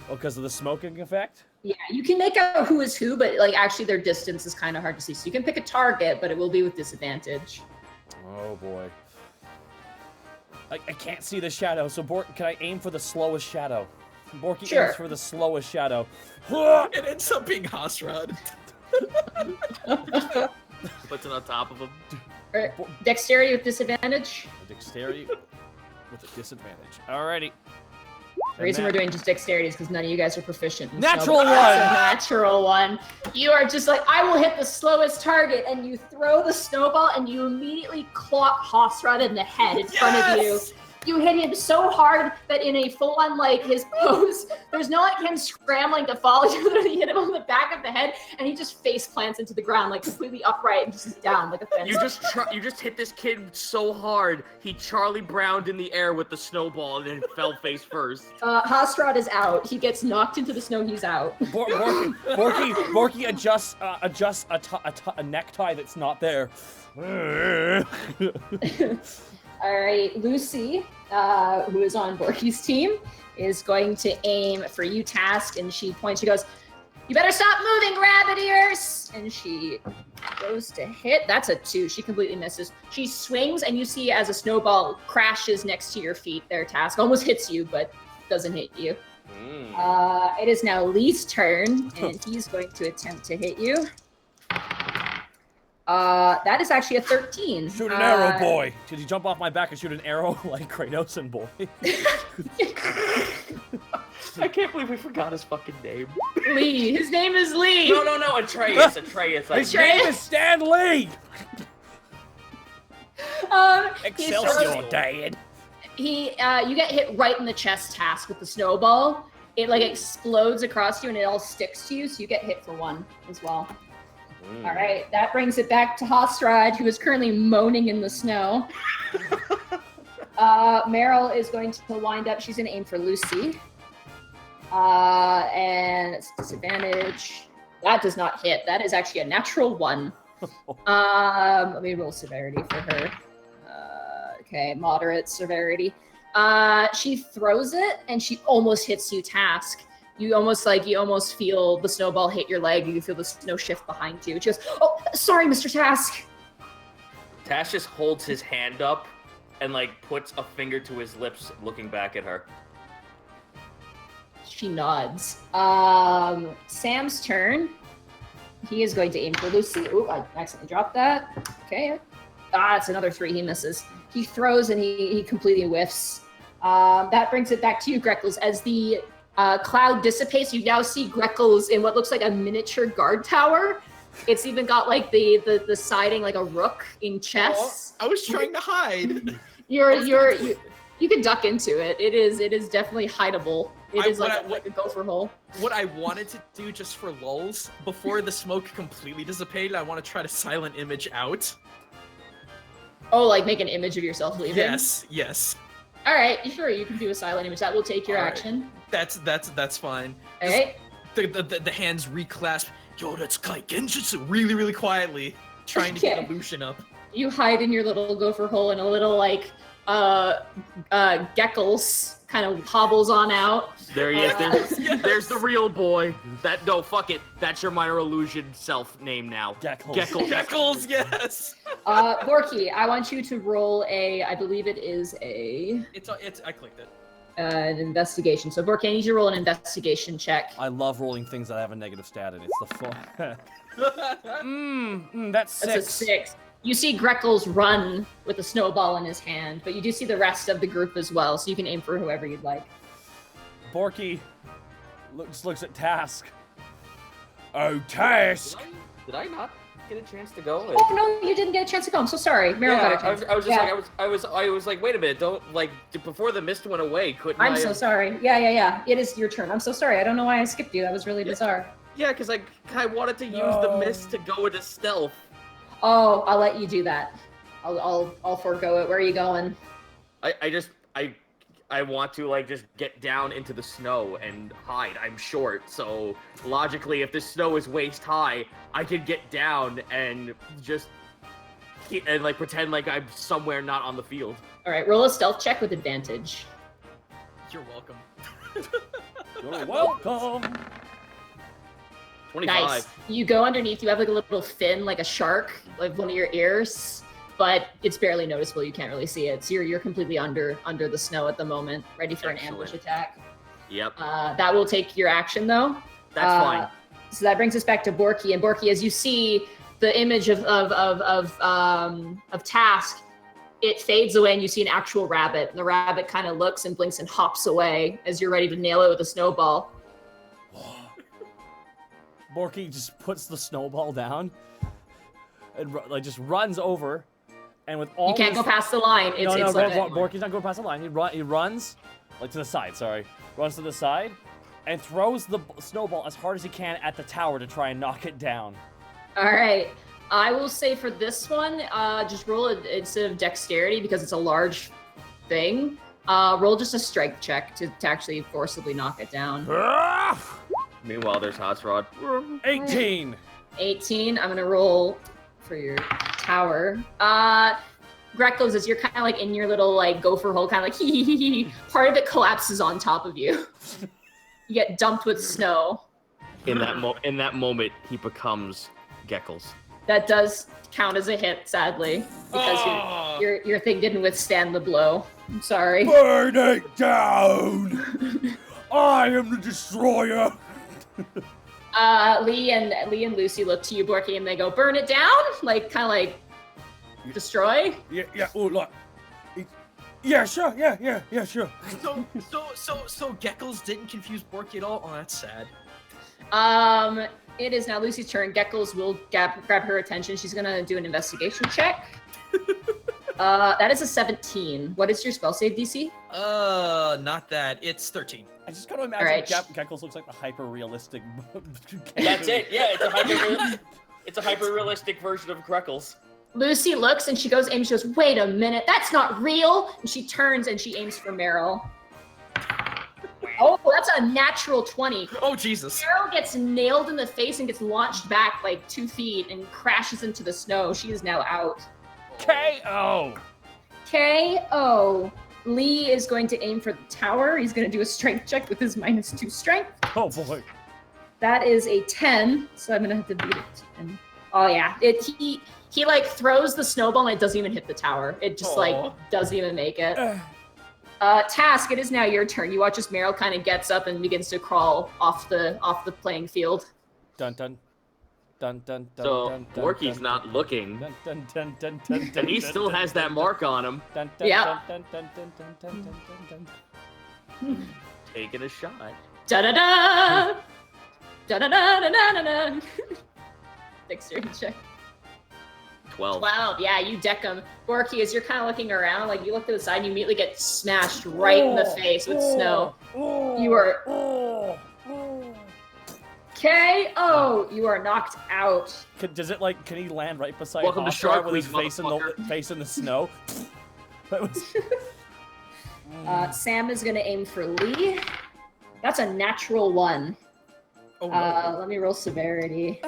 [SPEAKER 1] because of the smoking effect.
[SPEAKER 2] Yeah, you can make out who is who, but like actually their distance is kind of hard to see. So you can pick a target, but it will be with disadvantage.
[SPEAKER 1] Oh boy. I can't see the shadow, so can I aim for the slowest shadow? Borky
[SPEAKER 2] Sure.
[SPEAKER 1] aims for the slowest shadow.
[SPEAKER 3] It ends up being Hosrod.
[SPEAKER 4] Puts it on top of him.
[SPEAKER 2] Alright, dexterity with disadvantage.
[SPEAKER 1] Dexterity with a disadvantage. Alrighty.
[SPEAKER 2] The reason we're doing just dexterity is because none of you guys are proficient in
[SPEAKER 1] Natural
[SPEAKER 2] snowball.
[SPEAKER 1] one!
[SPEAKER 2] That's a natural one. You are just like, I will hit the slowest target, and you throw the snowball, and you immediately clock Hosrod in the head in front of you. You hit him so hard that in a full-on, like, his pose, there's no, like, him scrambling to fall. You literally hit him on the back of the head, and he just face plants into the ground, like, completely upright and just down like a fence.
[SPEAKER 4] You just hit this kid so hard, he Charlie Browned in the air with the snowball and then fell face first.
[SPEAKER 2] Hostrad is out. He gets knocked into the snow. He's out.
[SPEAKER 1] Borky adjusts a necktie that's not there.
[SPEAKER 2] All right, Lucy, who is on Borky's team, is going to aim for you, Task, and she points. She goes, "You better stop moving, rabbit ears!" And she goes to hit. That's a 2. She completely misses. She swings, and you see as a snowball crashes next to your feet. There, Task almost hits you, but doesn't hit you. It is now Lee's turn, and he's going to attempt to hit you. That is actually a 13.
[SPEAKER 1] Shoot an arrow, boy. Did you jump off my back and shoot an arrow like Kratos and boy?
[SPEAKER 4] I can't believe we forgot his fucking name.
[SPEAKER 2] Lee. His name is Lee.
[SPEAKER 4] No, Atreus.
[SPEAKER 1] His name is Stan Lee. Excelsior, Dad.
[SPEAKER 2] You get hit right in the chest, Task, with the snowball. It like explodes across you and it all sticks to you, so you get hit for 1 as well. All right, that brings it back to Hostrad, who is currently moaning in the snow. Meryl is going to wind up. She's going to aim for Lucy. And it's disadvantage. That does not hit. That is actually a natural 1. Let me roll severity for her. Okay, moderate severity. She throws it, and she almost hits you, Task. You almost feel the snowball hit your leg. You feel the snow shift behind you. She goes, "Oh, sorry, Mr. Task."
[SPEAKER 4] Task just holds his hand up and like puts a finger to his lips, looking back at her.
[SPEAKER 2] She nods. Sam's turn. He is going to aim for Lucy. Ooh, I accidentally dropped that. Okay. It's another 3. He misses. He throws and he completely whiffs. That brings it back to you, Greckles. As the cloud dissipates, you now see Greckles in what looks like a miniature guard tower. It's even got like the siding like a rook in chess.
[SPEAKER 3] Oh, I was trying to hide.
[SPEAKER 2] You can duck into it. It is definitely hideable. It is like a gopher hole.
[SPEAKER 3] What I wanted to do just for lulz, before the smoke completely dissipated, I want to try to silent image out.
[SPEAKER 2] Oh, like make an image of yourself leaving?
[SPEAKER 3] Yes.
[SPEAKER 2] All right, sure, you can do a silent image. That will take your action.
[SPEAKER 3] That's fine.
[SPEAKER 2] All right.
[SPEAKER 3] The hands reclasp. Yo, that's Kai Genjutsu really, really quietly, trying to get illusion up.
[SPEAKER 2] You hide in your little gopher hole and a little like Geckles kind of hobbles on out.
[SPEAKER 4] There he is. There's the real boy. Fuck it. That's your minor illusion self name now.
[SPEAKER 3] Geckles, yes.
[SPEAKER 2] Borky, I want you to roll I believe it is
[SPEAKER 3] I clicked it.
[SPEAKER 2] An investigation. So Borky, I need you to roll an investigation check.
[SPEAKER 1] I love rolling things that have a negative stat in it. It's the fun. That's 6.
[SPEAKER 2] That's a 6. You see Greckles run with a snowball in his hand, but you do see the rest of the group as well, so you can aim for whoever you'd like.
[SPEAKER 1] Borky just looks at Task. Oh, Task!
[SPEAKER 4] Did I not get a chance to go?
[SPEAKER 2] Oh no, you didn't get a chance to go. I'm so sorry. Meryl got a chance.
[SPEAKER 4] I was like, wait a minute, before the mist went away, couldn't I?
[SPEAKER 2] I'm so sorry. Yeah. It is your turn. I'm so sorry. I don't know why I skipped you. That was really bizarre.
[SPEAKER 4] Yeah, because I wanted to use the mist to go into stealth.
[SPEAKER 2] Oh, I'll let you do that. I'll forego it. Where are you going?
[SPEAKER 4] I want to just get down into the snow and hide. I'm short, so logically, if this snow is waist high, I could get down and just pretend like I'm somewhere not on the field.
[SPEAKER 2] All right, roll a stealth check with advantage.
[SPEAKER 3] You're welcome.
[SPEAKER 1] You're welcome.
[SPEAKER 4] 25.
[SPEAKER 2] Nice. You go underneath. You have like a little fin, like a shark, like one of your ears, but it's barely noticeable. You can't really see it. So you're completely under the snow at the moment, ready for an ambush attack.
[SPEAKER 4] Yep.
[SPEAKER 2] That will take your action though.
[SPEAKER 4] That's fine.
[SPEAKER 2] So that brings us back to Borky. And Borky, as you see the image of Task, it fades away and you see an actual rabbit. And the rabbit kind of looks and blinks and hops away as you're ready to nail it with a snowball.
[SPEAKER 1] Borky just puts the snowball down and just runs over And with all
[SPEAKER 2] You can't go past the line. It's
[SPEAKER 1] no,
[SPEAKER 2] like
[SPEAKER 1] Borky's not going past the line. He runs, like to the side, sorry. Runs to the side, and throws the snowball as hard as he can at the tower to try and knock it down.
[SPEAKER 2] All right. I will say for this one, just roll it instead of dexterity because it's a large thing. Roll just a strength check to actually forcibly knock it down.
[SPEAKER 4] Meanwhile, there's Hot Rod.
[SPEAKER 1] 18.
[SPEAKER 2] 18. I'm gonna roll for your tower. Greckles, as you're kind of like in your little like gopher hole, kind of like hee. Part of it collapses on top of you. You get dumped with snow.
[SPEAKER 4] In that moment, he becomes Geckles.
[SPEAKER 2] That does count as a hit, sadly, because your thing didn't withstand the blow. I'm sorry.
[SPEAKER 6] Burn it down! I am the destroyer!
[SPEAKER 2] Lee and Lucy look to you, Borky, and they go, "Burn it down!" Like, kind of like, destroy?
[SPEAKER 6] Yeah, oh, look. Yeah, sure, yeah, sure.
[SPEAKER 3] So Geckles didn't confuse Borky at all? Oh, that's sad.
[SPEAKER 2] It is now Lucy's turn. Geckles will grab her attention. She's gonna do an investigation check. That is a 17. What is your spell save DC?
[SPEAKER 3] Not that. It's 13.
[SPEAKER 1] I just gotta imagine
[SPEAKER 2] Right.
[SPEAKER 1] Geckles looks like the hyper-realistic.
[SPEAKER 4] That's it. Yeah, it's a hyper-realistic version of Greckles.
[SPEAKER 2] Lucy looks and she goes, Amy, she goes, "Wait a minute, that's not real." And she turns and she aims for Meryl. Oh, that's a natural 20.
[SPEAKER 3] Oh, Jesus.
[SPEAKER 2] Meryl gets nailed in the face and gets launched back like 2 feet and crashes into the snow. She is now out.
[SPEAKER 1] KO.
[SPEAKER 2] KO. Lee is going to aim for the tower. He's going to do a strength check with his -2 strength.
[SPEAKER 1] Oh boy.
[SPEAKER 2] That is a 10, so I'm going to have to beat it. And, oh yeah, he like throws the snowball and it doesn't even hit the tower. It just like doesn't even make it. Task, it is now your turn. You watch as Meryl kind of gets up and begins to crawl off the playing field.
[SPEAKER 1] Dun dun. Dun dun dun.
[SPEAKER 4] So
[SPEAKER 1] dun, dun,
[SPEAKER 4] Borky's
[SPEAKER 1] dun,
[SPEAKER 4] not looking,
[SPEAKER 1] dun, dun, dun, dun, dun,
[SPEAKER 4] and he still has that mark on him.
[SPEAKER 1] Dun, dun,
[SPEAKER 2] Yeah.
[SPEAKER 1] dun, dun, dun, dun, dun, dun, dun, dun.
[SPEAKER 4] Taking a shot.
[SPEAKER 2] Da-da-da! Da-da-da-da-da-da! Dexterity check.
[SPEAKER 4] 12.
[SPEAKER 2] 12, yeah, you deck him. Borky, as you're kind of looking around, like you look to the side and you immediately get smashed right in the face with snow. You are KO! You are knocked out.
[SPEAKER 1] Does it like? Can he land right beside
[SPEAKER 4] Welcome to
[SPEAKER 1] Hofstra
[SPEAKER 4] Shark
[SPEAKER 1] with his
[SPEAKER 4] Week,
[SPEAKER 1] face in
[SPEAKER 4] motherfucker.
[SPEAKER 1] the snow? That was.
[SPEAKER 2] Sam is going to aim for Lee. That's a natural 1.
[SPEAKER 3] Oh, no.
[SPEAKER 2] Let me roll severity.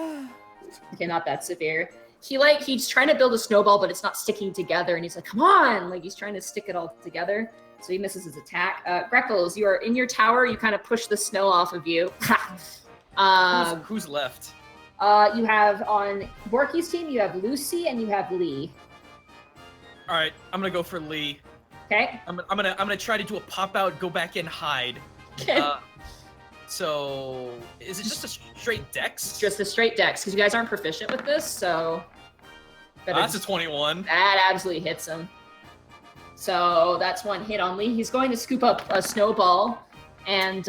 [SPEAKER 2] Okay, not that severe. He's trying to build a snowball, but it's not sticking together, and he's like, "Come on!" Like he's trying to stick it all together. So he misses his attack. Greckles, you are in your tower. You kind of push the snow off of you.
[SPEAKER 3] Who's left?
[SPEAKER 2] You have on Borky's team, you have Lucy and you have Lee.
[SPEAKER 3] All right, I'm gonna go for Lee.
[SPEAKER 2] Okay.
[SPEAKER 3] I'm gonna try to do a pop out, go back in, hide.
[SPEAKER 2] Okay.
[SPEAKER 3] So is it just a straight dex?
[SPEAKER 2] Just a straight dex, because you guys aren't proficient with this, so.
[SPEAKER 3] That's a 21.
[SPEAKER 2] That absolutely hits him. So that's 1 hit on Lee. He's going to scoop up a snowball, and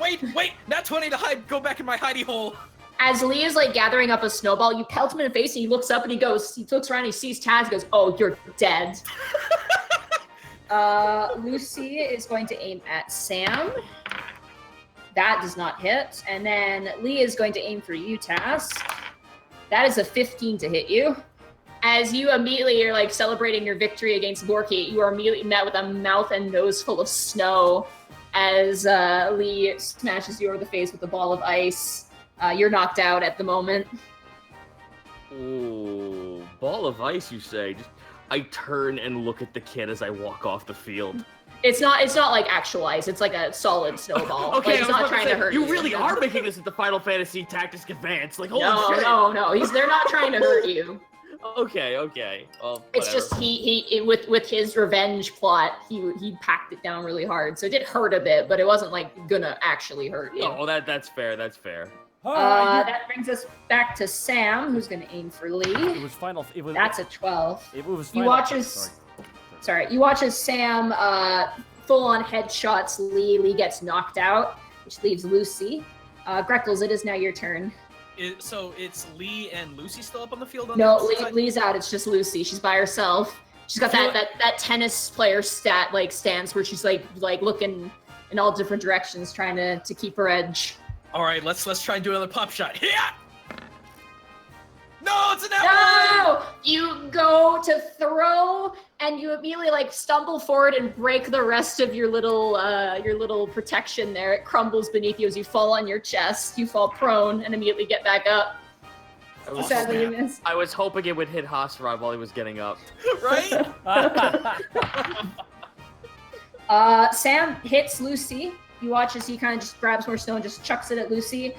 [SPEAKER 3] wait! Not 20 to hide. Go back in my hidey hole.
[SPEAKER 2] as Lee is like gathering up a snowball, you pelt him in the face, and he looks up and he looks around, and he sees Taz, and goes, "Oh, you're dead." Lucy is going to aim at Sam. That does not hit. And then Lee is going to aim for you, Taz. That is a 15 to hit you. As you immediately are like celebrating your victory against Borky, you are immediately met with a mouth and nose full of snow as Lee smashes you over the face with a ball of ice. You're knocked out at the moment.
[SPEAKER 4] Ooh, ball of ice, you say? I turn and look at the kid as I walk off the field.
[SPEAKER 2] It's not like actual ice. It's like a solid snowball.
[SPEAKER 4] Okay,
[SPEAKER 2] like, it's not trying to hurt you.
[SPEAKER 4] You really are making this into Final Fantasy Tactics Advance. Like, holy shit.
[SPEAKER 2] No. They're not trying to hurt you.
[SPEAKER 4] Okay. Well,
[SPEAKER 2] It's just he with his revenge plot, he packed it down really hard. So it did hurt a bit, but it wasn't like gonna actually hurt you.
[SPEAKER 4] Oh, that's fair. That's fair.
[SPEAKER 2] That brings us back to Sam, who's gonna aim for Lee.
[SPEAKER 1] It was final.
[SPEAKER 2] That's a 12.
[SPEAKER 1] It was.
[SPEAKER 2] You
[SPEAKER 1] Final,
[SPEAKER 2] watch as you watch as Sam full on headshots Lee. Lee gets knocked out, which leaves Lucy. Greckles, it is now your turn.
[SPEAKER 3] So it's Lee and Lucy still up on the field? On
[SPEAKER 2] No,
[SPEAKER 3] the side?
[SPEAKER 2] Lee's out. It's just Lucy. She's by herself. She's got that tennis player stance where she's like looking in all different directions, trying to keep her edge.
[SPEAKER 3] All right, let's try and do another pop shot. Yeah. No, it's an out.
[SPEAKER 2] No! You go to throw, and you immediately like stumble forward and break the rest of your little protection there. It crumbles beneath you as you fall on your chest. You fall prone and immediately get back up. Sadly, you missed.
[SPEAKER 4] I was hoping it would hit Hasrod while he was getting up.
[SPEAKER 3] Right?
[SPEAKER 2] Sam hits Lucy. You watch as he kind of just grabs more snow and just chucks it at Lucy.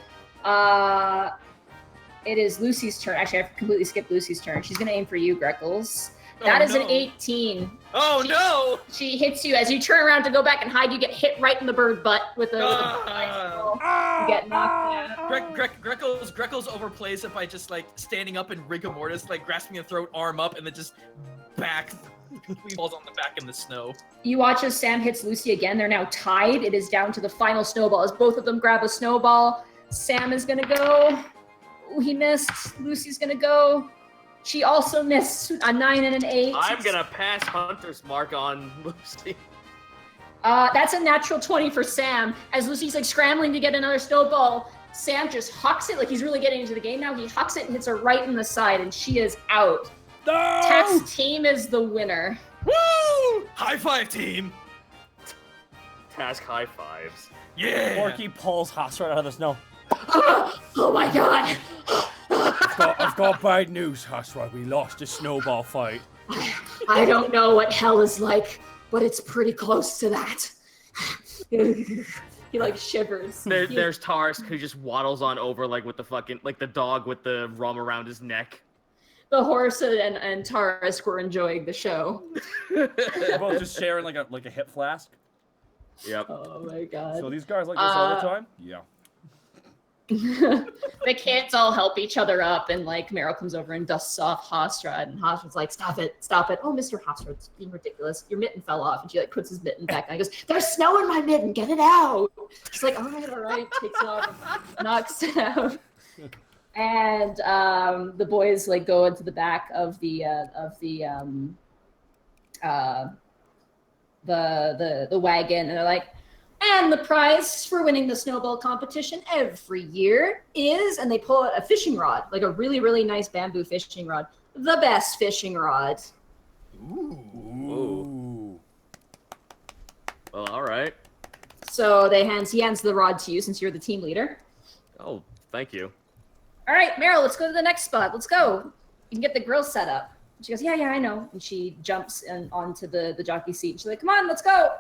[SPEAKER 2] It is Lucy's turn. Actually, I completely skipped Lucy's turn. She's going to aim for you, Greckles. That is an 18.
[SPEAKER 3] Oh, no!
[SPEAKER 2] She hits you. As you turn around to go back and hide, you get hit right in the bird butt with a bicycle. You get knocked down.
[SPEAKER 3] Greckles overplays it by just like standing up in rigor mortis, like grasping a throat, arm up, and then just back. He falls on the back in the snow.
[SPEAKER 2] You watch as Sam hits Lucy again. They're now tied. It is down to the final snowball. As both of them grab a snowball, Sam is going to go. Ooh, he missed. Lucy's going to go. She also missed a 9 and an 8.
[SPEAKER 4] I'm going to pass Hunter's Mark on Lucy.
[SPEAKER 2] That's a natural 20 for Sam. As Lucy's like scrambling to get another snowball, Sam just hucks it like he's really getting into the game now. He hucks it and hits her right in the side, and she is out.
[SPEAKER 1] No!
[SPEAKER 2] Task's team is the winner.
[SPEAKER 3] Woo! High five, team!
[SPEAKER 4] Task high fives.
[SPEAKER 3] Yeah!
[SPEAKER 1] Porky pulls Hasrod out of the snow.
[SPEAKER 2] Oh my god!
[SPEAKER 6] I've got bad news, Hasrod. We lost a snowball fight.
[SPEAKER 2] I don't know what hell is like, but it's pretty close to that. He like shivers.
[SPEAKER 4] There's Taurus who just waddles on over like with the fucking like the dog with the rum around his neck.
[SPEAKER 2] The horse and Taurus were enjoying the show.
[SPEAKER 1] They're both just sharing like a hip flask.
[SPEAKER 4] Yep.
[SPEAKER 2] Oh my god.
[SPEAKER 1] So these guys like this all the time? Yeah.
[SPEAKER 2] The kids all help each other up, and like Meryl comes over and dusts off Hasrod, and Hasrod's like, stop it. Oh, Mr. Hasrod's being ridiculous. Your mitten fell off. And she like puts his mitten back on. He goes, there's snow in my mitten, get it out. She's like, all right, takes it off and knocks it out. And the boys like go into the back of the wagon, and they're like, and the prize for winning the snowball competition every year is, and they pull out a fishing rod, like a really, really nice bamboo fishing rod. The best fishing rod.
[SPEAKER 4] Ooh. Well, all right.
[SPEAKER 2] So he hands the rod to you since you're the team leader.
[SPEAKER 4] Oh, thank you.
[SPEAKER 2] All right, Meryl, let's go to the next spot. Let's go. You can get the grill set up. She goes, yeah, I know. And she jumps onto the jockey seat. She's like, come on, let's go.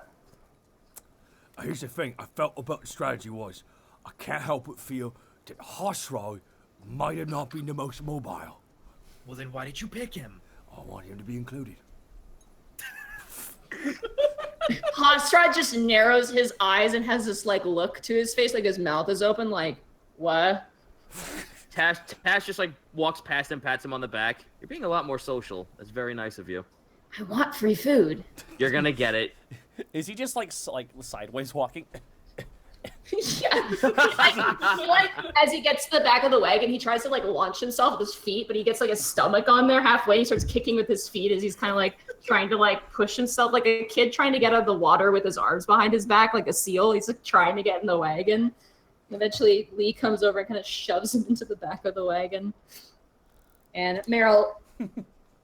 [SPEAKER 6] Here's the thing I felt about the strategy was, I can't help but feel that Hasrod might have not been the most mobile.
[SPEAKER 3] Well, then why did you pick him?
[SPEAKER 6] I want him to be included.
[SPEAKER 2] Hasrod just narrows his eyes and has this like look to his face, like his mouth is open, like, what?
[SPEAKER 4] Tash just like walks past him, pats him on the back. You're being a lot more social. That's very nice of you.
[SPEAKER 2] I want free food.
[SPEAKER 4] You're gonna get it.
[SPEAKER 1] Is he just like sideways walking?
[SPEAKER 2] Yeah. He like, as he gets to the back of the wagon, he tries to like launch himself with his feet, but he gets like his stomach on there halfway. He starts kicking with his feet as he's kind of like trying to like push himself like a kid trying to get out of the water with his arms behind his back like a seal. He's like trying to get in the wagon. And eventually Lee comes over and kind of shoves him into the back of the wagon. And Meryl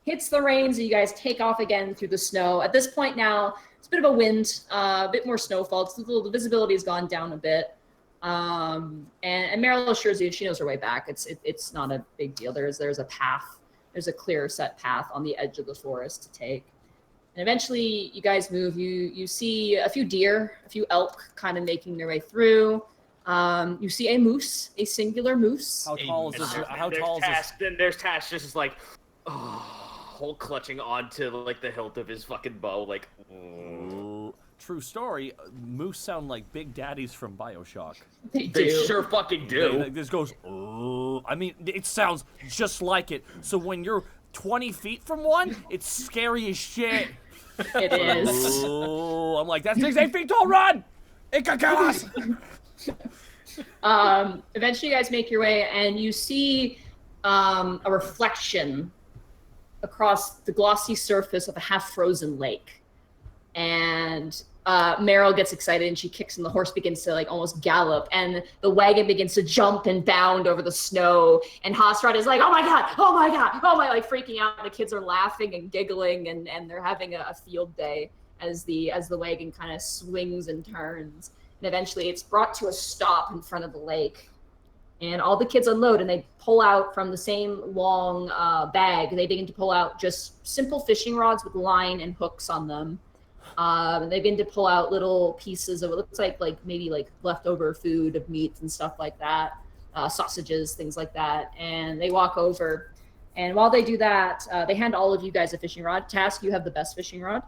[SPEAKER 2] hits the reins and you guys take off again through the snow. At this point now, it's a bit of a wind, a bit more snowfall. The visibility has gone down a bit. And Meryl assures you she knows her way back. It's not a big deal. There's a path. There's a clear set path on the edge of the forest to take. And eventually you guys move. You see a few deer, a few elk kind of making their way through. You see a moose, a singular moose.
[SPEAKER 1] How tall is this? How tall is this?
[SPEAKER 4] Then there's Tash just like, whole clutching onto like the hilt of his fucking bow, like.
[SPEAKER 1] True story. Moose sound like big daddies from BioShock.
[SPEAKER 2] They
[SPEAKER 4] They
[SPEAKER 2] do.
[SPEAKER 4] sure fucking do.
[SPEAKER 1] This goes. I mean, it sounds just like it. So when you're 20 feet from one, it's scary as shit.
[SPEAKER 2] It is.
[SPEAKER 1] I'm like, that's 6 8 feet tall. Run! It could kill us.
[SPEAKER 2] Eventually, you guys make your way, and you see a reflection across the glossy surface of a half-frozen lake. And Meryl gets excited, and she kicks, and the horse begins to like almost gallop, and the wagon begins to jump and bound over the snow. And Hosrod is like, "Oh my god! Oh my god! Oh my!" like freaking out. The kids are laughing and giggling, and they're having a field day as the wagon kind of swings and turns. And eventually, it's brought to a stop in front of the lake. And all the kids unload, and they pull out from the same long bag. They begin to pull out just simple fishing rods with line and hooks on them. They begin to pull out little pieces of what looks like maybe like leftover food of meats and stuff like that, sausages, things like that. And they walk over, and while they do that, they hand all of you guys a fishing rod. Task, you have the best fishing rod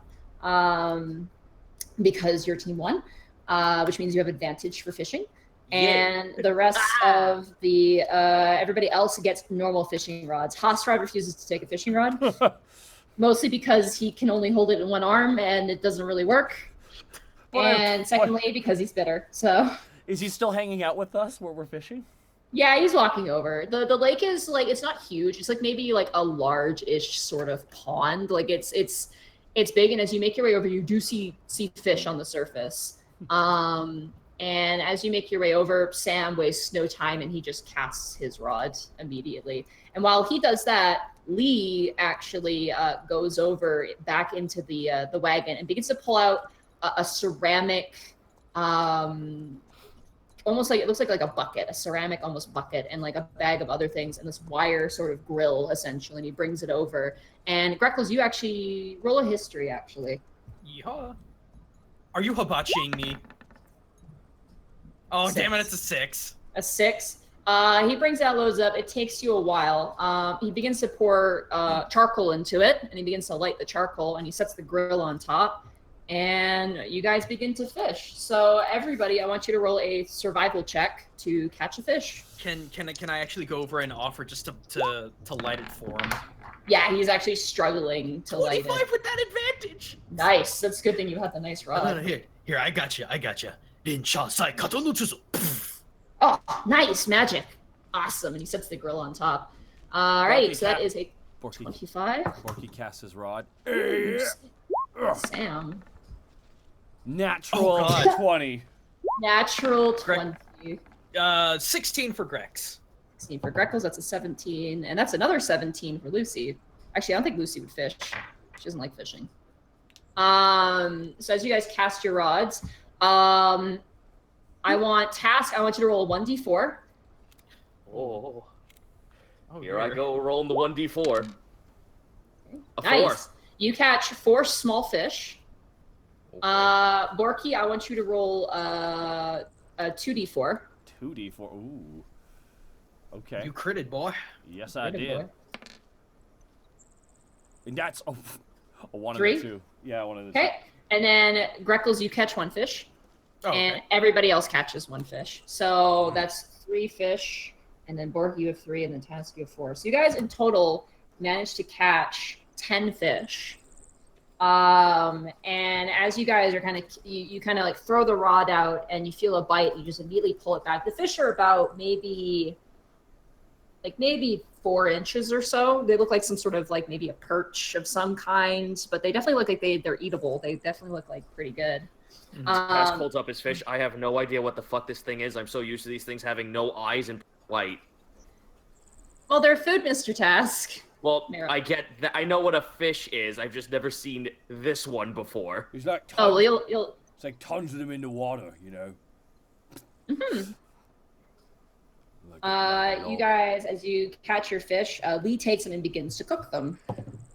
[SPEAKER 2] because your team won, which means you have advantage for fishing. And the rest of the everybody else gets normal fishing rods. Hosrod refuses to take a fishing rod. Mostly because he can only hold it in one arm and it doesn't really work. And secondly, because he's bitter. So
[SPEAKER 1] is he still hanging out with us where we're fishing?
[SPEAKER 2] Yeah, he's walking over. The lake is like, it's not huge. It's like maybe like a large-ish sort of pond. Like it's big, and as you make your way over, you do see fish on the surface. And as you make your way over, Sam wastes no time and he just casts his rod immediately. And while he does that, Lee actually goes over back into the wagon and begins to pull out a ceramic, almost like, it looks like a bucket, a ceramic almost bucket, and like a bag of other things, and this wire sort of grill essentially, and he brings it over. And Greckles, you actually roll a history actually.
[SPEAKER 3] Yeah. Are you hibachiing me? Oh, 6. Damn it, it's a 6.
[SPEAKER 2] A 6. He brings out, loads up. It takes you a while. He begins to pour charcoal into it, and he begins to light the charcoal, and he sets the grill on top, and you guys begin to fish. So everybody, I want you to roll a survival check to catch a fish.
[SPEAKER 3] Can I actually go over and offer just to light it for him?
[SPEAKER 2] Yeah, he's actually struggling to light it.
[SPEAKER 3] 25 with that advantage.
[SPEAKER 2] Nice. That's a good thing you had the nice rod.
[SPEAKER 3] Here, I got you.
[SPEAKER 2] Oh, nice magic. Awesome. And he sets the grill on top. All right, so that is a 25.
[SPEAKER 1] Borky casts his rod.
[SPEAKER 2] Sam.
[SPEAKER 1] Natural 20.
[SPEAKER 2] Natural 20.
[SPEAKER 3] 16 for Grex.
[SPEAKER 2] 16 for Greckles, that's a 17. And that's another 17 for Lucy. Actually, I don't think Lucy would fish. She doesn't like fishing. So as you guys cast your rods, I want you to roll a 1d4.
[SPEAKER 4] Oh, here I go rolling the 1d4. A
[SPEAKER 2] nice.
[SPEAKER 4] 4.
[SPEAKER 2] You catch 4 small fish. Okay. Borky, I want you to roll a 2d4.
[SPEAKER 1] 2d4. Ooh. Okay.
[SPEAKER 3] You critted, boy.
[SPEAKER 1] Yes, I did. Boy. And that's a 1
[SPEAKER 2] 3?
[SPEAKER 1] and a 2. Yeah, 1 and a 2.
[SPEAKER 2] Okay. And then Greckles, you catch 1 fish. Oh, and everybody else catches 1 fish. So that's 3 fish. And then Borky, you have 3, and then Task, you have 4. So you guys in total managed to catch 10 fish. And as you guys are kind of, you kind of like throw the rod out and you feel a bite, you just immediately pull it back. The fish are about maybe 4 inches or so. They look like some sort of like maybe a perch of some kind, but they definitely look like they're eatable. They definitely look like pretty good.
[SPEAKER 4] Task holds up his fish. I have no idea what the fuck this thing is. I'm so used to these things having no eyes and white.
[SPEAKER 2] Well, they're food, Mr. Task.
[SPEAKER 4] Well, I get that. I know what a fish is. I've just never seen this one before.
[SPEAKER 6] There's like
[SPEAKER 2] tons,
[SPEAKER 6] it's like tons of them in the water, you know.
[SPEAKER 2] Mm-hmm. You guys, as you catch your fish, Lee takes them and begins to cook them.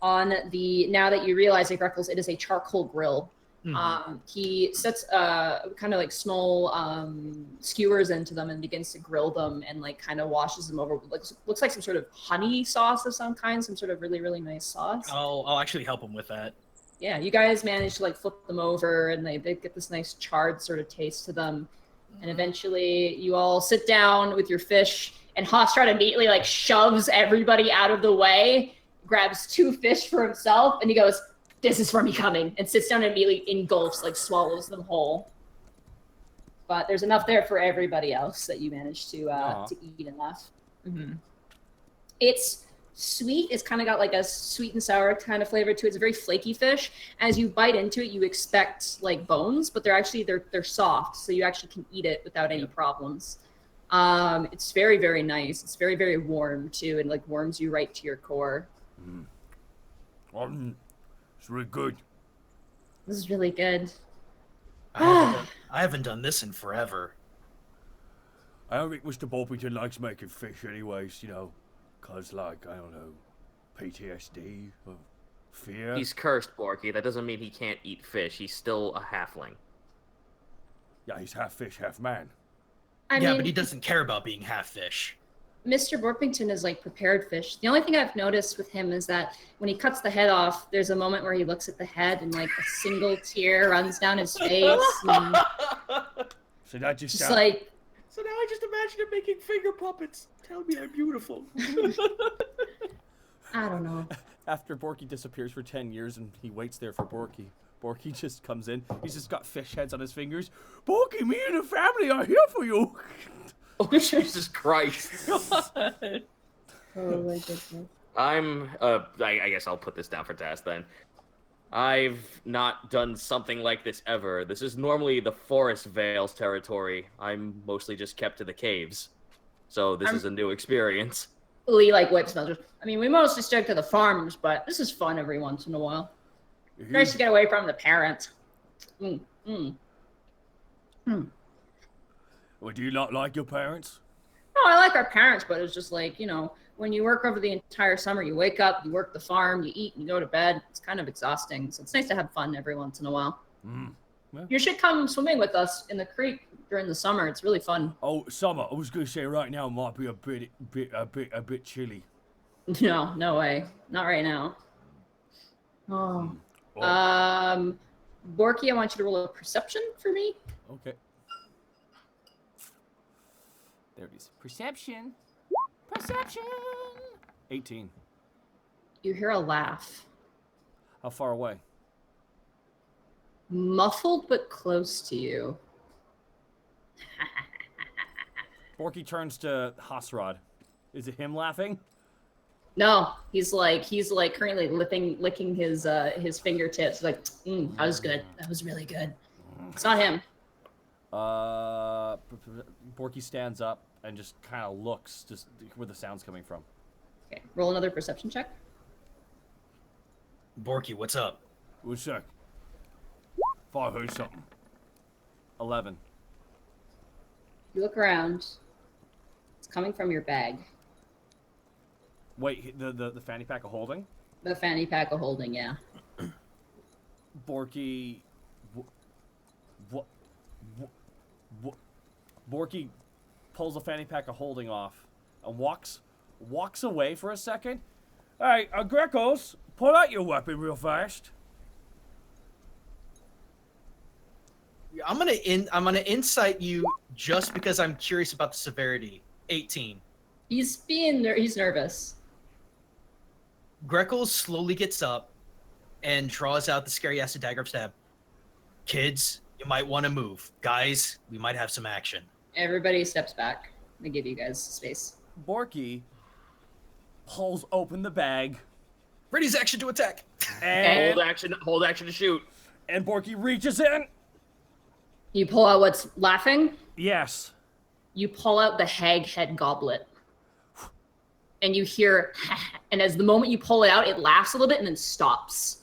[SPEAKER 2] Now that you realize that Greckles, it is a charcoal grill. Mm-hmm. He sets kind of like small skewers into them and begins to grill them and like kind of washes them over. Looks like some sort of honey sauce of some kind, some sort of really, really nice sauce.
[SPEAKER 3] I'll actually help him with that.
[SPEAKER 2] Yeah, you guys manage to like flip them over and they get this nice charred sort of taste to them. And eventually you all sit down with your fish, and Hofstrad immediately like shoves everybody out of the way, grabs 2 fish for himself, and he goes, "This is for me coming," and sits down and immediately engulfs, like swallows them whole. but there's enough there for everybody else that you managed to eat enough. Mm-hmm. It's sweet. It's kind of got like a sweet and sour kind of flavor to it. It's a very flaky fish. As you bite into it, you expect like bones, but they're soft, so you actually can eat it without any problems. It's very, very nice. It's very, very warm too, and like warms you right to your core.
[SPEAKER 6] It's really good.
[SPEAKER 2] This is really good.
[SPEAKER 3] I haven't done this in forever.
[SPEAKER 6] I don't think Mr. Bobbington likes making fish anyways, you know, cause like, I don't know, PTSD or fear.
[SPEAKER 4] He's cursed, Borky. That doesn't mean he can't eat fish. He's still a halfling.
[SPEAKER 6] Yeah, he's half fish, half man.
[SPEAKER 2] I mean,
[SPEAKER 3] but he doesn't care about being half fish.
[SPEAKER 2] Mr. Borpington is like prepared fish. The only thing I've noticed with him is that when he cuts the head off, there's a moment where he looks at the head and like a single tear runs down his face. And
[SPEAKER 6] So that just
[SPEAKER 2] just
[SPEAKER 6] sounds
[SPEAKER 2] like,
[SPEAKER 4] So now I just imagine him making finger puppets. Tell me I'm beautiful.
[SPEAKER 2] I don't know.
[SPEAKER 1] After Borky disappears for 10 years and he waits there for Borky, Borky just comes in. He's just got fish heads on his fingers. Borky, me and the family are here for you.
[SPEAKER 4] Oh, Jesus Christ.
[SPEAKER 2] Oh my goodness.
[SPEAKER 4] I guess I'll put this down for task then. I've not done something like this ever. This is normally the Forest Vales territory. I'm mostly just kept to the caves. So this is a new experience.
[SPEAKER 2] Lee like wipes noses. I mean, we mostly stick to the farms, but this is fun every once in a while. Nice to get away from the parents.
[SPEAKER 6] Well, do you not like your parents?
[SPEAKER 2] No, I like our parents, but it's just like, you know, when you work over the entire summer, you wake up, you work the farm, you eat, and you go to bed. It's kind of exhausting. So it's nice to have fun every once in a while.
[SPEAKER 6] Yeah.
[SPEAKER 2] You should come swimming with us in the creek during the summer. It's really fun.
[SPEAKER 6] Oh, summer. I was gonna say right now might be a bit chilly.
[SPEAKER 2] No, no way. Not right now. Oh. Borky, I want you to roll a perception for me.
[SPEAKER 1] Okay. There it is. Perception. 18.
[SPEAKER 2] You hear a laugh.
[SPEAKER 1] How far away?
[SPEAKER 2] Muffled but close to you.
[SPEAKER 1] Borky turns to Hasrod. Is it him laughing?
[SPEAKER 2] No, he's like currently licking his fingertips. Like, that was good. That was really good. It's not him.
[SPEAKER 1] Borky stands up and just kind of looks just where the sound's coming from.
[SPEAKER 2] Okay, roll another perception check.
[SPEAKER 3] Borky, what's up?
[SPEAKER 6] One sec. If I heard something.
[SPEAKER 1] 11.
[SPEAKER 2] You look around. It's coming from your bag.
[SPEAKER 1] Wait, the fanny pack of holding?
[SPEAKER 2] The fanny pack of holding, yeah.
[SPEAKER 1] Borky... Borky pulls the fanny pack of holding off and walks away for a second.
[SPEAKER 6] Hey, Grecos, pull out your weapon real fast.
[SPEAKER 3] I'm gonna incite you just because I'm curious about the severity. 18.
[SPEAKER 2] He's nervous.
[SPEAKER 3] Greckles slowly gets up and draws out the scary acid dagger of stab. Kids, you might want to move. Guys, we might have some action.
[SPEAKER 2] Everybody steps back. They give you guys space.
[SPEAKER 1] Borky pulls open the bag.
[SPEAKER 3] Ready's action to attack.
[SPEAKER 1] And
[SPEAKER 4] Hold action to shoot.
[SPEAKER 1] And Borky reaches in.
[SPEAKER 2] You pull out what's laughing.
[SPEAKER 1] Yes.
[SPEAKER 2] You pull out the hag head goblet. And you hear, and as the moment you pull it out, it laughs a little bit and then stops.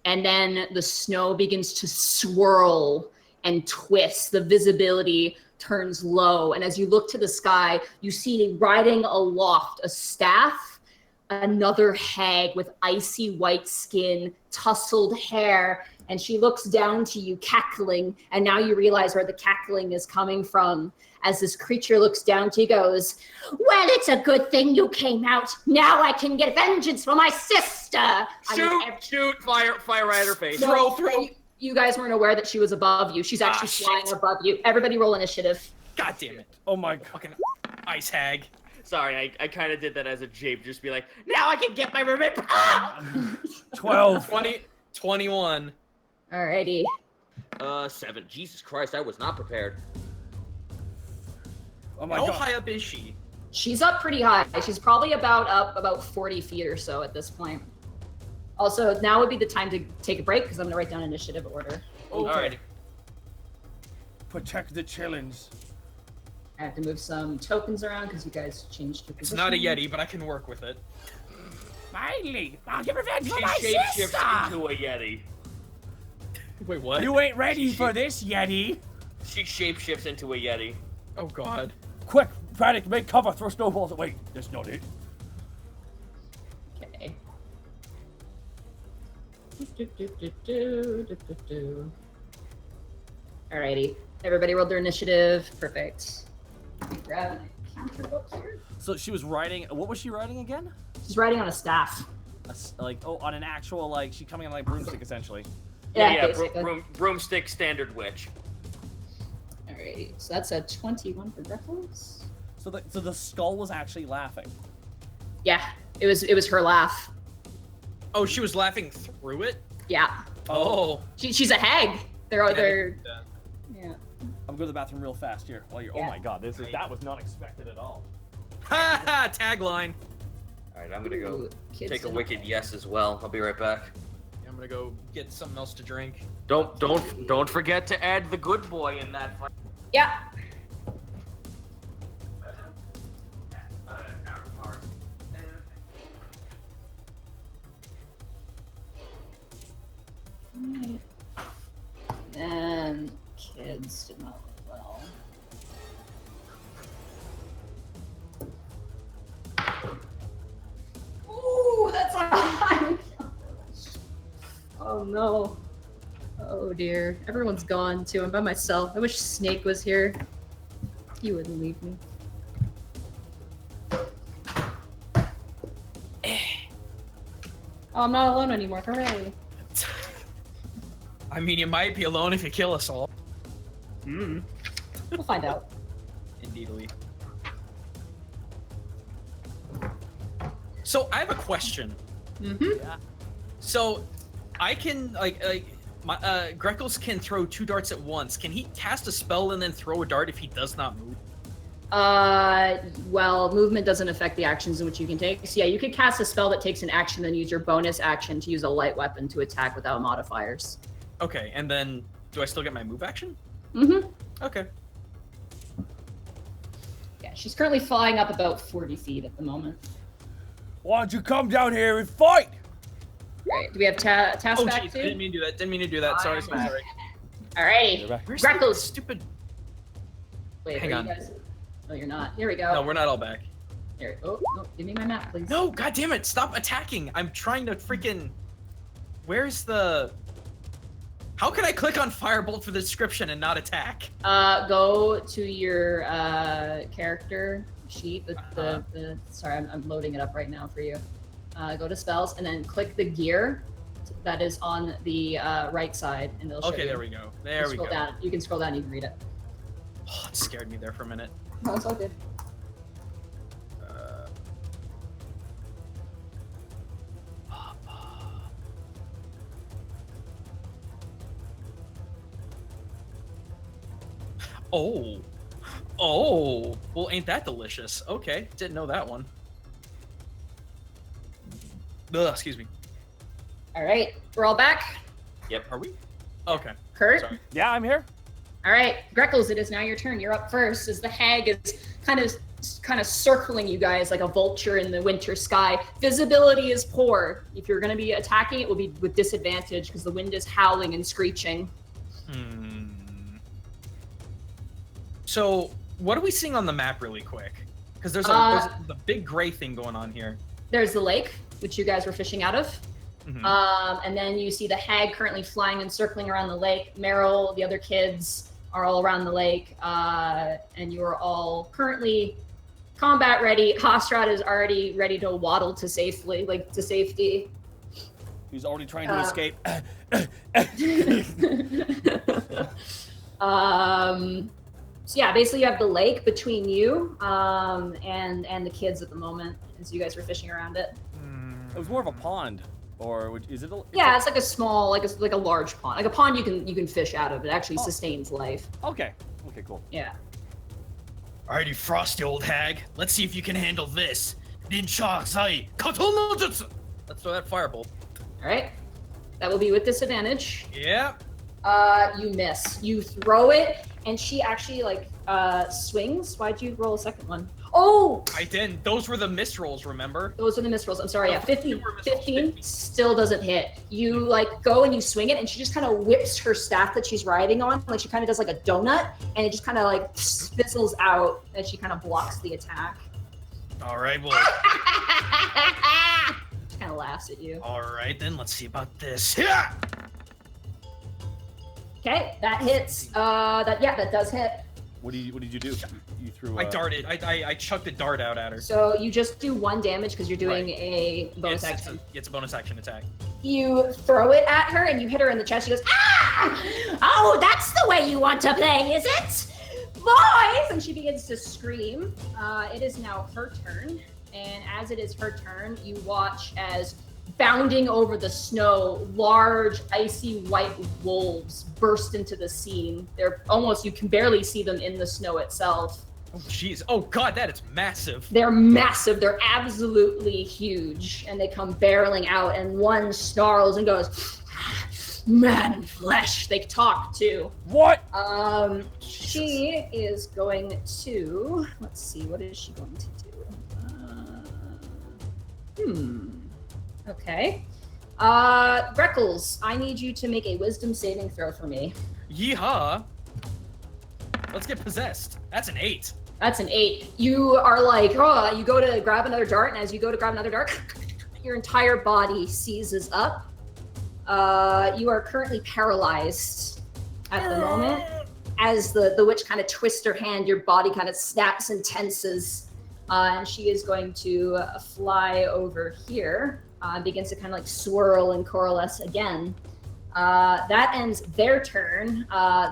[SPEAKER 2] And then the snow begins to swirl and twist. The visibility turns low. And as you look to the sky, you see riding aloft a staff, another hag with icy white skin, tousled hair. And she looks down to you, cackling. And now you realize where the cackling is coming from. As this creature looks down to you, goes, "Well, it's a good thing you came out. Now I can get vengeance for my sister."
[SPEAKER 4] Shoot, fire right at her face.
[SPEAKER 2] No, throw. You guys weren't aware that she was above you. She's actually flying above you. Everybody roll initiative.
[SPEAKER 3] God damn it.
[SPEAKER 1] Oh my god.
[SPEAKER 3] Fucking ice hag.
[SPEAKER 4] Sorry, I kind of did that as a jape. Just be like, now I can get my revenge.
[SPEAKER 1] 12.
[SPEAKER 3] 21.
[SPEAKER 2] Alrighty.
[SPEAKER 4] 7. Jesus Christ, I was not prepared.
[SPEAKER 1] Oh my
[SPEAKER 3] How
[SPEAKER 1] god.
[SPEAKER 3] high up is she?
[SPEAKER 2] She's up pretty high. She's probably up about 40 feet or so at this point. Also, now would be the time to take a break because I'm gonna write down initiative order.
[SPEAKER 1] Okay.
[SPEAKER 4] Alrighty.
[SPEAKER 6] Protect the chillins.
[SPEAKER 2] I have to move some tokens around because you guys changed your
[SPEAKER 3] It's
[SPEAKER 2] position.
[SPEAKER 3] not a Yeti, but I can work with it.
[SPEAKER 6] Finally, I'll get revenge
[SPEAKER 4] She
[SPEAKER 6] for my
[SPEAKER 4] shapeshifts
[SPEAKER 6] sister.
[SPEAKER 4] into a Yeti.
[SPEAKER 3] Wait, what?
[SPEAKER 6] You ain't ready for this, Yeti.
[SPEAKER 4] She shapeshifts into a Yeti.
[SPEAKER 3] Oh god.
[SPEAKER 6] Quick, Panic, make cover, throw snowballs. Wait, that's not it.
[SPEAKER 2] Okay. Alrighty. Everybody rolled their initiative. Perfect. Grab a counter book here.
[SPEAKER 1] So she was riding. What was she riding again?
[SPEAKER 2] She's riding on a staff.
[SPEAKER 1] On an actual like she coming on like broomstick essentially.
[SPEAKER 2] Yeah, basically.
[SPEAKER 4] Broomstick standard witch.
[SPEAKER 2] Alrighty. So that's a 21 for Greckles.
[SPEAKER 1] So the skull was actually laughing.
[SPEAKER 2] Yeah, it was her laugh.
[SPEAKER 3] Oh, she was laughing through it?
[SPEAKER 2] Yeah.
[SPEAKER 3] Oh.
[SPEAKER 2] She's a hag. They're yeah.
[SPEAKER 1] I'm going to the bathroom real fast here. While you're.
[SPEAKER 2] Yeah.
[SPEAKER 1] Oh my god, that was not expected at all.
[SPEAKER 3] Ha ha! Tagline.
[SPEAKER 4] Alright, I'm gonna go
[SPEAKER 2] Ooh, kids
[SPEAKER 4] take a
[SPEAKER 2] in-
[SPEAKER 4] wicked yes as well. I'll be right back.
[SPEAKER 3] I'm gonna go get something else to drink.
[SPEAKER 4] Don't forget to add the good boy in that fight.
[SPEAKER 2] Yeah. Alright. And kids did not look well. Ooh, that's a high. Oh no. Oh dear. Everyone's gone too. I'm by myself. I wish Snake was here. He wouldn't leave me. Oh, I'm not alone anymore. Hooray.
[SPEAKER 3] I mean, you might be alone if you kill us all.
[SPEAKER 2] We'll find out.
[SPEAKER 3] Indeedly. So I have a question.
[SPEAKER 2] Mm-hmm.
[SPEAKER 3] So I can like my Greckles can throw 2 darts at once. Can he cast a spell and then throw a dart if he does not move?
[SPEAKER 2] Well, movement doesn't affect the actions in which you can take. So yeah, you could cast a spell that takes an action, then use your bonus action to use a light weapon to attack without modifiers.
[SPEAKER 3] Okay, and then do I still get my move action?
[SPEAKER 2] Mm-hmm.
[SPEAKER 3] Okay.
[SPEAKER 2] Yeah, she's currently flying up about 40 feet at the moment.
[SPEAKER 6] Why don't you come down here and fight?
[SPEAKER 2] Right. Do we have task
[SPEAKER 3] Oh
[SPEAKER 2] back
[SPEAKER 3] jeez,
[SPEAKER 2] too?
[SPEAKER 3] didn't mean to do that. Didn't mean to do that. Sorry, sorry, sorry.
[SPEAKER 2] Alrighty.
[SPEAKER 3] Where's
[SPEAKER 2] Greckles.
[SPEAKER 3] the stupid?
[SPEAKER 2] Wait,
[SPEAKER 3] Hang
[SPEAKER 2] are
[SPEAKER 3] on.
[SPEAKER 2] you guys? No, you're not. Here we go.
[SPEAKER 3] No, we're not all back.
[SPEAKER 2] Here. Oh, no, give me my map, please.
[SPEAKER 3] No, god damn it! Stop attacking! I'm trying to freaking. Where's the? How can I click on Firebolt for the description and not attack?
[SPEAKER 2] Go to your character sheet. Sorry, I'm loading it up right now for you. Go to spells and then click the gear that is on the right side, and it'll show
[SPEAKER 3] Okay,
[SPEAKER 2] you.
[SPEAKER 3] there we go. There we
[SPEAKER 2] Scroll
[SPEAKER 3] go.
[SPEAKER 2] down. You can scroll down. You can read it.
[SPEAKER 3] Oh, it scared me there for a minute.
[SPEAKER 2] No, it's all good.
[SPEAKER 3] Oh. Oh. Well, ain't that delicious? Okay, didn't know that one. Ugh, excuse me.
[SPEAKER 2] All right, we're all back.
[SPEAKER 4] Yep.
[SPEAKER 3] Are we? Okay.
[SPEAKER 2] Kurt.
[SPEAKER 3] Sorry.
[SPEAKER 1] Yeah, I'm here.
[SPEAKER 2] All right, Greckles, it is now your turn. You're up first as the hag is kind of circling you guys like a vulture in the winter sky. Visibility is poor. If you're going to be attacking, it will be with disadvantage because the wind is howling and screeching.
[SPEAKER 3] So, what are we seeing on the map really quick? Because there's the big gray thing going on here.
[SPEAKER 2] There's the lake, which you guys were fishing out of.
[SPEAKER 3] Mhm.
[SPEAKER 2] And then you see the hag currently flying and circling around the lake. Meryl, the other kids are all around the lake. And you are all currently combat ready. Hostrad is already ready to waddle to safety.
[SPEAKER 1] He's already trying to escape.
[SPEAKER 2] So yeah, basically you have the lake between you and the kids at the moment as you guys were fishing around it.
[SPEAKER 1] It was more of a pond. Or is it?
[SPEAKER 2] Yeah, it's like a small, like a large pond. Like a pond you can fish out of. It actually sustains life.
[SPEAKER 1] Okay. Okay, cool.
[SPEAKER 2] Yeah.
[SPEAKER 3] Alright, you frosty old hag. Let's see if you can handle this. Let's throw that firebolt.
[SPEAKER 2] All right. That will be with disadvantage.
[SPEAKER 3] Yeah.
[SPEAKER 2] You miss. You throw it, and she actually swings. Why'd you roll a second one? Oh!
[SPEAKER 3] I didn't. Those were the miss rolls, remember?
[SPEAKER 2] Those are the miss rolls. I'm sorry. Yeah, 15
[SPEAKER 3] 15
[SPEAKER 2] still doesn't hit. You go and you swing it, and she just kind of whips her staff that she's riding on. Like she kind of does like a donut, and it just kind of fizzles out as she kind of blocks the attack.
[SPEAKER 3] All right, well.
[SPEAKER 2] She kind of laughs at you.
[SPEAKER 3] All right, then let's see about this. Yeah.
[SPEAKER 2] Okay, that hits. That does hit.
[SPEAKER 1] What did you do? You threw.
[SPEAKER 3] I darted. I chucked a dart out at her.
[SPEAKER 2] So you just do 1 damage because you're doing a bonus action.
[SPEAKER 3] It's a bonus action attack.
[SPEAKER 2] You throw it at her and you hit her in the chest. She goes, ah!
[SPEAKER 5] Oh, that's the way you want to play, is it?
[SPEAKER 2] Boys! And she begins to scream. It is now her turn. And as it is her turn, you watch as bounding over the snow, large, icy white wolves burst into the scene. They're you can barely see them in the snow itself.
[SPEAKER 3] Oh, jeez. Oh, God, that is massive.
[SPEAKER 2] They're massive. They're absolutely huge. And they come barreling out, and one snarls and goes, man in flesh. They talk, too.
[SPEAKER 1] What?
[SPEAKER 2] She is going to... Let's see. What is she going to do? Okay. Greckles, I need you to make a wisdom saving throw for me.
[SPEAKER 3] Yeehaw. Let's get possessed. That's an 8.
[SPEAKER 2] That's an 8. You are you go to grab another dart, and as you go to grab another dart, your entire body seizes up. You are currently paralyzed at the moment. As the witch kind of twists her hand, your body kind of snaps and tenses. And she is going to fly over here. Begins to kind of swirl and coalesce again. That ends their turn.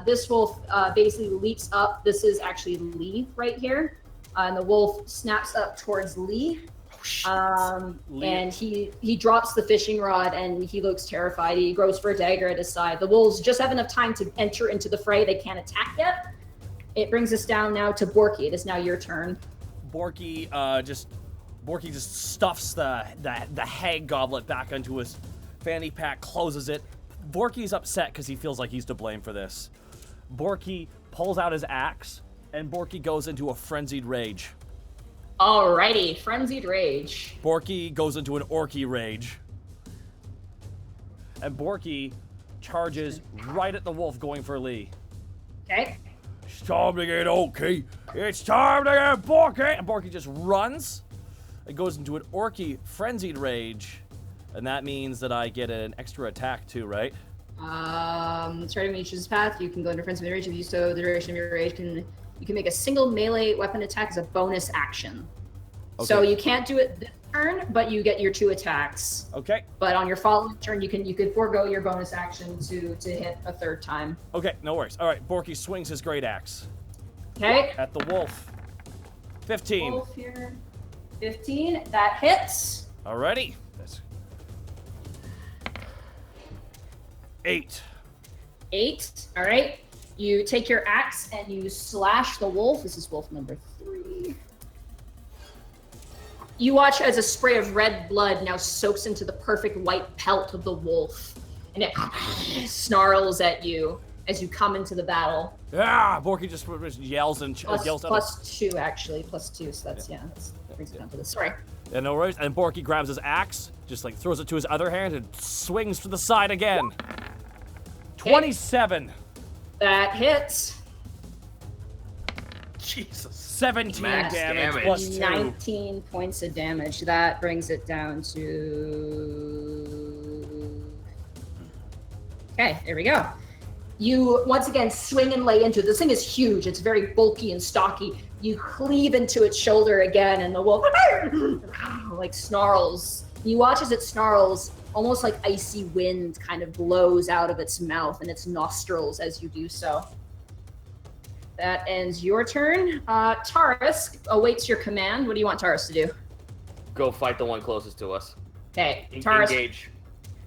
[SPEAKER 2] This wolf basically leaps up. This is actually Lee right here. And the wolf snaps up towards Lee.
[SPEAKER 1] Lee.
[SPEAKER 2] And he drops the fishing rod and he looks terrified. He goes for a dagger at his side. The wolves just have enough time to enter into the fray. They can't attack yet. It brings us down now to Borky. It is now your turn.
[SPEAKER 1] Borky just stuffs the hag goblet back into his fanny pack, closes it. Borky's upset because he feels like he's to blame for this. Borky pulls out his axe, and Borky goes into a frenzied rage.
[SPEAKER 2] Alrighty, frenzied rage.
[SPEAKER 1] Borky goes into an orky rage. And Borky charges right at the wolf going for Lee.
[SPEAKER 2] Okay.
[SPEAKER 6] It's time to get Orky. It's time to get Borky.
[SPEAKER 1] And Borky just runs. It goes into an orky frenzied rage. And that means that I get an extra attack too, right?
[SPEAKER 2] Starting when you choose this path, you can go into frenzied rage. If you so the duration of your rage you can make a single melee weapon attack as a bonus action. Okay. So you can't do it this turn, but you get your 2 attacks.
[SPEAKER 1] Okay.
[SPEAKER 2] But on your following turn, you can forego your bonus action to hit a 3rd time.
[SPEAKER 1] Okay, no worries. All right, Borky swings his great axe.
[SPEAKER 2] Okay.
[SPEAKER 1] At the wolf. 15.
[SPEAKER 2] Wolf here. 15. That hits.
[SPEAKER 1] Alrighty. That's 8.
[SPEAKER 2] 8. All right. You take your axe and you slash the wolf. This is wolf number 3. You watch as a spray of red blood now soaks into the perfect white pelt of the wolf, and it snarls at you as you come into the battle.
[SPEAKER 1] Ah! Borky just yells and yells at us.
[SPEAKER 2] +2 actually, +2. So that's that brings it down to this. Sorry.
[SPEAKER 1] Yeah, no worries. And Borky grabs his axe, just throws it to his other hand, and swings to the side again. 27.
[SPEAKER 2] That hits.
[SPEAKER 3] Jesus.
[SPEAKER 1] 17 damage plus 2.
[SPEAKER 2] 19 points of damage. That brings it down to... Okay, there we go. You, once again, swing and lay into it. This thing is huge. It's very bulky and stocky. You cleave into its shoulder again, and the wolf snarls. You watch as it snarls, almost like icy wind kind of blows out of its mouth and its nostrils as you do so. That ends your turn. Taurus awaits your command. What do you want Taurus to do?
[SPEAKER 4] Go fight the one closest to us.
[SPEAKER 2] Okay, Taurus.
[SPEAKER 4] Engage.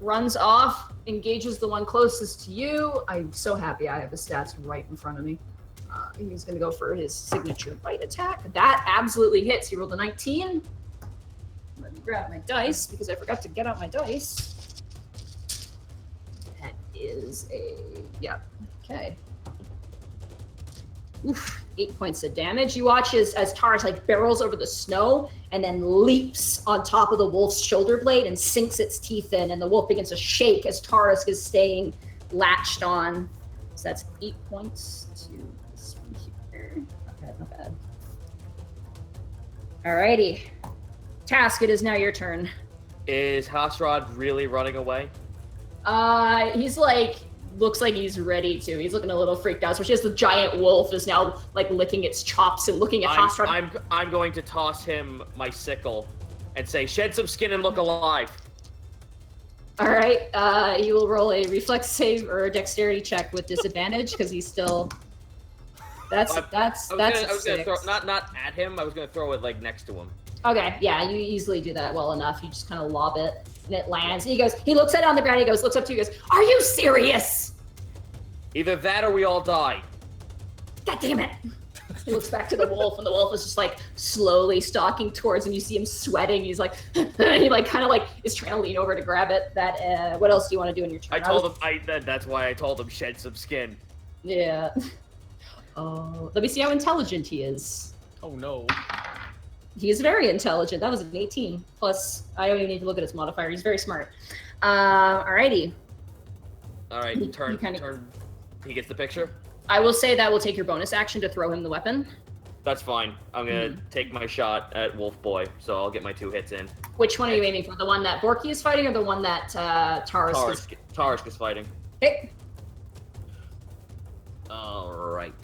[SPEAKER 2] runs off, engages the one closest to you. I'm so happy I have the stats right in front of me. He's going to go for his signature bite attack. That absolutely hits. He rolled a 19. Let me grab my dice because I forgot to get out my dice. That is a... yeah. Okay. Oof, 8 points of damage. You watch as Taurus like barrels over the snow and then leaps on top of the wolf's shoulder blade and sinks its teeth in, and the wolf begins to shake as Taurus is staying latched on. So that's 8 points to this one here. Not bad, not bad. Alrighty. Task, it is now your turn.
[SPEAKER 4] Is Hasrod really running away?
[SPEAKER 2] He's like, looks like he's ready to. He's looking a little freaked out. So she has the giant wolf is now like licking its chops and looking at Hasrod.
[SPEAKER 4] I'm going to toss him my sickle and say, shed some skin and look alive.
[SPEAKER 2] All right, he will roll a reflex save or a dexterity check with disadvantage because he's still. That's
[SPEAKER 4] I was gonna throw,
[SPEAKER 2] six.
[SPEAKER 4] not at him. I was gonna throw it like next to him.
[SPEAKER 2] Okay, yeah, you easily do that well enough. You just kind of lob it and it lands. And he looks at it on the ground. He goes, looks up to you, goes, "Are you serious?"
[SPEAKER 4] Either that or we all die.
[SPEAKER 2] God damn it! He looks back to the wolf, and the wolf is just like slowly stalking towards him. You see him sweating. He's like, and he like kind of like is trying to lean over to grab it. That what else do you want to do in your turn?
[SPEAKER 4] That's why I told him shed some skin.
[SPEAKER 2] Yeah. Oh, let me see how intelligent he is.
[SPEAKER 3] Oh no.
[SPEAKER 2] He is very intelligent. That was an 18. Plus, I don't even need to look at his modifier. He's very smart. Alrighty.
[SPEAKER 4] All right, turn. He gets the picture.
[SPEAKER 2] I will say that will take your bonus action to throw him the weapon.
[SPEAKER 4] That's fine. I'm gonna take my shot at Wolf Boy, so I'll get my 2 hits in.
[SPEAKER 2] Which one are you aiming for? The one that Borky is fighting, or the one that Taurus is?
[SPEAKER 4] Taurus is fighting.
[SPEAKER 2] Okay.
[SPEAKER 4] All right.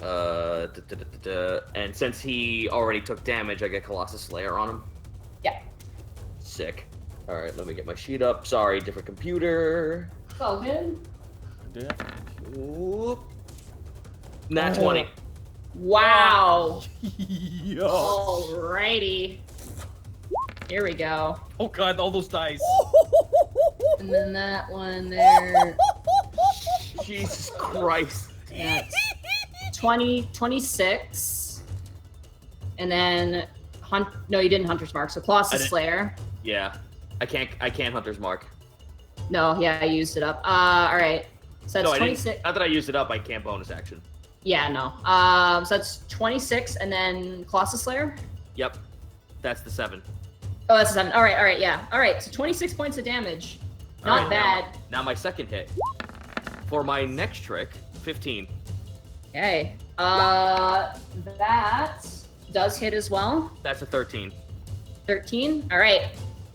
[SPEAKER 4] And since he already took damage, I get Colossus Slayer on him.
[SPEAKER 2] Yeah.
[SPEAKER 4] Sick. All right, let me get my sheet up. Sorry, different computer.
[SPEAKER 2] It's all good.
[SPEAKER 4] Oop. Nat 20.
[SPEAKER 2] Wow.
[SPEAKER 1] Yo.
[SPEAKER 2] Alrighty. Here we go.
[SPEAKER 3] Oh god, all those dice.
[SPEAKER 2] And then that one there.
[SPEAKER 4] Jesus Christ.
[SPEAKER 2] That's 26. And then no, you didn't Hunter's Mark, so Colossus Slayer.
[SPEAKER 4] Yeah. I can't Hunter's Mark.
[SPEAKER 2] No, yeah, I used it up. Alright. So that's 26.
[SPEAKER 4] Not that I used it up, I can't bonus action.
[SPEAKER 2] Yeah, no. So that's 26 and then Colossus Slayer?
[SPEAKER 4] Yep. That's the 7.
[SPEAKER 2] Oh, that's a 7. Alright, yeah. Alright, so 26 points of damage. Not bad.
[SPEAKER 4] Now my second hit. For my next trick, 15.
[SPEAKER 2] Okay. That does hit as well.
[SPEAKER 4] That's a 13.
[SPEAKER 2] 13? Alright.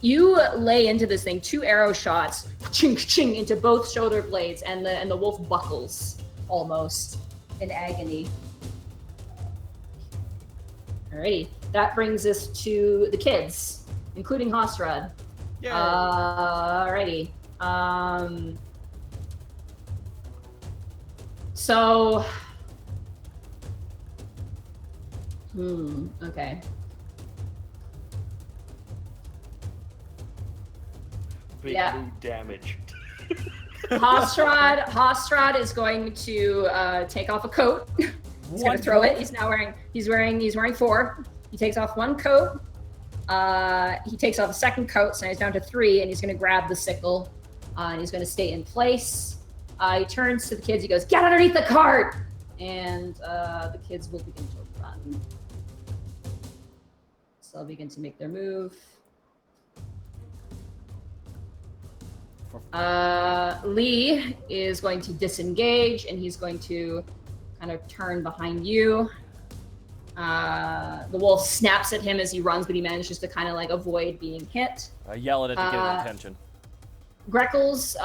[SPEAKER 2] You lay into this thing 2 arrow shots, ching ching, into both shoulder blades, and the wolf buckles almost in agony. Alrighty, that brings us to the kids, including Hasrod.
[SPEAKER 3] Yeah.
[SPEAKER 2] Alrighty. So. Okay.
[SPEAKER 4] Big mood damage.
[SPEAKER 2] Hasrod is going to take off a coat. He's going to throw it. He's wearing 4. He takes off 1 coat. He takes off a second coat, so now he's down to 3, and he's going to grab the sickle, and he's going to stay in place. He turns to the kids. He goes, "Get underneath the cart!" And the kids will begin to run. So they'll begin to make their move. Lee is going to disengage, and he's going to kind of turn behind you. The wolf snaps at him as he runs, but he manages to kind of like avoid being hit.
[SPEAKER 1] I yell at it to get his attention.
[SPEAKER 2] Greckles,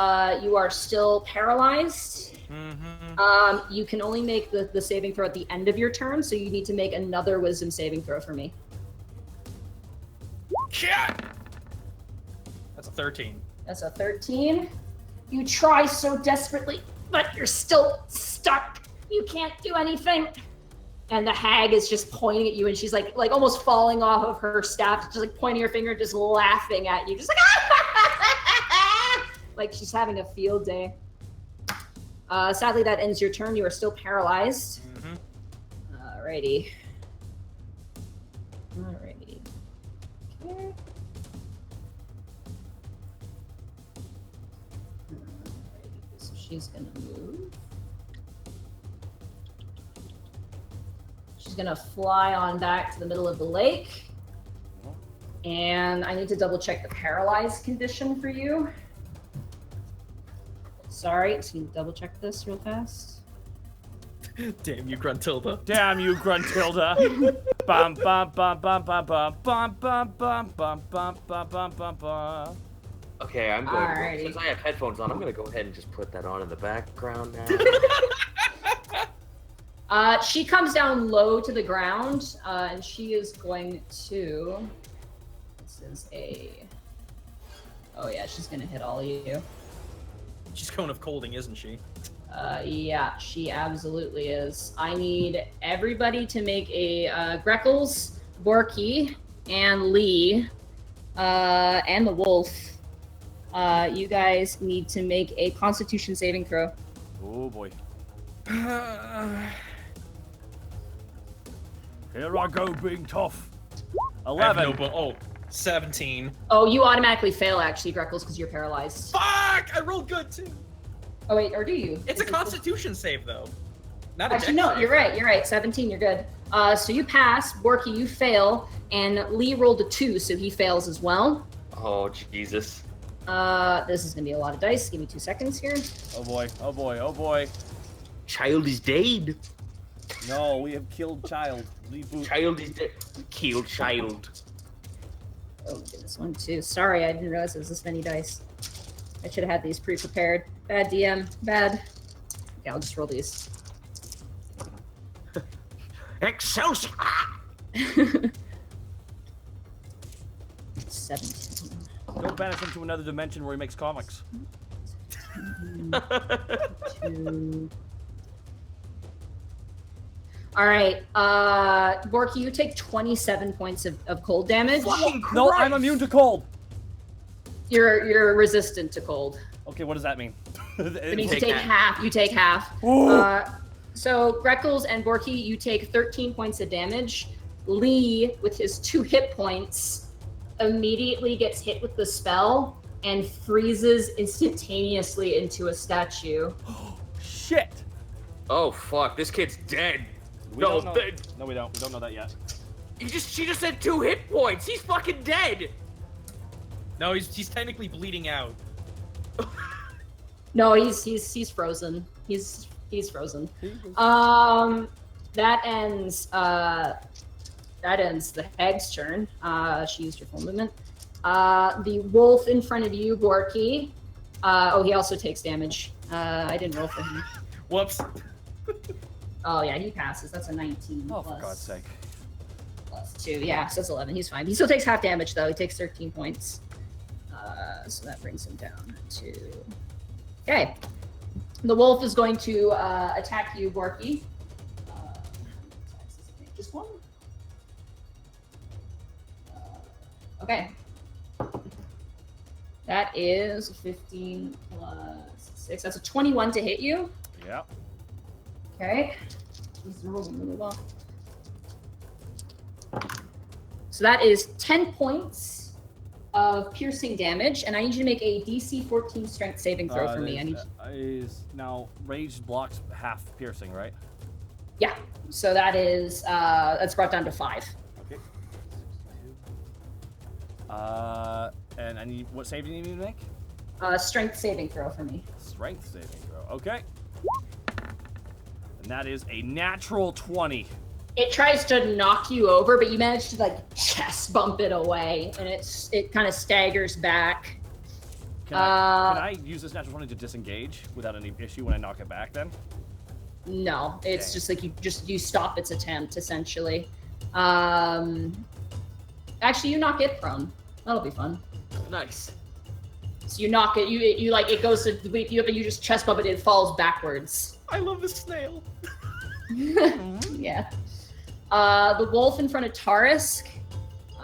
[SPEAKER 2] you are still paralyzed.
[SPEAKER 3] Mm-hmm.
[SPEAKER 2] You can only make the saving throw at the end of your turn, so you need to make another wisdom saving throw for me.
[SPEAKER 3] Shit! That's a 13.
[SPEAKER 2] That's a 13. You try so desperately, but you're still stuck. You can't do anything. And the hag is just pointing at you, and she's like almost falling off of her staff, just like pointing her finger, just laughing at you, just like like she's having a field day. Sadly, that ends your turn. You are still paralyzed. Alrighty. Alrighty. Okay. Alrighty. So she's gonna move. She's gonna fly on back to the middle of the lake. And I need to double check the paralyzed condition for you. Sorry, just need to double check this real fast.
[SPEAKER 3] Damn you, Gruntilda.
[SPEAKER 1] Damn you, Gruntilda. Bum bum bum bum bum bum bum bum bum bum bum bum bum bum bum.
[SPEAKER 4] Okay, I'm going
[SPEAKER 2] Alrighty.
[SPEAKER 4] to, since I have headphones on, I'm going to go ahead and just put that on in the background now.
[SPEAKER 2] She comes down low to the ground, and she is going to. This is a. Oh yeah, she's gonna hit all of you.
[SPEAKER 3] She's Cone of Colding, isn't she?
[SPEAKER 2] Yeah, she absolutely is. I need everybody to make a Greckles, Borky, and Lee, and the wolf. You guys need to make a Constitution saving throw.
[SPEAKER 1] Oh boy. Here I go, being tough. 11.
[SPEAKER 3] 17.
[SPEAKER 2] Oh, you automatically fail, actually, Greckles, because you're paralyzed.
[SPEAKER 3] Fuck! I rolled good too.
[SPEAKER 2] Oh wait, or do you?
[SPEAKER 3] It's a Constitution save though. Not a
[SPEAKER 2] Actually,
[SPEAKER 3] dex
[SPEAKER 2] no,
[SPEAKER 3] save.
[SPEAKER 2] you're right. You're right. 17, you're good. So you pass. Borky, you fail, and Lee rolled a 2, so he fails as well.
[SPEAKER 4] Oh, Jesus.
[SPEAKER 2] This is gonna be a lot of dice. Give me 2 seconds here.
[SPEAKER 1] Oh boy, oh boy, oh boy.
[SPEAKER 4] Child is dead.
[SPEAKER 1] No, we have killed child. Reboot.
[SPEAKER 4] Child is dead. Killed child.
[SPEAKER 2] Oh goodness, 1, 2. Sorry, I didn't realize it was this many dice. I should have had these pre-prepared. Bad DM. Bad. Okay, I'll just roll these.
[SPEAKER 4] Excelsior!
[SPEAKER 2] 17.
[SPEAKER 1] Don't banish him to another dimension where he makes comics.
[SPEAKER 2] 2. All right, Borky, you take 27 points of cold damage.
[SPEAKER 1] No, I'm immune to cold.
[SPEAKER 2] You're resistant to cold.
[SPEAKER 1] Okay, what does that mean?
[SPEAKER 2] It means you take half. You take half. So Greckles and Borky, you take 13 points of damage. Lee, with his 2 hit points, immediately gets hit with the spell and freezes instantaneously into a statue.
[SPEAKER 1] Shit.
[SPEAKER 4] Oh, fuck. This kid's dead.
[SPEAKER 1] We don't know. No, we don't. We don't know that yet.
[SPEAKER 4] She just said 2 hit points. He's fucking dead.
[SPEAKER 3] No, he's technically bleeding out.
[SPEAKER 2] No, he's frozen. He's frozen. That ends the hag's turn. She used her full movement. The wolf in front of you, Borky. He also takes damage. I didn't roll for him.
[SPEAKER 3] Whoops.
[SPEAKER 2] Oh yeah, he passes. That's a 19.
[SPEAKER 1] Oh, for God's sake.
[SPEAKER 2] Plus 2. Yeah, so that's 11. He's fine. He still takes half damage though. He takes 13 points. So that brings him down to. Okay. The wolf is going to attack you, Borky. Just one. Okay. That is 15 plus 6. That's a 21 to hit you.
[SPEAKER 1] Yeah.
[SPEAKER 2] Okay. He's rolling really well. So that is 10 points of piercing damage, and I need you to make a DC 14 strength saving throw for me. I need.
[SPEAKER 1] Is now rage blocks half piercing, right?
[SPEAKER 2] Yeah. So that is that's brought down to 5.
[SPEAKER 1] Okay. And I need what save do you need me to make?
[SPEAKER 2] Strength saving throw for me.
[SPEAKER 1] Strength saving throw. Okay. And that is a natural 20.
[SPEAKER 2] It tries to knock you over, but you manage to like chest bump it away, and it kind of staggers back.
[SPEAKER 1] Can I use this natural 20 to disengage without any issue when I knock it back then?
[SPEAKER 2] No, it's
[SPEAKER 1] Dang.
[SPEAKER 2] just like you stop its attempt essentially. Actually, you knock it prone. That'll be fun.
[SPEAKER 4] Nice.
[SPEAKER 2] So you knock it. You like it goes to you just chest bump it. It falls backwards.
[SPEAKER 3] I love the snail.
[SPEAKER 2] Yeah. The wolf in front of Tarisk.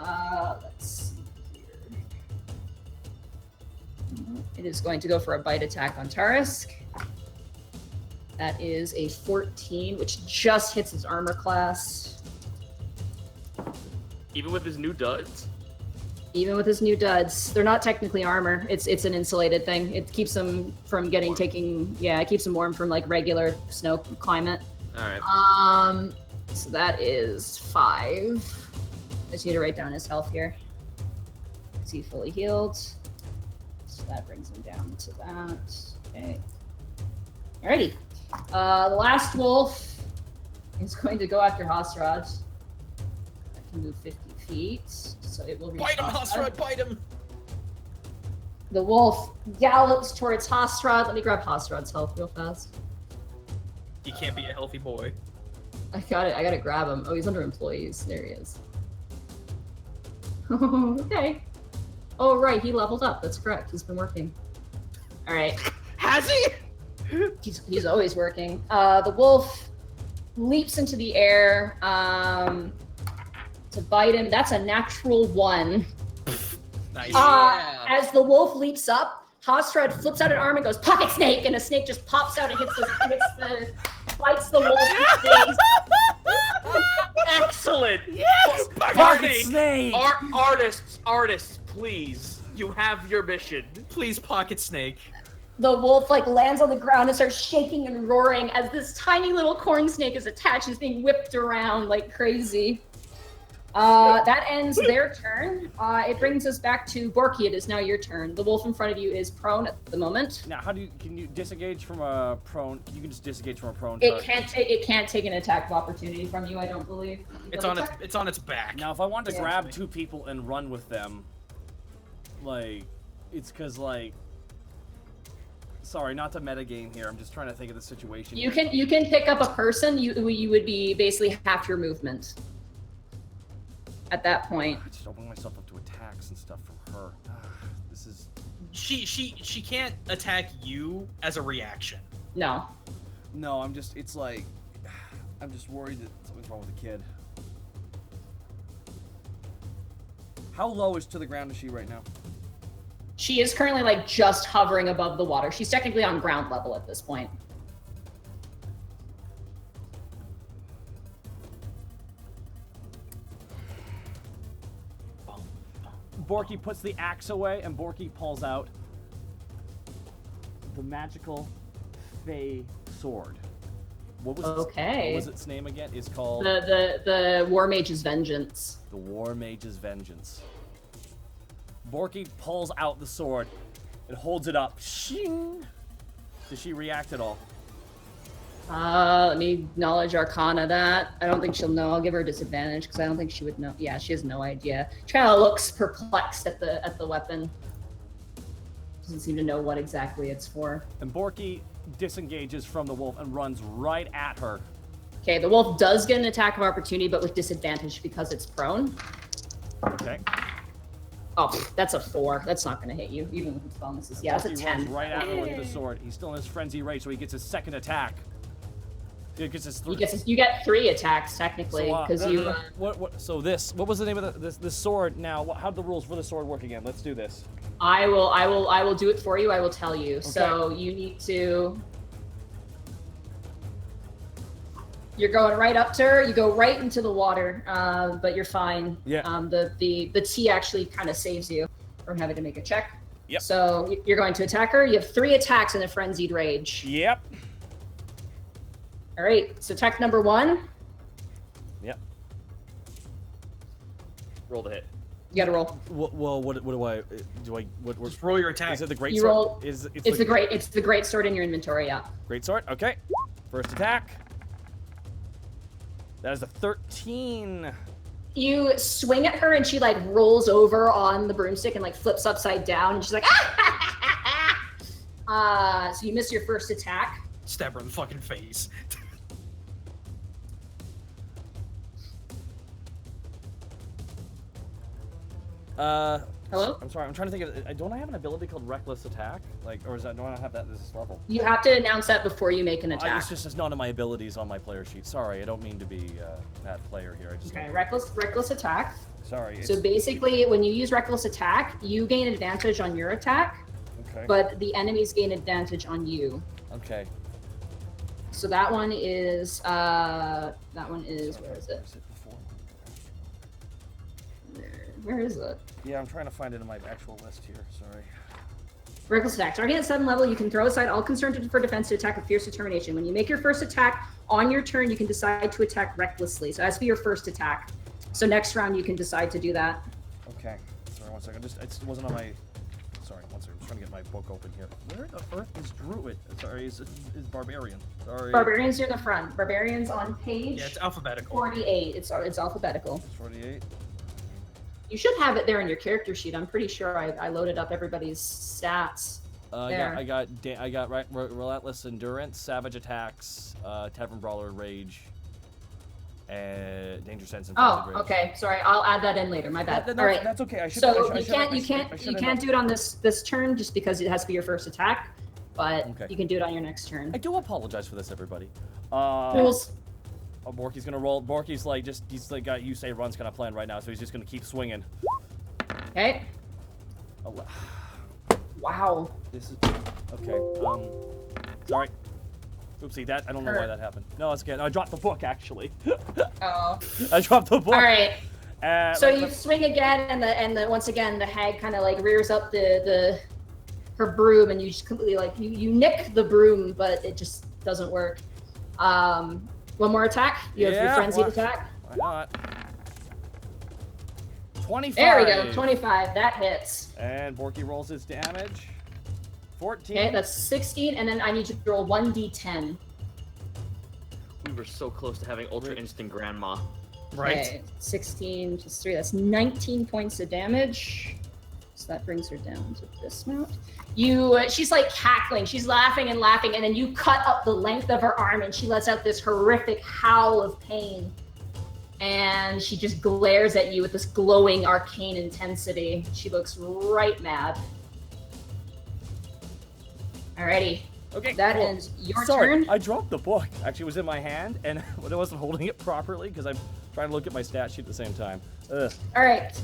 [SPEAKER 2] Let's see here. It is going to go for a bite attack on Tarisk. That is a 14, which just hits his armor class.
[SPEAKER 4] Even with his new duds?
[SPEAKER 2] Even with his new duds. They're not technically armor. It's an insulated thing. It keeps them from it keeps them warm from like regular snow climate.
[SPEAKER 4] Alright.
[SPEAKER 2] So that is 5. I just need to write down his health here. Is he fully healed? So that brings him down to that. Okay. Alrighty. The last wolf is going to go after Hosrod. I can move 50 feet, so it will reach
[SPEAKER 3] Bite him, Hosrod, bite him!
[SPEAKER 2] The wolf gallops towards Hosrod. Let me grab Hosrod's health real fast.
[SPEAKER 3] He can't be a healthy boy.
[SPEAKER 2] I gotta grab him. Oh, he's under employees. There he is. Okay. Oh, right, he leveled up. That's correct. He's been working. All right.
[SPEAKER 4] Has he?
[SPEAKER 2] He's always working. The wolf leaps into the air to bite him. That's a natural 1.
[SPEAKER 3] Nice.
[SPEAKER 2] As the wolf leaps up, Hosrod flips out an arm and goes, "Pocket snake!" And a snake just pops out and bites the wolf in the face.
[SPEAKER 4] Excellent!
[SPEAKER 1] Yes! Pocket snake!
[SPEAKER 4] Artists, please. You have your mission.
[SPEAKER 3] Please, Pocket Snake.
[SPEAKER 2] The wolf lands on the ground and starts shaking and roaring as this tiny little corn snake is attached. He's being whipped around like crazy. That ends their turn. It brings us back to Borky. It is now your turn. The wolf in front of you is prone at the moment.
[SPEAKER 1] Now, can you disengage from a prone? You can just disengage from a prone.
[SPEAKER 2] It can't take an attack of opportunity from you, I don't believe.
[SPEAKER 3] It's on its back.
[SPEAKER 1] Now, if I wanted to grab 2 people and run with them, it's because sorry, not to metagame here. I'm just trying to think of the situation.
[SPEAKER 2] You can pick up a person. You would be basically half your movement. At that point,
[SPEAKER 1] I just open myself up to attacks and stuff from her. This is.
[SPEAKER 3] She can't attack you as a reaction.
[SPEAKER 2] No.
[SPEAKER 1] No, I'm just. It's I'm just worried that something's wrong with the kid. How low is to the ground is she right now?
[SPEAKER 2] She is currently just hovering above the water. She's technically on ground level at this point.
[SPEAKER 1] Borky puts the axe away, and Borky pulls out the magical Fey sword. What was its name again? It's called
[SPEAKER 2] the War Mage's Vengeance.
[SPEAKER 1] The War Mage's Vengeance. Borky pulls out the sword and holds it up. Shing! Does she react at all?
[SPEAKER 2] Let me knowledge Arcana that. I don't think she'll know. I'll give her a disadvantage because I don't think she would know. Yeah, she has no idea. She kind of looks perplexed at the weapon. Doesn't seem to know what exactly it's for.
[SPEAKER 1] And Borky disengages from the wolf and runs right at her.
[SPEAKER 2] Okay, the wolf does get an attack of opportunity, but with disadvantage because it's prone.
[SPEAKER 1] Okay.
[SPEAKER 2] Oh, that's a 4. That's not going to hit you, even with its bonuses. Yeah, that's a 10.
[SPEAKER 1] Runs right at her with the sword. He's still in his frenzy rage, so he gets his second attack. He gets his
[SPEAKER 2] you get 3 attacks technically because
[SPEAKER 1] what was the name of this sword? Now, how do the rules for the sword work again? Let's do this.
[SPEAKER 2] I will do it for you. I will tell you. Okay. So you need to. You're going right up to her. You go right into the water, but you're fine.
[SPEAKER 1] Yeah.
[SPEAKER 2] The T actually kind of saves you from having to make a check.
[SPEAKER 1] Yep.
[SPEAKER 2] So you're going to attack her. You have 3 attacks in a frenzied rage.
[SPEAKER 1] Yep.
[SPEAKER 2] All right. So attack number 1.
[SPEAKER 1] Yep.
[SPEAKER 4] Roll the hit.
[SPEAKER 2] You gotta roll.
[SPEAKER 1] Well, what do I do?
[SPEAKER 3] Just roll your attack.
[SPEAKER 1] Is it the great
[SPEAKER 2] you
[SPEAKER 1] sword?
[SPEAKER 2] Roll, it's the great sword in your inventory. Yeah.
[SPEAKER 1] Great sword. Okay. First attack. That is a 13.
[SPEAKER 2] You swing at her and she rolls over on the broomstick and flips upside down and she's like, ah! So you miss your first attack.
[SPEAKER 3] Stab her in the fucking face.
[SPEAKER 2] Hello?
[SPEAKER 1] I'm sorry, I'm trying to think of. Don't I have an ability called Reckless Attack? Or do I not have that at this level?
[SPEAKER 2] You have to announce that before you make an attack.
[SPEAKER 1] It's none of my abilities on my player sheet. Sorry, I don't mean to be that player here.
[SPEAKER 2] Okay, reckless attack.
[SPEAKER 1] Sorry.
[SPEAKER 2] So basically, when you use Reckless Attack, you gain advantage on your attack,
[SPEAKER 1] Okay.
[SPEAKER 2] but the enemies gain advantage on you.
[SPEAKER 1] Okay.
[SPEAKER 2] So that one is where is it?
[SPEAKER 1] Before?
[SPEAKER 2] Where is it?
[SPEAKER 1] Yeah, I'm trying to find it in my actual list here. Sorry.
[SPEAKER 2] Reckless attack. Starting at 7 level, you can throw aside all concern for defense to attack with fierce determination. When you make your first attack on your turn, you can decide to attack recklessly. So that's be your first attack. So next round, you can decide to do that.
[SPEAKER 1] Okay. Sorry, one second. It wasn't on my. Sorry, one second. I'm just trying to get my book open here. Where the earth is Druid? Sorry, is Barbarian? Sorry.
[SPEAKER 2] Barbarians near the front. Barbarians on page.
[SPEAKER 3] Yeah, it's alphabetical.
[SPEAKER 2] 48. It's alphabetical.
[SPEAKER 1] 48.
[SPEAKER 2] You should have it there in your character sheet. I'm pretty sure I loaded up everybody's stats.
[SPEAKER 1] Yeah, I got relentless endurance, savage attacks, tavern brawler, rage, and danger sense and
[SPEAKER 2] Oh,
[SPEAKER 1] rage.
[SPEAKER 2] okay. Sorry, I'll add that in later. My bad. All right.
[SPEAKER 1] That's okay.
[SPEAKER 2] You can't do it on this turn just because it has to be your first attack, but
[SPEAKER 1] Okay.
[SPEAKER 2] you can do it on your next turn.
[SPEAKER 1] I do apologize for this, everybody.
[SPEAKER 2] Rules.
[SPEAKER 1] Oh, Borky's gonna roll. Borky's he's got you say run's kind of plan right now, so he's just gonna keep swinging.
[SPEAKER 2] Okay.
[SPEAKER 1] Oh,
[SPEAKER 2] Wow.
[SPEAKER 1] this is okay. Sorry. Oopsie, I don't know why that happened. No, it's okay. No, I dropped the book actually.
[SPEAKER 2] Oh.
[SPEAKER 1] I dropped the book.
[SPEAKER 2] All right. So you
[SPEAKER 1] let's-
[SPEAKER 2] swing again, and the once again the hag kind of like rears up her broom, and you just completely you nick the broom, but it just doesn't work. One more attack. You have your frenzied attack.
[SPEAKER 1] Why not? 25.
[SPEAKER 2] There we go. 25. That hits.
[SPEAKER 1] And Borky rolls his damage. 14.
[SPEAKER 2] Okay, that's 16, and then I need you to roll 1d10.
[SPEAKER 4] We were so close to having Ultra Instinct Grandma.
[SPEAKER 3] Right.
[SPEAKER 2] Okay, 16 plus 3. That's 19 points of damage. So that brings her down to this amount. She's like cackling. She's laughing and laughing, and then you cut up the length of her arm, and she lets out this horrific howl of pain. And she just glares at you with this glowing arcane intensity. She looks right mad. Alrighty.
[SPEAKER 1] Okay.
[SPEAKER 2] That
[SPEAKER 1] cool.
[SPEAKER 2] ends your
[SPEAKER 1] Sorry,
[SPEAKER 2] turn.
[SPEAKER 1] I dropped the book. Actually, it was in my hand, and I wasn't holding it properly because I'm trying to look at my stat sheet at the same time. Ugh.
[SPEAKER 2] Alright.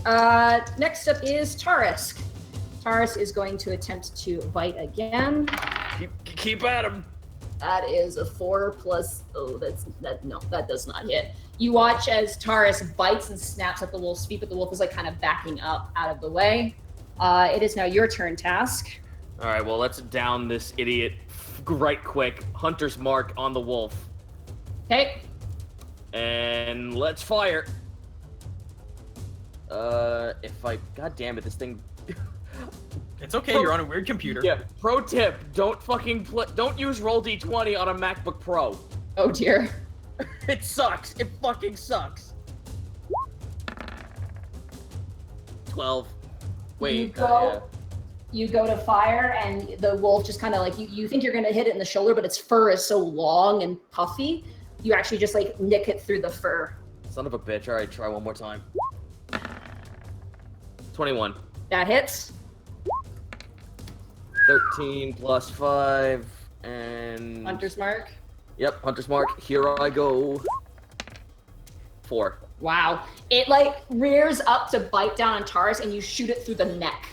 [SPEAKER 2] Next up is Tarisk. Tarisk is going to attempt to bite again.
[SPEAKER 4] Keep at him.
[SPEAKER 2] That is a 4 plus. Oh, that does not hit. You watch as Tarisk bites and snaps at the wolf's feet, but the wolf is like kind of backing up out of the way. It is now your turn, Task.
[SPEAKER 4] All right, well, let's down this idiot right quick. Hunter's mark on the wolf.
[SPEAKER 2] Okay.
[SPEAKER 4] And let's fire. God damn it, this thing.
[SPEAKER 3] It's okay, you're on a weird computer.
[SPEAKER 4] Yeah. Pro tip: don't use Roll D20 on a MacBook Pro.
[SPEAKER 2] Oh dear.
[SPEAKER 4] It sucks. It fucking sucks. 12. Wait.
[SPEAKER 2] You go to fire, and the wolf just kind of like you think you're gonna hit it in the shoulder, but its fur is so long and puffy, you actually just like nick it through the fur.
[SPEAKER 4] Son of a bitch. All right, try one more time. 21.
[SPEAKER 2] That hits.
[SPEAKER 4] 13 plus 5 and
[SPEAKER 2] Hunter's mark.
[SPEAKER 4] Yep, Hunter's mark. Here I go. 4.
[SPEAKER 2] Wow. It like rears up to bite down on Taurus, and you shoot it through the neck.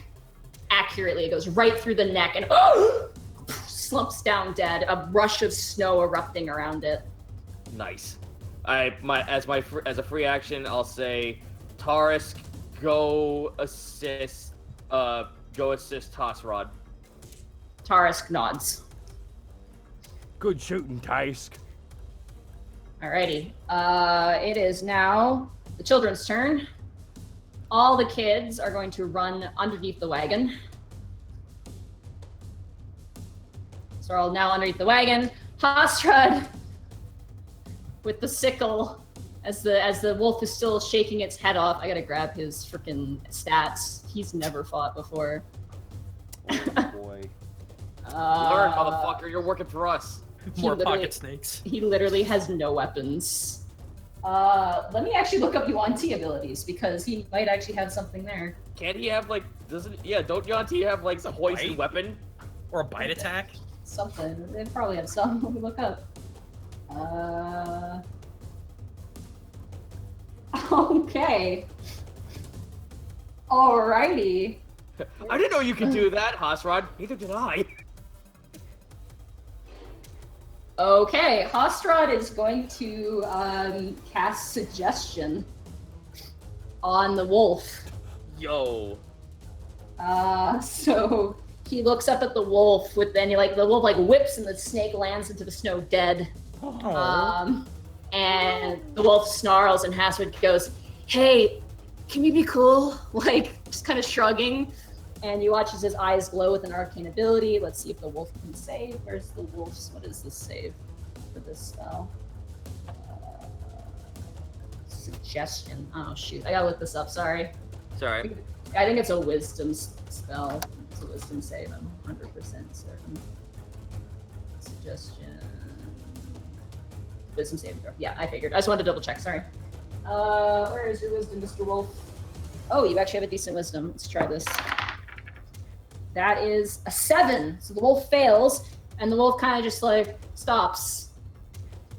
[SPEAKER 2] Accurately, it goes right through the neck and slumps down dead. A rush of snow erupting around it.
[SPEAKER 4] Nice. As a free action, I'll say, Tarisk, go assist Toss Rod.
[SPEAKER 2] Tarisk nods.
[SPEAKER 6] Good shooting, Taisk.
[SPEAKER 2] Alrighty. It is now the children's turn. All the kids are going to run underneath the wagon. So we're all now underneath the wagon. Hostrud with the sickle as the wolf is still shaking its head off. I gotta grab his freaking stats. He's never fought before.
[SPEAKER 1] Oh boy.
[SPEAKER 4] Learn, motherfucker. You're working for us.
[SPEAKER 3] More pocket snakes.
[SPEAKER 2] He literally has no weapons. Let me actually look up Yuan-Ti abilities, because he might actually have something there.
[SPEAKER 4] Can't he have don't Yuan-Ti have like a hoisted weapon?
[SPEAKER 3] Or a bite attack?
[SPEAKER 2] Something. They probably have some. Let me look up. Okay. Alrighty.
[SPEAKER 4] I didn't know you could do that, Hosrod. Neither did I.
[SPEAKER 2] Okay, Hostrod is going to cast Suggestion on the wolf.
[SPEAKER 4] Yo.
[SPEAKER 2] So he looks up at the wolf the wolf like whips and the snake lands into the snow dead. And the wolf snarls and Haswood goes, "Hey, can we be cool?" Like just kind of shrugging. And you watch as his eyes glow with an arcane ability. Let's see if the wolf can save. Where's the wolf's? What is this save for this spell? Suggestion. Oh shoot, I gotta look this up. Sorry.
[SPEAKER 4] Sorry.
[SPEAKER 2] I think it's a wisdom spell. It's a wisdom save. I'm 100% certain. Suggestion. Wisdom saving throw. Yeah, I figured. I just wanted to double check. Sorry. Where is your wisdom, Mr. Wolf? Oh, you actually have a decent wisdom. Let's try this. That is a 7. So the wolf fails, and the wolf kind of just like stops.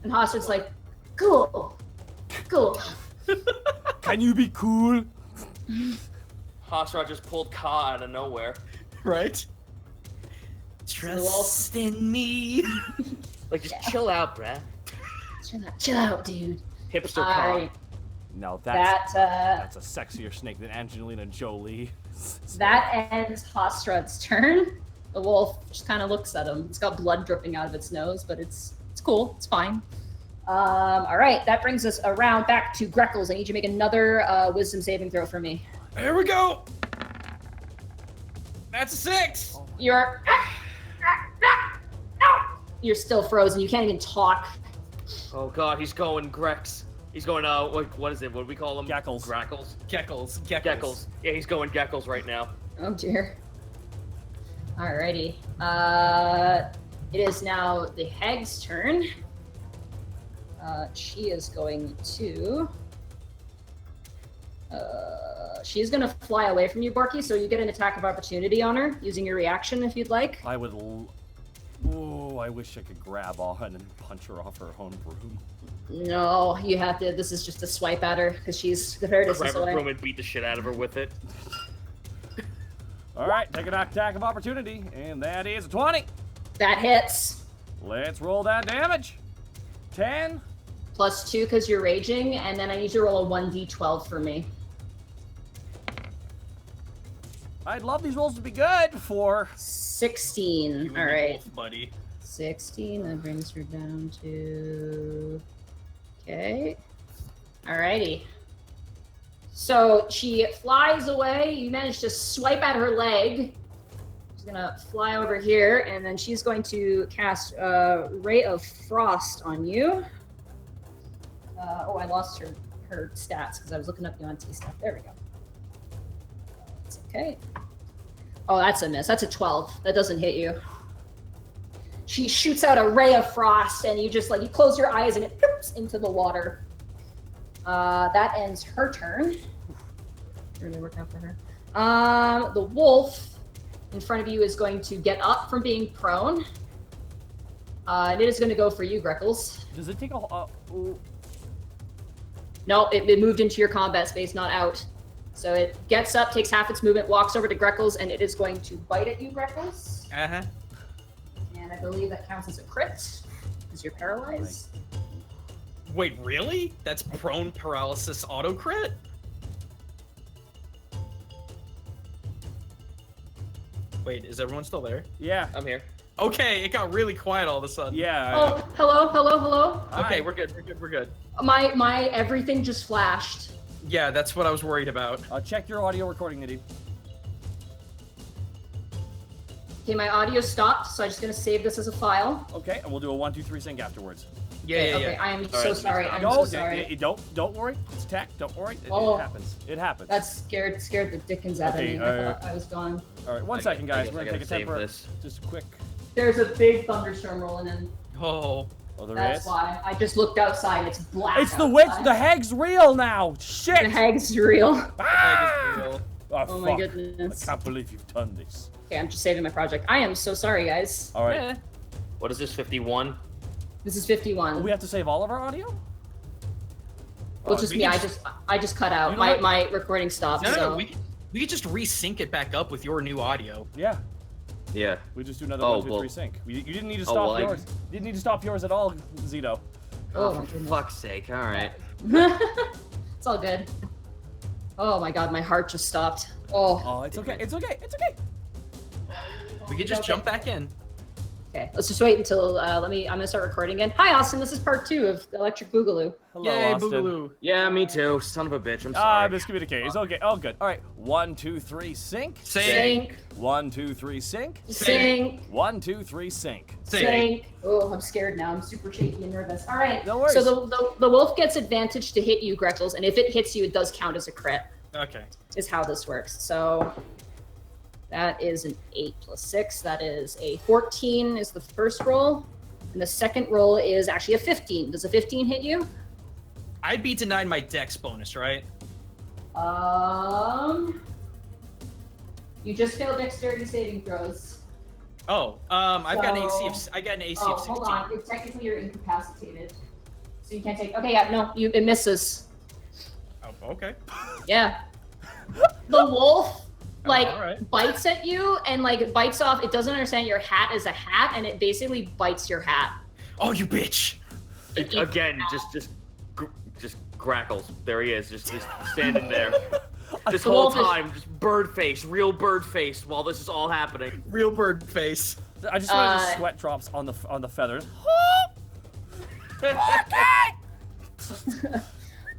[SPEAKER 2] And Hostard's like, cool.
[SPEAKER 6] Can you be cool?
[SPEAKER 4] Hosrod just pulled Ka out of nowhere.
[SPEAKER 3] Right? Trust in me.
[SPEAKER 4] Like, just chill out, bruh.
[SPEAKER 2] Chill out, dude.
[SPEAKER 4] Hipster Ka.
[SPEAKER 2] Alright.
[SPEAKER 1] No,
[SPEAKER 2] That's
[SPEAKER 1] that's a sexier snake than Angelina Jolie.
[SPEAKER 2] That ends Hostrad's turn. The wolf just kind of looks at him. It's got blood dripping out of its nose, but it's cool. It's fine. All right, that brings us around back to Greckles. I need you to make another wisdom saving throw for me.
[SPEAKER 3] Here we go. That's a 6.
[SPEAKER 2] You're still frozen. You can't even talk.
[SPEAKER 4] Oh god, he's going Grex. He's going, what is it? What do we call him?
[SPEAKER 1] Geckles.
[SPEAKER 4] Grackles?
[SPEAKER 3] Geckles.
[SPEAKER 4] Yeah, he's going Geckles right now.
[SPEAKER 2] Oh dear. Alrighty. It is now the hag's turn. She is going to... she's going to fly away from you, Borky, so you get an attack of opportunity on her, using your reaction if you'd like.
[SPEAKER 1] I would... Oh, I wish I could grab on and punch her off her own broom.
[SPEAKER 2] No, you have to... This is just a swipe at her, because she's the fair distance
[SPEAKER 4] Grab her
[SPEAKER 2] away.
[SPEAKER 4] broom and beat the shit out of her with it.
[SPEAKER 1] Alright, take an attack of opportunity, and that is a 20.
[SPEAKER 2] That hits.
[SPEAKER 1] Let's roll that damage. 10.
[SPEAKER 2] +2 because you're raging, and then I need you to roll a 1d12 for me.
[SPEAKER 1] I'd love these rolls to be good for...
[SPEAKER 2] 16. All right.
[SPEAKER 3] Wolf, buddy.
[SPEAKER 2] 16. That brings her down to... Okay. Alrighty. So she flies away. You manage to swipe at her leg. She's gonna fly over here, and then she's going to cast a Ray of Frost on you. Oh, I lost her stats because I was looking up the Auntie stuff. There we go. It's okay. Oh, that's a miss. That's a 12. That doesn't hit you. She shoots out a ray of frost, and you just you close your eyes, and it poops into the water. That ends her turn. Really worked out for her. The wolf in front of you is going to get up from being prone. And it is going to go for you, Greckles.
[SPEAKER 1] Does it take a...
[SPEAKER 2] No, it moved into your combat space, not out. So it gets up, takes half its movement, walks over to Greckles, and it is going to bite at you, Greckles.
[SPEAKER 3] Uh-huh.
[SPEAKER 2] And I believe that counts as a crit, because you're paralyzed.
[SPEAKER 3] Wait, really? That's prone paralysis auto crit? Wait, is everyone still there?
[SPEAKER 1] Yeah.
[SPEAKER 4] I'm here.
[SPEAKER 3] Okay, it got really quiet all of a sudden.
[SPEAKER 1] Yeah.
[SPEAKER 2] Oh, hello.
[SPEAKER 3] Okay, we're good. We're good.
[SPEAKER 2] My everything just flashed.
[SPEAKER 3] Yeah, that's what I was worried about.
[SPEAKER 1] Check your audio recording, Nidhi.
[SPEAKER 2] Okay, my audio stopped, so I'm just gonna save this as a file.
[SPEAKER 1] Okay, and we'll do a 1, 2, 3 sync afterwards.
[SPEAKER 3] Yeah.
[SPEAKER 2] Okay, I am
[SPEAKER 4] All
[SPEAKER 2] so
[SPEAKER 4] right,
[SPEAKER 2] sorry.
[SPEAKER 4] stop.
[SPEAKER 2] I'm
[SPEAKER 1] No,
[SPEAKER 2] so sorry.
[SPEAKER 1] don't worry. It's tech. Don't worry. It
[SPEAKER 2] Oh.
[SPEAKER 1] happens. It happens.
[SPEAKER 2] That scared the dickens out
[SPEAKER 1] Okay,
[SPEAKER 2] of me. I thought I was gone.
[SPEAKER 1] All right, 1
[SPEAKER 4] I
[SPEAKER 1] second, guys.
[SPEAKER 4] guess
[SPEAKER 1] We're
[SPEAKER 4] I
[SPEAKER 1] gonna take
[SPEAKER 4] gotta
[SPEAKER 1] a
[SPEAKER 4] save
[SPEAKER 1] temporary,
[SPEAKER 4] this.
[SPEAKER 1] just a quick.
[SPEAKER 2] There's a big thunderstorm rolling in.
[SPEAKER 3] Oh.
[SPEAKER 1] Oh, there
[SPEAKER 2] That's
[SPEAKER 1] is.
[SPEAKER 2] why. I just looked outside. It's black.
[SPEAKER 1] It's the witch.
[SPEAKER 2] outside.
[SPEAKER 1] The hag's real now. Shit.
[SPEAKER 2] The hag's real.
[SPEAKER 1] Ah! Oh,
[SPEAKER 2] Oh my
[SPEAKER 1] fuck.
[SPEAKER 2] goodness.
[SPEAKER 1] I can't believe you've done this.
[SPEAKER 2] Okay, I'm just saving my project. I am so sorry, guys.
[SPEAKER 1] All right.
[SPEAKER 3] Yeah.
[SPEAKER 4] What is this, 51?
[SPEAKER 2] This is 51.
[SPEAKER 1] We have to save all of our audio.
[SPEAKER 2] Well, just
[SPEAKER 3] we
[SPEAKER 2] me.
[SPEAKER 3] can
[SPEAKER 2] I just cut out.
[SPEAKER 1] You know what?
[SPEAKER 2] My recording stopped.
[SPEAKER 3] No,
[SPEAKER 2] so.
[SPEAKER 3] We could just resync it back up with your new audio.
[SPEAKER 1] Yeah.
[SPEAKER 4] Yeah.
[SPEAKER 1] We just do another
[SPEAKER 4] Oh,
[SPEAKER 1] 1, 2, 3
[SPEAKER 4] well.
[SPEAKER 1] sync. You didn't need to
[SPEAKER 4] Oh,
[SPEAKER 1] stop
[SPEAKER 4] well,
[SPEAKER 1] yours. You didn't need to stop yours at all, Zito.
[SPEAKER 4] Oh,
[SPEAKER 2] my
[SPEAKER 4] for
[SPEAKER 2] goodness.
[SPEAKER 4] fuck's sake. All right.
[SPEAKER 2] It's all good. Oh my god, my heart just stopped. Oh.
[SPEAKER 1] Oh, it's okay. It's okay. It's okay.
[SPEAKER 3] We could just jump back in.
[SPEAKER 2] Okay, let's just wait until I'm gonna start recording again. Hi Austin, this is part 2 of Electric Boogaloo.
[SPEAKER 1] Hello,
[SPEAKER 3] Yay,
[SPEAKER 1] Austin.
[SPEAKER 3] Boogaloo.
[SPEAKER 4] Yeah, me too. Son of a bitch. I'm sorry.
[SPEAKER 1] Miscommunicated. It's okay. All good. All right. 1, 2, 3 sync.
[SPEAKER 2] Sync.
[SPEAKER 1] 1, 2, 3 sync.
[SPEAKER 2] Sync.
[SPEAKER 1] 1, 2, 3 sync.
[SPEAKER 2] Sync. Oh, I'm scared now. I'm super shaky and nervous. All right.
[SPEAKER 1] No worries.
[SPEAKER 2] So the wolf gets advantage to hit you, Greckles, and if it hits you, it does count as a crit.
[SPEAKER 3] Okay.
[SPEAKER 2] Is how this works. So that is an 8 plus 6. That is a 14 is the first roll. And the second roll is actually a 15. Does a 15 hit you?
[SPEAKER 3] I'd be denied my dex bonus, right?
[SPEAKER 2] You just failed dexterity saving throws.
[SPEAKER 3] Oh, I've got an AC of
[SPEAKER 2] So-
[SPEAKER 3] I got an AC
[SPEAKER 2] Oh,
[SPEAKER 3] of 16.
[SPEAKER 2] hold on. Technically, you're incapacitated. So you can't take. Okay, yeah, no, it misses.
[SPEAKER 3] Oh, okay.
[SPEAKER 2] Yeah. The wolf, like,
[SPEAKER 3] alright.
[SPEAKER 2] bites at you and, like, it bites off. It doesn't understand your hat is a hat, and it basically bites your hat.
[SPEAKER 3] Oh, you bitch!
[SPEAKER 4] Again, just grackles. There he is, just standing there. This
[SPEAKER 2] The
[SPEAKER 4] whole
[SPEAKER 2] wolf is-
[SPEAKER 4] time, just bird face, real bird face, while this is all happening.
[SPEAKER 3] Real bird face.
[SPEAKER 1] I just wanted sweat drops on the feathers.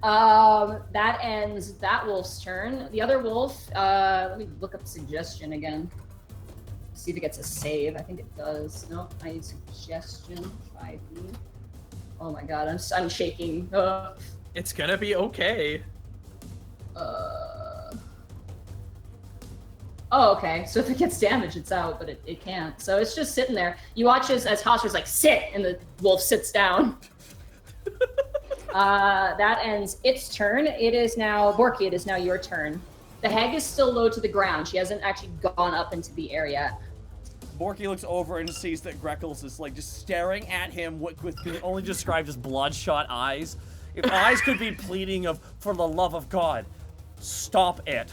[SPEAKER 2] That ends that wolf's turn. The other wolf, let me look up suggestion again. See if it gets a save. I think it does. Nope, I need suggestion. 5e. Oh my god, I'm shaking.
[SPEAKER 3] It's gonna be okay.
[SPEAKER 2] Oh, okay. So if it gets damaged, it's out, but it can't. So it's just sitting there. You watch as Hosser's like, sit, and the wolf sits down. That ends its turn. It is now, Borky, it is now your turn. The hag is still low to the ground. She hasn't actually gone up into the air yet.
[SPEAKER 1] Borky looks over and sees that Greckles is like just staring at him with only described as bloodshot eyes. If eyes could be pleading for the love of God, stop it.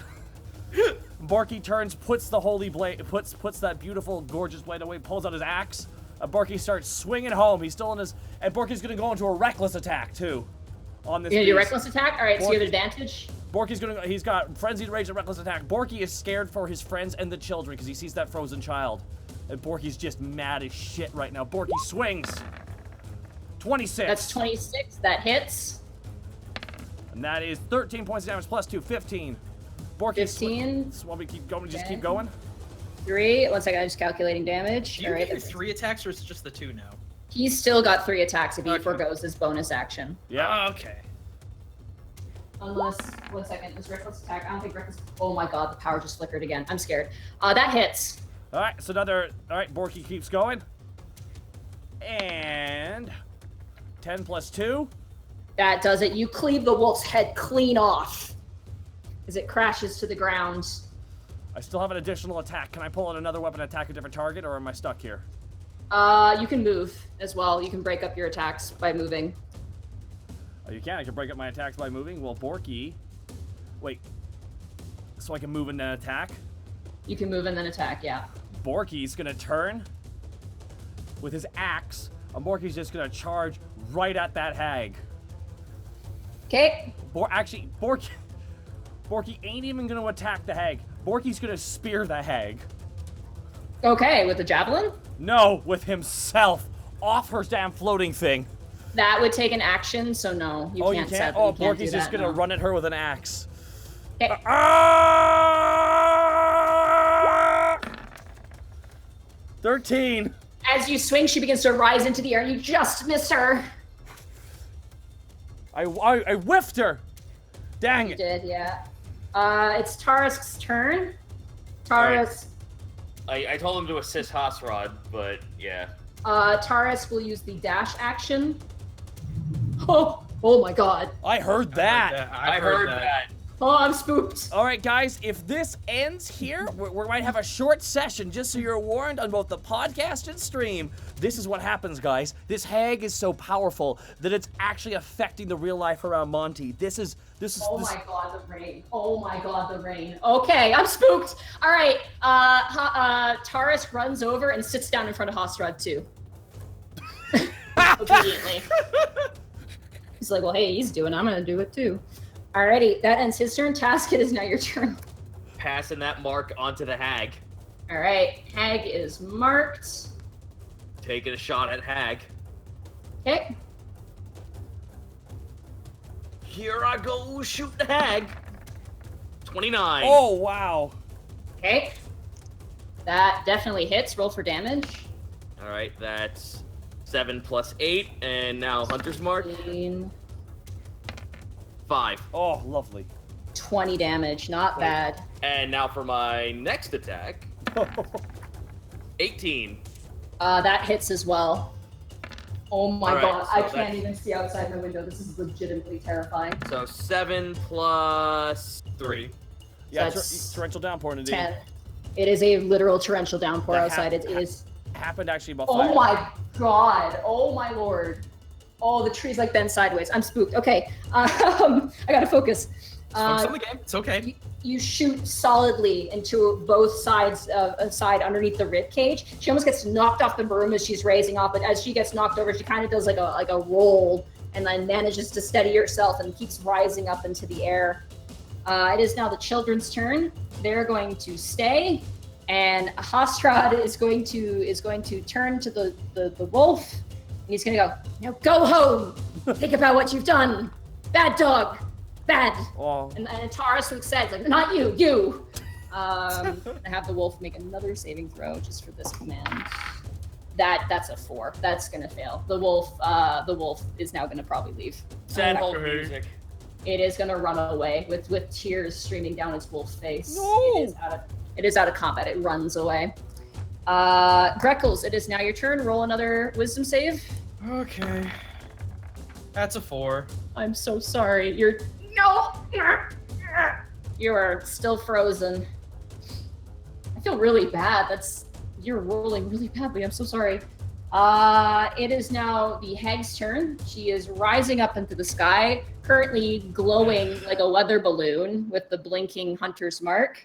[SPEAKER 1] Borky turns, puts the holy blade, puts that beautiful, gorgeous blade away, pulls out his axe. Borky starts swinging home. He's still in his, and Borky's gonna go into a reckless attack too. On this.
[SPEAKER 2] You're gonna do
[SPEAKER 1] beast.
[SPEAKER 2] reckless attack? All right, so you have advantage.
[SPEAKER 1] Borky's gonna, he's got frenzied rage and reckless attack. Borky is scared for his friends and the children because he sees that frozen child. And Borky's just mad as shit right now. Borky swings. 26.
[SPEAKER 2] That's 26. That hits.
[SPEAKER 1] And that is 13 points of damage plus 2, 15. Borky
[SPEAKER 2] 15.
[SPEAKER 1] Want me to keep going? Just
[SPEAKER 2] Okay.
[SPEAKER 1] keep going?
[SPEAKER 2] 3. 1 second, I'm just calculating damage.
[SPEAKER 3] Do you
[SPEAKER 2] All right.
[SPEAKER 3] get your 3 attacks, or is it just the 2 now?
[SPEAKER 2] He's still got 3 attacks if he
[SPEAKER 3] Okay.
[SPEAKER 2] forgoes his bonus action.
[SPEAKER 1] Yeah.
[SPEAKER 3] Okay.
[SPEAKER 2] Unless, 1 second, this reckless attack. I don't think reckless. Oh my god, the power just flickered again. I'm scared. That hits.
[SPEAKER 1] All right, so another. All right, Borky keeps going. And 10 plus 2.
[SPEAKER 2] That does it. You cleave the wolf's head clean off as it crashes to the ground.
[SPEAKER 1] I still have an additional attack. Can I pull out another weapon and attack a different target, or am I stuck here?
[SPEAKER 2] You can move as well. You can break up your attacks by moving.
[SPEAKER 1] Oh, you can. I can break up my attacks by moving. Well, Borky. Wait. So I can move and then attack?
[SPEAKER 2] You can move and then attack, yeah.
[SPEAKER 1] Borky's gonna turn with his axe, and Borky's just gonna charge right at that hag.
[SPEAKER 2] Okay.
[SPEAKER 1] Borky ain't even gonna attack the hag. Borky's gonna spear the hag.
[SPEAKER 2] Okay, with the javelin?
[SPEAKER 1] No, with himself off her damn floating thing.
[SPEAKER 2] That would take an action, so no. You
[SPEAKER 1] Oh,
[SPEAKER 2] can't
[SPEAKER 1] you can't?
[SPEAKER 2] sadly,
[SPEAKER 1] Oh,
[SPEAKER 2] you can't
[SPEAKER 1] Borky's
[SPEAKER 2] do
[SPEAKER 1] just
[SPEAKER 2] that,
[SPEAKER 1] gonna
[SPEAKER 2] no.
[SPEAKER 1] run at her with an axe.
[SPEAKER 2] Okay.
[SPEAKER 1] 13.
[SPEAKER 2] As you swing, she begins to rise into the air, and you just miss her.
[SPEAKER 1] I whiffed her. Dang
[SPEAKER 2] You
[SPEAKER 1] it.
[SPEAKER 2] did, yeah. It's Tarask's turn. Tarask,
[SPEAKER 4] I told him to assist Hosrod, but yeah.
[SPEAKER 2] Tarask will use the dash action. Oh my god.
[SPEAKER 1] I heard that.
[SPEAKER 4] I heard that.
[SPEAKER 2] Oh, I'm spooked.
[SPEAKER 1] All right, guys, if this ends here, we might have a short session, just so you're warned on both the podcast and stream. This is what happens, guys. This hag is so powerful that it's actually affecting the real life around Monty.
[SPEAKER 2] Oh my god, the rain. Oh my god, the rain. Okay, I'm spooked. All right, Taurus runs over and sits down in front of Hostrad too. Obediently. He's like, well, hey, he's doing it. I'm gonna do it too. Alrighty, that ends his turn. Task, it is now your turn.
[SPEAKER 4] Passing that mark onto the hag.
[SPEAKER 2] Alright, hag is marked.
[SPEAKER 4] Taking a shot at hag.
[SPEAKER 2] Okay.
[SPEAKER 4] Here I go, shoot the hag. 29.
[SPEAKER 1] Oh, wow.
[SPEAKER 2] Okay. That definitely hits. Roll for damage.
[SPEAKER 4] All right, that's 7 plus 8, and now Hunter's Mark.
[SPEAKER 2] 15,
[SPEAKER 4] 5.
[SPEAKER 1] Oh, lovely.
[SPEAKER 2] 20 damage. Not bad.
[SPEAKER 4] And now for my next attack. 18.
[SPEAKER 2] That hits as well. Oh my
[SPEAKER 4] Alright,
[SPEAKER 2] god,
[SPEAKER 4] so
[SPEAKER 2] I can't
[SPEAKER 4] that's-
[SPEAKER 2] even see outside my window. This is legitimately terrifying.
[SPEAKER 4] So 7 plus 3.
[SPEAKER 1] Yeah,
[SPEAKER 2] That's
[SPEAKER 1] torrential downpour indeed.
[SPEAKER 2] 10. It is a literal torrential downpour
[SPEAKER 1] That
[SPEAKER 2] outside. It is.
[SPEAKER 1] Happened actually about
[SPEAKER 2] Oh my god. Oh my lord. Oh, the trees like bend sideways. I'm spooked. Okay. I gotta focus.
[SPEAKER 3] Focus on the game. It's okay.
[SPEAKER 2] You shoot solidly into both sides of a side underneath the rib cage. She almost gets knocked off the broom as she's raising off, but as she gets knocked over, she kind of does like a roll and then manages to steady herself and keeps rising up into the air. It is now the children's turn. They're going to stay, and Hostrad is going to turn to the wolf, and he's going to go, now go home. Think about what you've done. Bad dog. Bad.
[SPEAKER 1] Oh.
[SPEAKER 2] And Taurus says, like, not you, you. I have the wolf make another saving throw just for this command. That's a 4. That's gonna fail. The wolf is now gonna probably leave.
[SPEAKER 4] Sad hold music.
[SPEAKER 2] It is gonna run away with tears streaming down its wolf face.
[SPEAKER 1] No!
[SPEAKER 2] It is out of combat. It runs away. Greckles, it is now your turn. Roll another wisdom save.
[SPEAKER 3] Okay. That's a 4.
[SPEAKER 2] I'm so sorry. You are still frozen. I feel really bad. You're rolling really badly. I'm so sorry. It is now the hag's turn. She is rising up into the sky, currently glowing like a weather balloon with the blinking hunter's mark.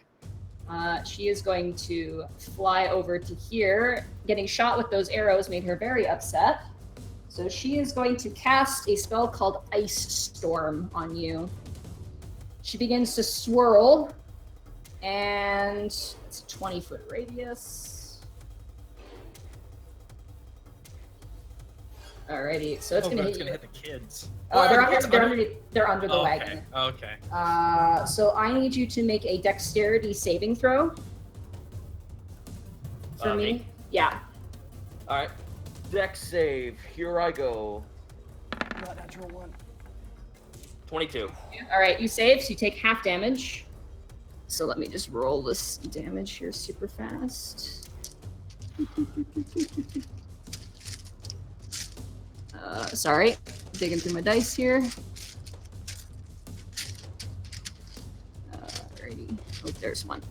[SPEAKER 2] She is going to fly over to here. Getting shot with those arrows made her very upset. So she is going to cast a spell called Ice Storm on you. She begins to swirl, and it's a 20-foot radius. Alrighty, so it's gonna hit you.
[SPEAKER 3] Hit the kids.
[SPEAKER 2] They're under the wagon.
[SPEAKER 3] Okay.
[SPEAKER 2] So I need you to make a dexterity saving throw. For me?
[SPEAKER 4] Me?
[SPEAKER 2] Yeah.
[SPEAKER 4] All right. Dex save. Here I go.
[SPEAKER 1] Not natural 1.
[SPEAKER 4] 22.
[SPEAKER 2] All right, you save, so you take half damage. So let me just roll this damage here super fast. Sorry, digging through my dice here. Alrighty, oh, there's one.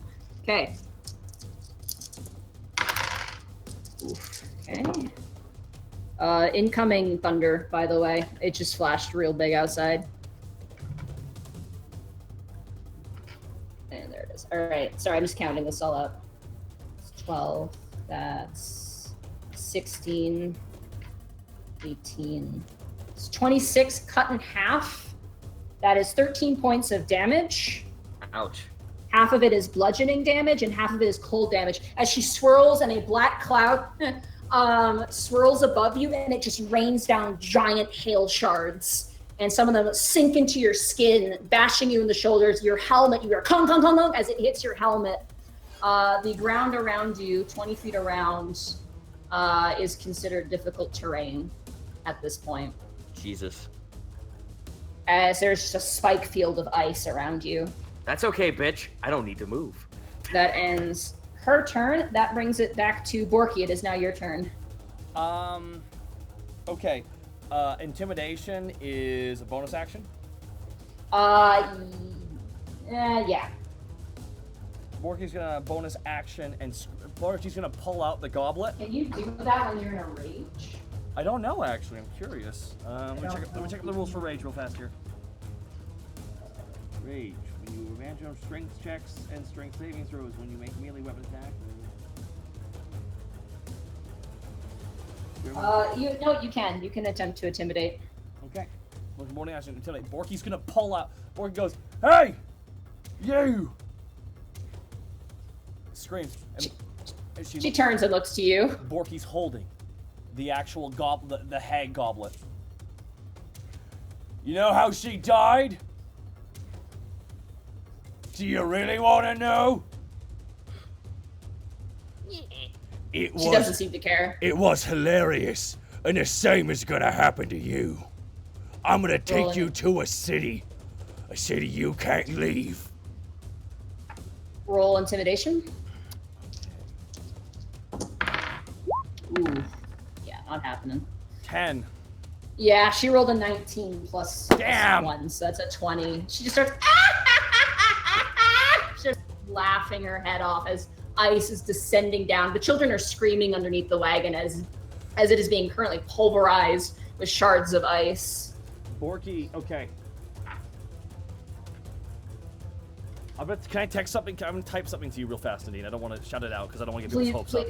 [SPEAKER 2] Okay. Oof. Okay. Incoming thunder, by the way. It just flashed real big outside. And there it is. All right. Sorry, I'm just counting this all up. It's 12. That's 16. 18. It's 26 cut in half. That is 13 points of damage.
[SPEAKER 4] Ouch.
[SPEAKER 2] Half of it is bludgeoning damage and half of it is cold damage. As she swirls and a black cloud swirls above you, and it just rains down giant hail shards. And some of them sink into your skin, bashing you in the shoulders. Your helmet, you hear kong, kong, kong, kong as it hits your helmet. The ground around you, 20 feet around, is considered difficult terrain at this point.
[SPEAKER 4] Jesus.
[SPEAKER 2] As there's just a spike field of ice around you.
[SPEAKER 4] That's okay, bitch. I don't need to move.
[SPEAKER 2] That ends her turn. That brings it back to Borky. It is now your turn.
[SPEAKER 1] Okay. Intimidation is a bonus action?
[SPEAKER 2] Yeah.
[SPEAKER 1] Borky's gonna bonus action and Borky's gonna pull out the goblet.
[SPEAKER 2] Can you do that when you're in a rage?
[SPEAKER 1] I don't know actually. I'm curious. Let me check up the rules for rage real fast here. Rage. When you advance on strength checks and strength saving throws when you make melee weapon attack.
[SPEAKER 2] You can. You can attempt to intimidate.
[SPEAKER 1] Okay. Well, morning action intimidate. Borky's gonna pull out. Borky goes, "Hey, you!" Screams. And
[SPEAKER 2] She turns and looks to you.
[SPEAKER 1] Borky's holding the actual goblet, the hag goblet. You know how she died? Do you really want to know?
[SPEAKER 2] She doesn't seem to care.
[SPEAKER 6] It was hilarious, and the same is gonna happen to you. I'm gonna take you to a city you can't leave.
[SPEAKER 2] Roll intimidation. Ooh. Yeah, not happening.
[SPEAKER 1] 10.
[SPEAKER 2] Yeah, she rolled a 19 plus
[SPEAKER 1] Damn.
[SPEAKER 2] 1, so that's a 20. She just starts just laughing her head off as ice is descending down. The children are screaming underneath the wagon as it is being currently pulverized with shards of ice.
[SPEAKER 1] Borky, okay. Can I text something? I'm gonna type something to you real fast, Nadine. I don't want to shout it out because I don't want to get people's hopes up.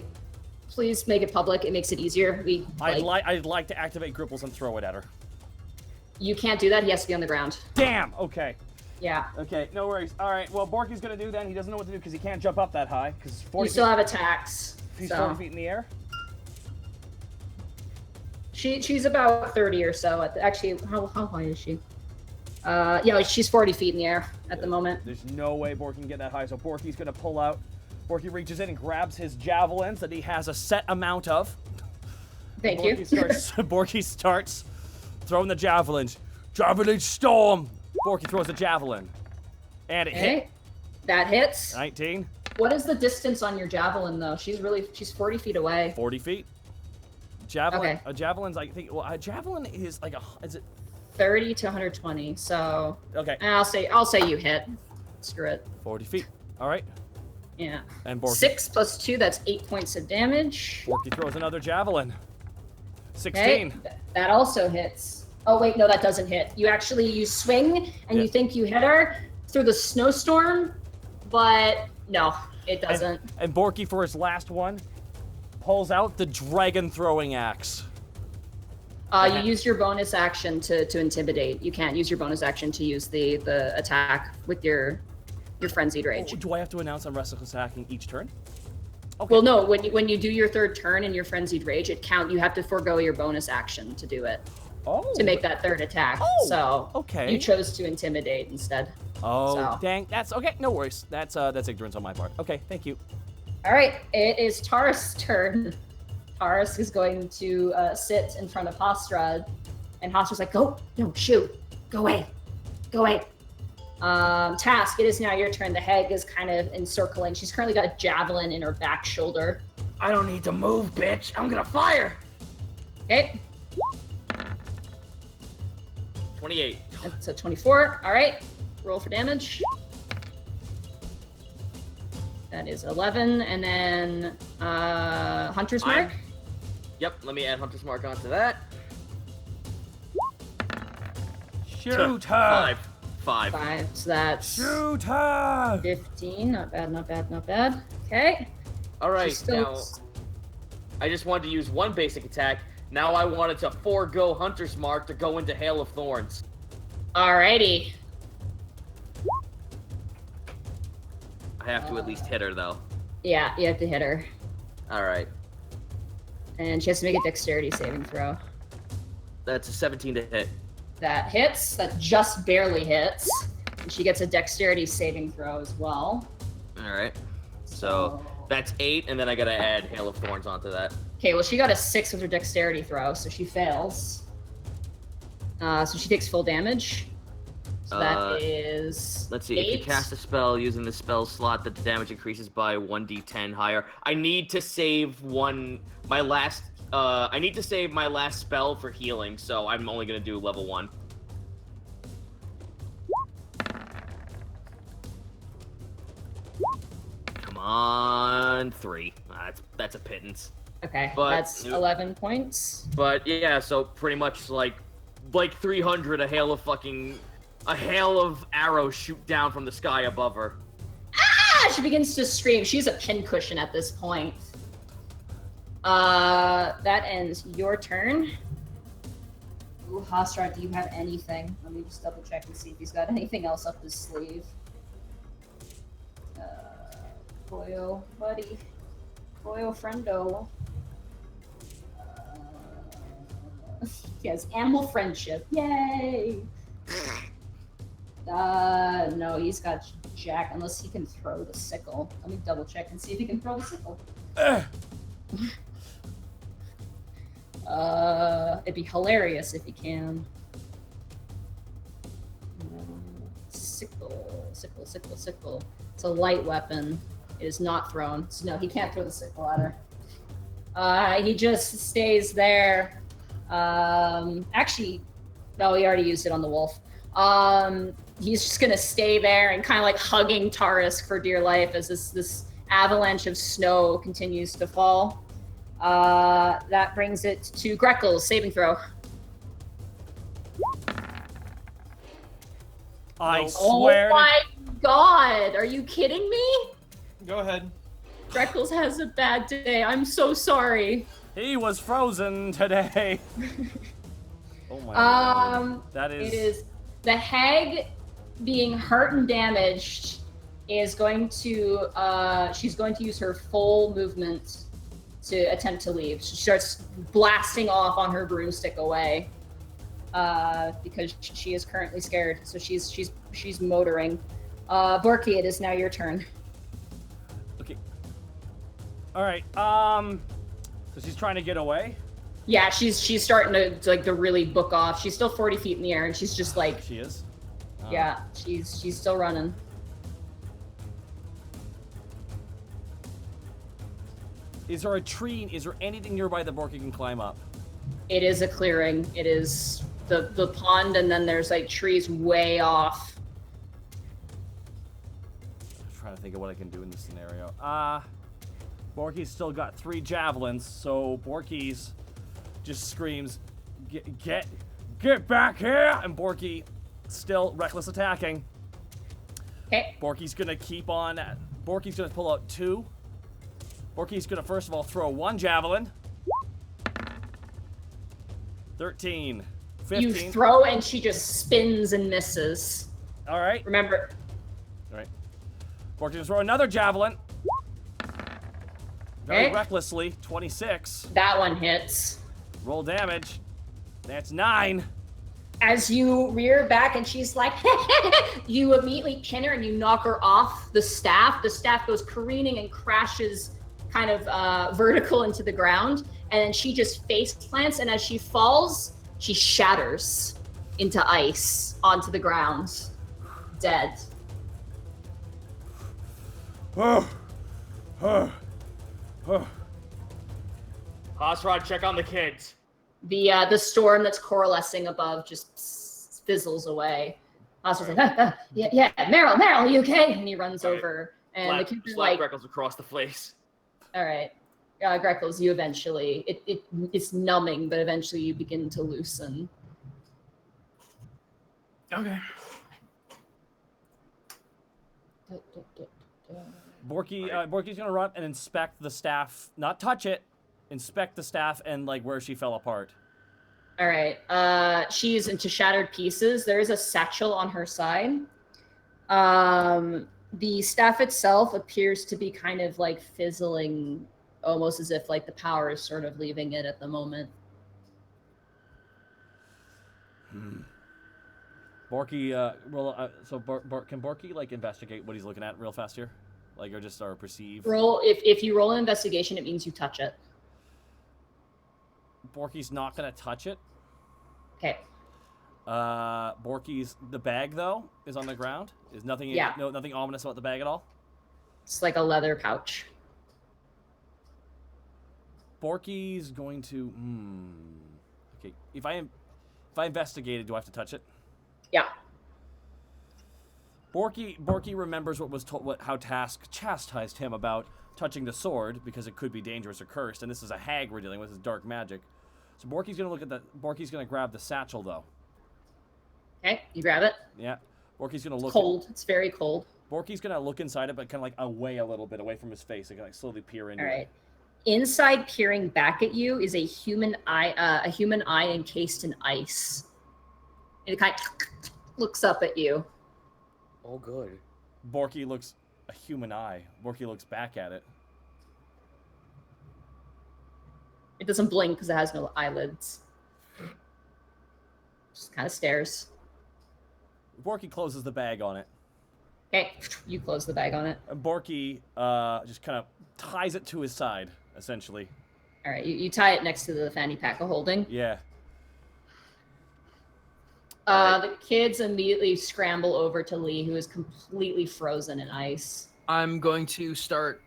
[SPEAKER 2] Please make it public. It makes it easier.
[SPEAKER 1] I'd like to activate Gripples and throw it at her. You
[SPEAKER 2] can't do that. He has to be on the ground.
[SPEAKER 1] Damn. Okay.
[SPEAKER 2] Yeah.
[SPEAKER 1] Okay. No worries. All right. Well, Borky's gonna do then. He doesn't know what to do because he can't jump up that high. Because 40.
[SPEAKER 2] You still have attacks.
[SPEAKER 1] He's 40 feet in the air.
[SPEAKER 2] She's about 30 or so. Actually, how high is she? Yeah, she's 40 feet in the air at the moment.
[SPEAKER 1] There's no way Borky can get that high, so Borky's gonna pull out. Borky reaches in and grabs his javelins that he has a set amount of.
[SPEAKER 2] Thank you.
[SPEAKER 1] Borky starts throwing the javelins. Javelin storm! Borky throws a javelin. And it hit.
[SPEAKER 2] That hits.
[SPEAKER 1] 19.
[SPEAKER 2] What is the distance on your javelin, though? She's 40 feet away.
[SPEAKER 1] 40 feet. Javelin.
[SPEAKER 2] Okay.
[SPEAKER 1] A javelin's, I think, well, a javelin is like is it
[SPEAKER 2] 30 to 120, so...
[SPEAKER 1] Okay.
[SPEAKER 2] I'll say you hit. Screw it.
[SPEAKER 1] 40 feet. All right.
[SPEAKER 2] Yeah.
[SPEAKER 1] And Borky.
[SPEAKER 2] 6 plus 2, that's 8 points of damage.
[SPEAKER 1] Borky throws another javelin. 16.
[SPEAKER 2] Okay. That also hits. Oh, wait, no, that doesn't hit. You swing, and you think you hit her through the snowstorm, but no, it doesn't.
[SPEAKER 1] And Borky, for his last one, pulls out the dragon throwing axe.
[SPEAKER 2] You use your bonus action to intimidate. You can't use your bonus action to use the attack with your frenzied rage.
[SPEAKER 1] Oh, do I have to announce I'm restless attacking each turn? Okay.
[SPEAKER 2] Well, no. When you do your third turn in your frenzied rage, you have to forego your bonus action to do it.
[SPEAKER 1] Oh.
[SPEAKER 2] To make that third attack.
[SPEAKER 1] Oh.
[SPEAKER 2] So
[SPEAKER 1] okay.
[SPEAKER 2] You chose to intimidate instead.
[SPEAKER 1] Oh,
[SPEAKER 2] so.
[SPEAKER 1] Dang. That's okay. No worries. That's ignorance on my part. Okay. Thank you.
[SPEAKER 2] All right. It is Taurus' turn. Taurus is going to sit in front of Hostrad, and Hostra's like, "Go! No, shoot! Go away! Go away!" Task, it is now your turn. The hag is kind of encircling. She's currently got a javelin in her back shoulder.
[SPEAKER 4] I don't need to move, bitch. I'm gonna fire.
[SPEAKER 2] Okay.
[SPEAKER 4] 28.
[SPEAKER 2] That's a 24. All right. Roll for damage. That is 11, and then Hunter's Mark.
[SPEAKER 4] Yep, let me add Hunter's Mark onto that.
[SPEAKER 1] Shoot her!
[SPEAKER 4] 5.
[SPEAKER 2] 5, so that's
[SPEAKER 1] Shoot her!
[SPEAKER 2] 15. Not bad, not bad, not bad. Okay.
[SPEAKER 4] All right, now I just wanted to use one basic attack. Now I wanted to forego Hunter's Mark to go into Hail of Thorns.
[SPEAKER 2] Alrighty.
[SPEAKER 4] I have to at least hit her, though.
[SPEAKER 2] Yeah, you have to hit her.
[SPEAKER 4] All right.
[SPEAKER 2] And she has to make a dexterity saving throw.
[SPEAKER 4] That's a 17 to hit.
[SPEAKER 2] That hits. That just barely hits. And she gets a dexterity saving throw as well.
[SPEAKER 4] All right. So that's 8, and then I got to add Hail of Thorns onto that.
[SPEAKER 2] Okay, well, she got a 6 with her dexterity throw, so she fails. So she takes full damage. So that is
[SPEAKER 4] Let's see.
[SPEAKER 2] 8.
[SPEAKER 4] If you cast a spell using the spell slot, the damage increases by 1d10 higher. I need to save my last spell for healing, so I'm only gonna do level 1. on 3. That's a pittance.
[SPEAKER 2] Okay,
[SPEAKER 4] But-
[SPEAKER 2] that's 11 points.
[SPEAKER 4] But yeah, so pretty much like 300, a hail of arrows shoot down from the sky above her.
[SPEAKER 2] Ah! She begins to scream. She's a pincushion at this point. That ends your turn. Ooh, Hostra, do you have anything? Let me just double check and see if he's got anything else up his sleeve. Boyo, buddy. Boyo, friendo. He has animal friendship. Yay! No, he's got Jack, unless he can throw the sickle. Let me double check and see if he can throw the sickle. It'd be hilarious if he can. Sickle. It's a light weapon. It is not thrown. So no, he can't throw the sickle at her. He just stays there. Actually, no, he already used it on the wolf. He's just gonna stay there and kind of like hugging Tarisk for dear life as this avalanche of snow continues to fall. That brings it to Greckles. Saving throw.
[SPEAKER 1] I swear.
[SPEAKER 2] Oh my god! Are you kidding me?
[SPEAKER 3] Go ahead.
[SPEAKER 2] Greckles has a bad day. I'm so sorry.
[SPEAKER 1] He was frozen today. Oh my god. That is...
[SPEAKER 2] It is the hag being hurt and damaged is going to she's going to use her full movement to attempt to leave. She starts blasting off on her broomstick away because she is currently scared. So she's motoring. Borky, it is now your turn.
[SPEAKER 1] Okay. All right. So she's trying to get away.
[SPEAKER 2] Yeah, she's starting to really book off. She's still 40 feet in the air, and she's just like,
[SPEAKER 1] She is.
[SPEAKER 2] yeah, she's still running.
[SPEAKER 1] Is there a tree? Is there anything nearby that Borky can climb up?
[SPEAKER 2] It is a clearing. It is the pond, and then there's like trees way off.
[SPEAKER 1] I'm trying to think of what I can do in this scenario. Borky's still got 3 javelins, so Borky's just screams, get back here! And Borky still reckless attacking.
[SPEAKER 2] Okay.
[SPEAKER 1] Borky's gonna keep on. Borky's gonna pull out 2. Borky's gonna first of all throw 1 javelin. 13, 15.
[SPEAKER 2] You throw, and she just spins and misses.
[SPEAKER 1] All right.
[SPEAKER 2] Remember.
[SPEAKER 1] All right. Borky's gonna throw another javelin. Very recklessly, 26.
[SPEAKER 2] That one hits.
[SPEAKER 1] Roll damage. That's 9.
[SPEAKER 2] As you rear back and she's like, you immediately pin her and you knock her off the staff. The staff goes careening and crashes kind of vertical into the ground. And then she just face plants. And as she falls, she shatters into ice onto the ground, dead.
[SPEAKER 4] Hosrod, check on the kids.
[SPEAKER 2] The storm that's coalescing above just fizzles away. Oswald's like, yeah, Meryl, are you okay? And he runs over, and the kids are like,
[SPEAKER 4] Greckles across the face.
[SPEAKER 2] all right, Greckles, you eventually, it's numbing, but eventually you begin to loosen.
[SPEAKER 3] Okay.
[SPEAKER 1] Borky's gonna run and inspect the staff, not touch it. Inspect the staff and like where she fell apart.
[SPEAKER 2] All right. She's into shattered pieces. There is a satchel on her side. The staff itself appears to be kind of like fizzling, almost as if like the power is sort of leaving it at the moment.
[SPEAKER 1] Borky, can Borky like investigate what he's looking at real fast here, like or perceive?
[SPEAKER 2] Roll if you roll an investigation, it means you touch it.
[SPEAKER 1] Borky's not gonna touch it.
[SPEAKER 2] Okay.
[SPEAKER 1] Borky's the bag though is on the ground. Is nothing?
[SPEAKER 2] Yeah.
[SPEAKER 1] Nothing ominous about the bag at all.
[SPEAKER 2] It's like a leather pouch.
[SPEAKER 1] Borky's going to. Okay. If I investigate it, do I have to touch it?
[SPEAKER 2] Yeah.
[SPEAKER 1] Borky remembers what was told, how Task chastised him about touching the sword because it could be dangerous or cursed, and this is a hag we're dealing with. It's dark magic. So Borky's gonna grab the satchel though.
[SPEAKER 2] Okay, you grab it.
[SPEAKER 1] Yeah. Borky's gonna look.
[SPEAKER 2] Cold. It's very cold.
[SPEAKER 1] Borky's gonna look inside it, but kind of like away a little bit, away from his face, and like slowly peer into
[SPEAKER 2] All right.
[SPEAKER 1] it.
[SPEAKER 2] Inside, peering back at you, is a human eye encased in ice. And it kind of looks up at you.
[SPEAKER 4] Oh, good.
[SPEAKER 1] Borky looks a human eye. Borky looks back at it.
[SPEAKER 2] It doesn't blink because it has no eyelids. Just kind of stares.
[SPEAKER 1] Borky closes the bag on it.
[SPEAKER 2] Okay, you close the bag on it.
[SPEAKER 1] And Borky just kind of ties it to his side, essentially.
[SPEAKER 2] All right, you tie it next to the fanny pack of holding.
[SPEAKER 1] Yeah.
[SPEAKER 2] The kids immediately scramble over to Lee, who is completely frozen in ice.
[SPEAKER 3] I'm going to start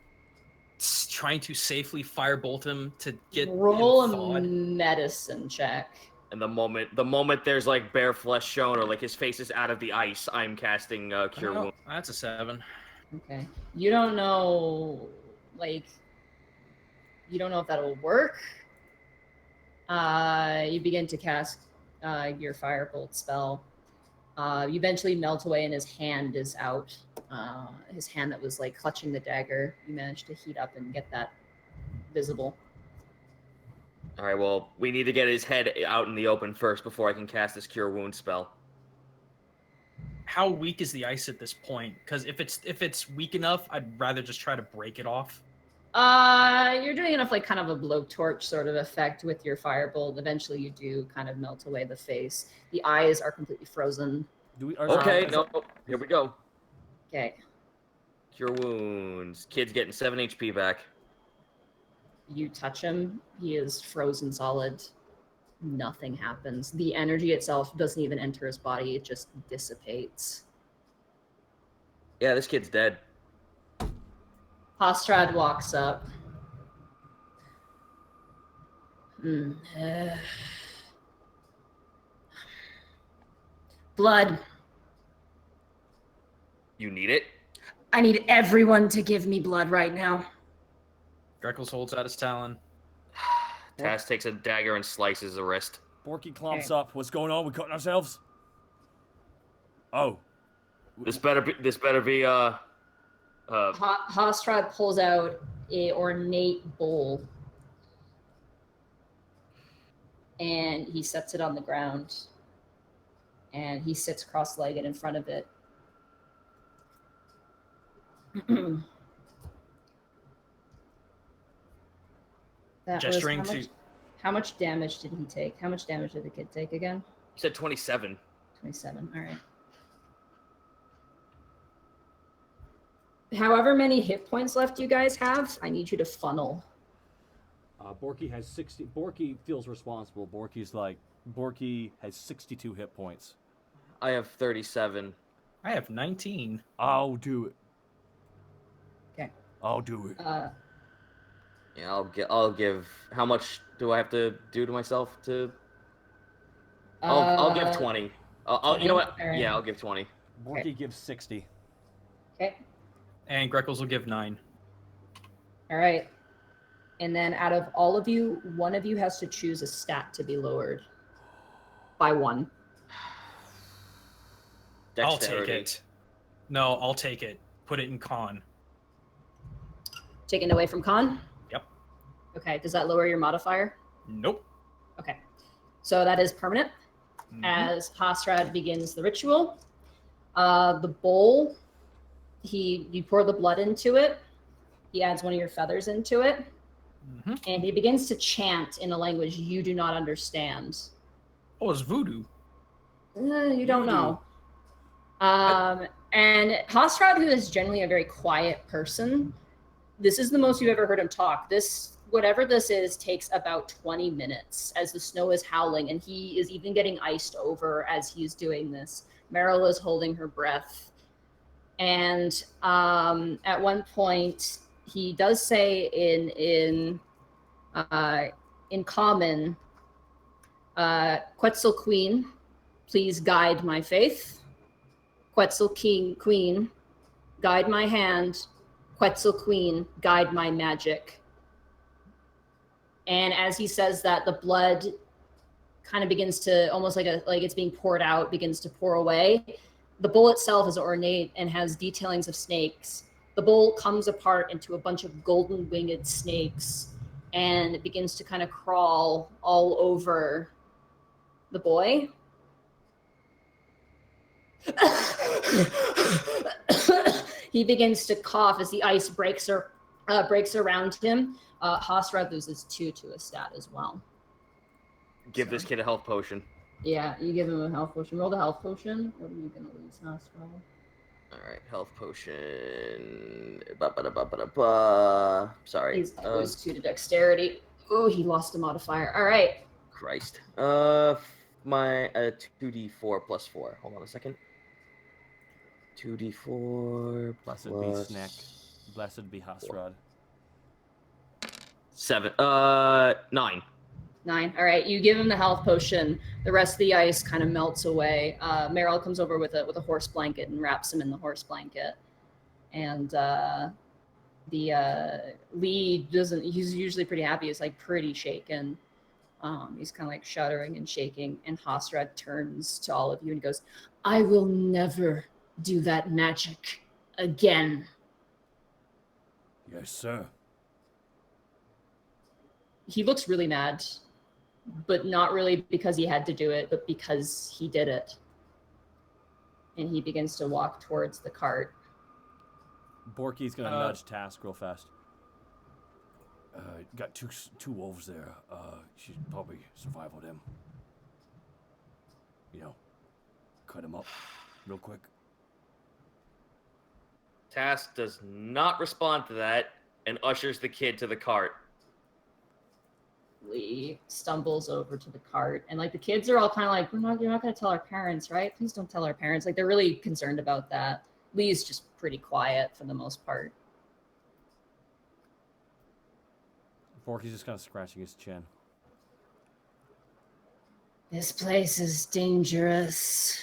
[SPEAKER 3] trying to safely firebolt him to get
[SPEAKER 2] Roll
[SPEAKER 3] him
[SPEAKER 2] a
[SPEAKER 3] thawed.
[SPEAKER 2] medicine check.
[SPEAKER 4] And the moment there's like bare flesh shown or like his face is out of the ice, I'm casting Cure
[SPEAKER 3] Oh,
[SPEAKER 4] Wound.
[SPEAKER 3] that's a 7.
[SPEAKER 2] Okay. You don't know, you don't know if that'll work. You begin to cast your firebolt spell. You eventually melt away and his hand is out. His hand that was like clutching the dagger, you managed to heat up and get that visible.
[SPEAKER 4] All right, well, we need to get his head out in the open first before I can cast this Cure Wound spell.
[SPEAKER 3] How weak is the ice at this point? Because if it's weak enough, I'd rather just try to break it off.
[SPEAKER 2] You're doing enough like kind of a blowtorch sort of effect with your firebolt. Eventually you do kind of melt away the face. The eyes are completely frozen.
[SPEAKER 4] Okay, no, here we go.
[SPEAKER 2] Okay.
[SPEAKER 4] Cure Wounds. Kid's getting 7 HP back.
[SPEAKER 2] You touch him, he is frozen solid. Nothing happens. The energy itself doesn't even enter his body, it just dissipates.
[SPEAKER 4] Yeah, this kid's dead.
[SPEAKER 2] Hostrad walks up. Blood.
[SPEAKER 4] You need it?
[SPEAKER 5] I need everyone to give me blood right now.
[SPEAKER 3] Greckles holds out his talon.
[SPEAKER 4] Taz takes a dagger and slices the wrist.
[SPEAKER 1] Borky clomps up. What's going on? We cutting ourselves? Oh.
[SPEAKER 4] This better be
[SPEAKER 2] Hostrad pulls out a ornate bowl. And he sets it on the ground. And he sits cross-legged in front of it.
[SPEAKER 3] Gesturing to...
[SPEAKER 2] How much damage did he take? How much damage did the kid take again?
[SPEAKER 4] You said 27.
[SPEAKER 2] 27, all right. However many hit points left you guys have, I need you to funnel.
[SPEAKER 1] Borky has 60. Borky feels responsible. Borky has 62 hit points.
[SPEAKER 4] I have 37.
[SPEAKER 3] I have 19.
[SPEAKER 1] I'll do it.
[SPEAKER 2] Okay.
[SPEAKER 1] I'll do it.
[SPEAKER 4] Yeah, I'll give. How much do I have to do to myself to? I'll give 20. You know what?
[SPEAKER 2] Right.
[SPEAKER 4] Yeah, I'll give 20.
[SPEAKER 1] Borky gives 60.
[SPEAKER 2] Okay.
[SPEAKER 3] And Greckles will give 9.
[SPEAKER 2] All right. And then out of all of you, one of you has to choose a stat to be lowered by 1.
[SPEAKER 3] I'll take
[SPEAKER 4] Dexterity.
[SPEAKER 3] it. No, I'll take it. Put it in con.
[SPEAKER 2] Taken away from con?
[SPEAKER 3] Yep.
[SPEAKER 2] Okay. Does that lower your modifier?
[SPEAKER 3] Nope.
[SPEAKER 2] Okay. So that is permanent.
[SPEAKER 3] Mhm.
[SPEAKER 2] As Hostrad begins the ritual. The bowl, you pour the blood into it. He adds one of your feathers into it.
[SPEAKER 3] Mhm.
[SPEAKER 2] And he begins to chant in a language you do not understand.
[SPEAKER 3] Oh, it's voodoo.
[SPEAKER 2] You don't know. And Hostrad, who is generally a very quiet person, this is the most you've ever heard him talk. Whatever this is, takes about 20 minutes as the snow is howling, and he is even getting iced over as he's doing this. Meryl is holding her breath. And at one point, he does say in common, Quetzal Queen, please guide my faith. Quetzal King Queen, guide my hand. Quetzal Queen, guide my magic. And as he says that, the blood kind of begins to, almost like it's being poured out, begins to pour away. The bowl itself is ornate and has detailings of snakes. The bowl comes apart into a bunch of golden winged snakes, and it begins to kind of crawl all over the boy. He begins to cough as the ice breaks around him. Hosrad loses 2 to a stat as well.
[SPEAKER 4] Give this kid a health potion.
[SPEAKER 2] Yeah, you give him a health potion. Roll the health potion. What are you gonna lose, Hosrad?
[SPEAKER 4] Alright, health potion. Sorry.
[SPEAKER 2] He's lose 2 to dexterity. Ooh, he lost a modifier. Alright.
[SPEAKER 4] Christ. My 2d4 plus 4. Hold on a second. 2d4
[SPEAKER 1] Blessed
[SPEAKER 4] plus...
[SPEAKER 1] be Snack. Blessed be Hosrad.
[SPEAKER 4] 7. 9.
[SPEAKER 2] 9. All right, you give him the health potion. The rest of the ice kind of melts away. Meryl comes over with a horse blanket and wraps him in the horse blanket. And Lee doesn't. He's usually pretty happy. He's like pretty shaken. He's kind of like shuddering and shaking. And Hosrad turns to all of you and goes, "I will never do that magic again."
[SPEAKER 6] Yes, sir.
[SPEAKER 2] He looks really mad, but not really because he had to do it, but because he did it. And he begins to walk towards the cart.
[SPEAKER 1] Borky's gonna nudge Task real fast.
[SPEAKER 6] Got two wolves there. She'd probably survival them. You know, cut them up real quick.
[SPEAKER 4] Task does not respond to that and ushers the kid to the cart.
[SPEAKER 2] Lee stumbles over to the cart, and like the kids are all kind of like, you're not going to tell our parents, right? Please don't tell our parents. Like they're really concerned about that. Lee's just pretty quiet for the most part.
[SPEAKER 1] Borky's just kind of scratching his chin.
[SPEAKER 5] This place is dangerous.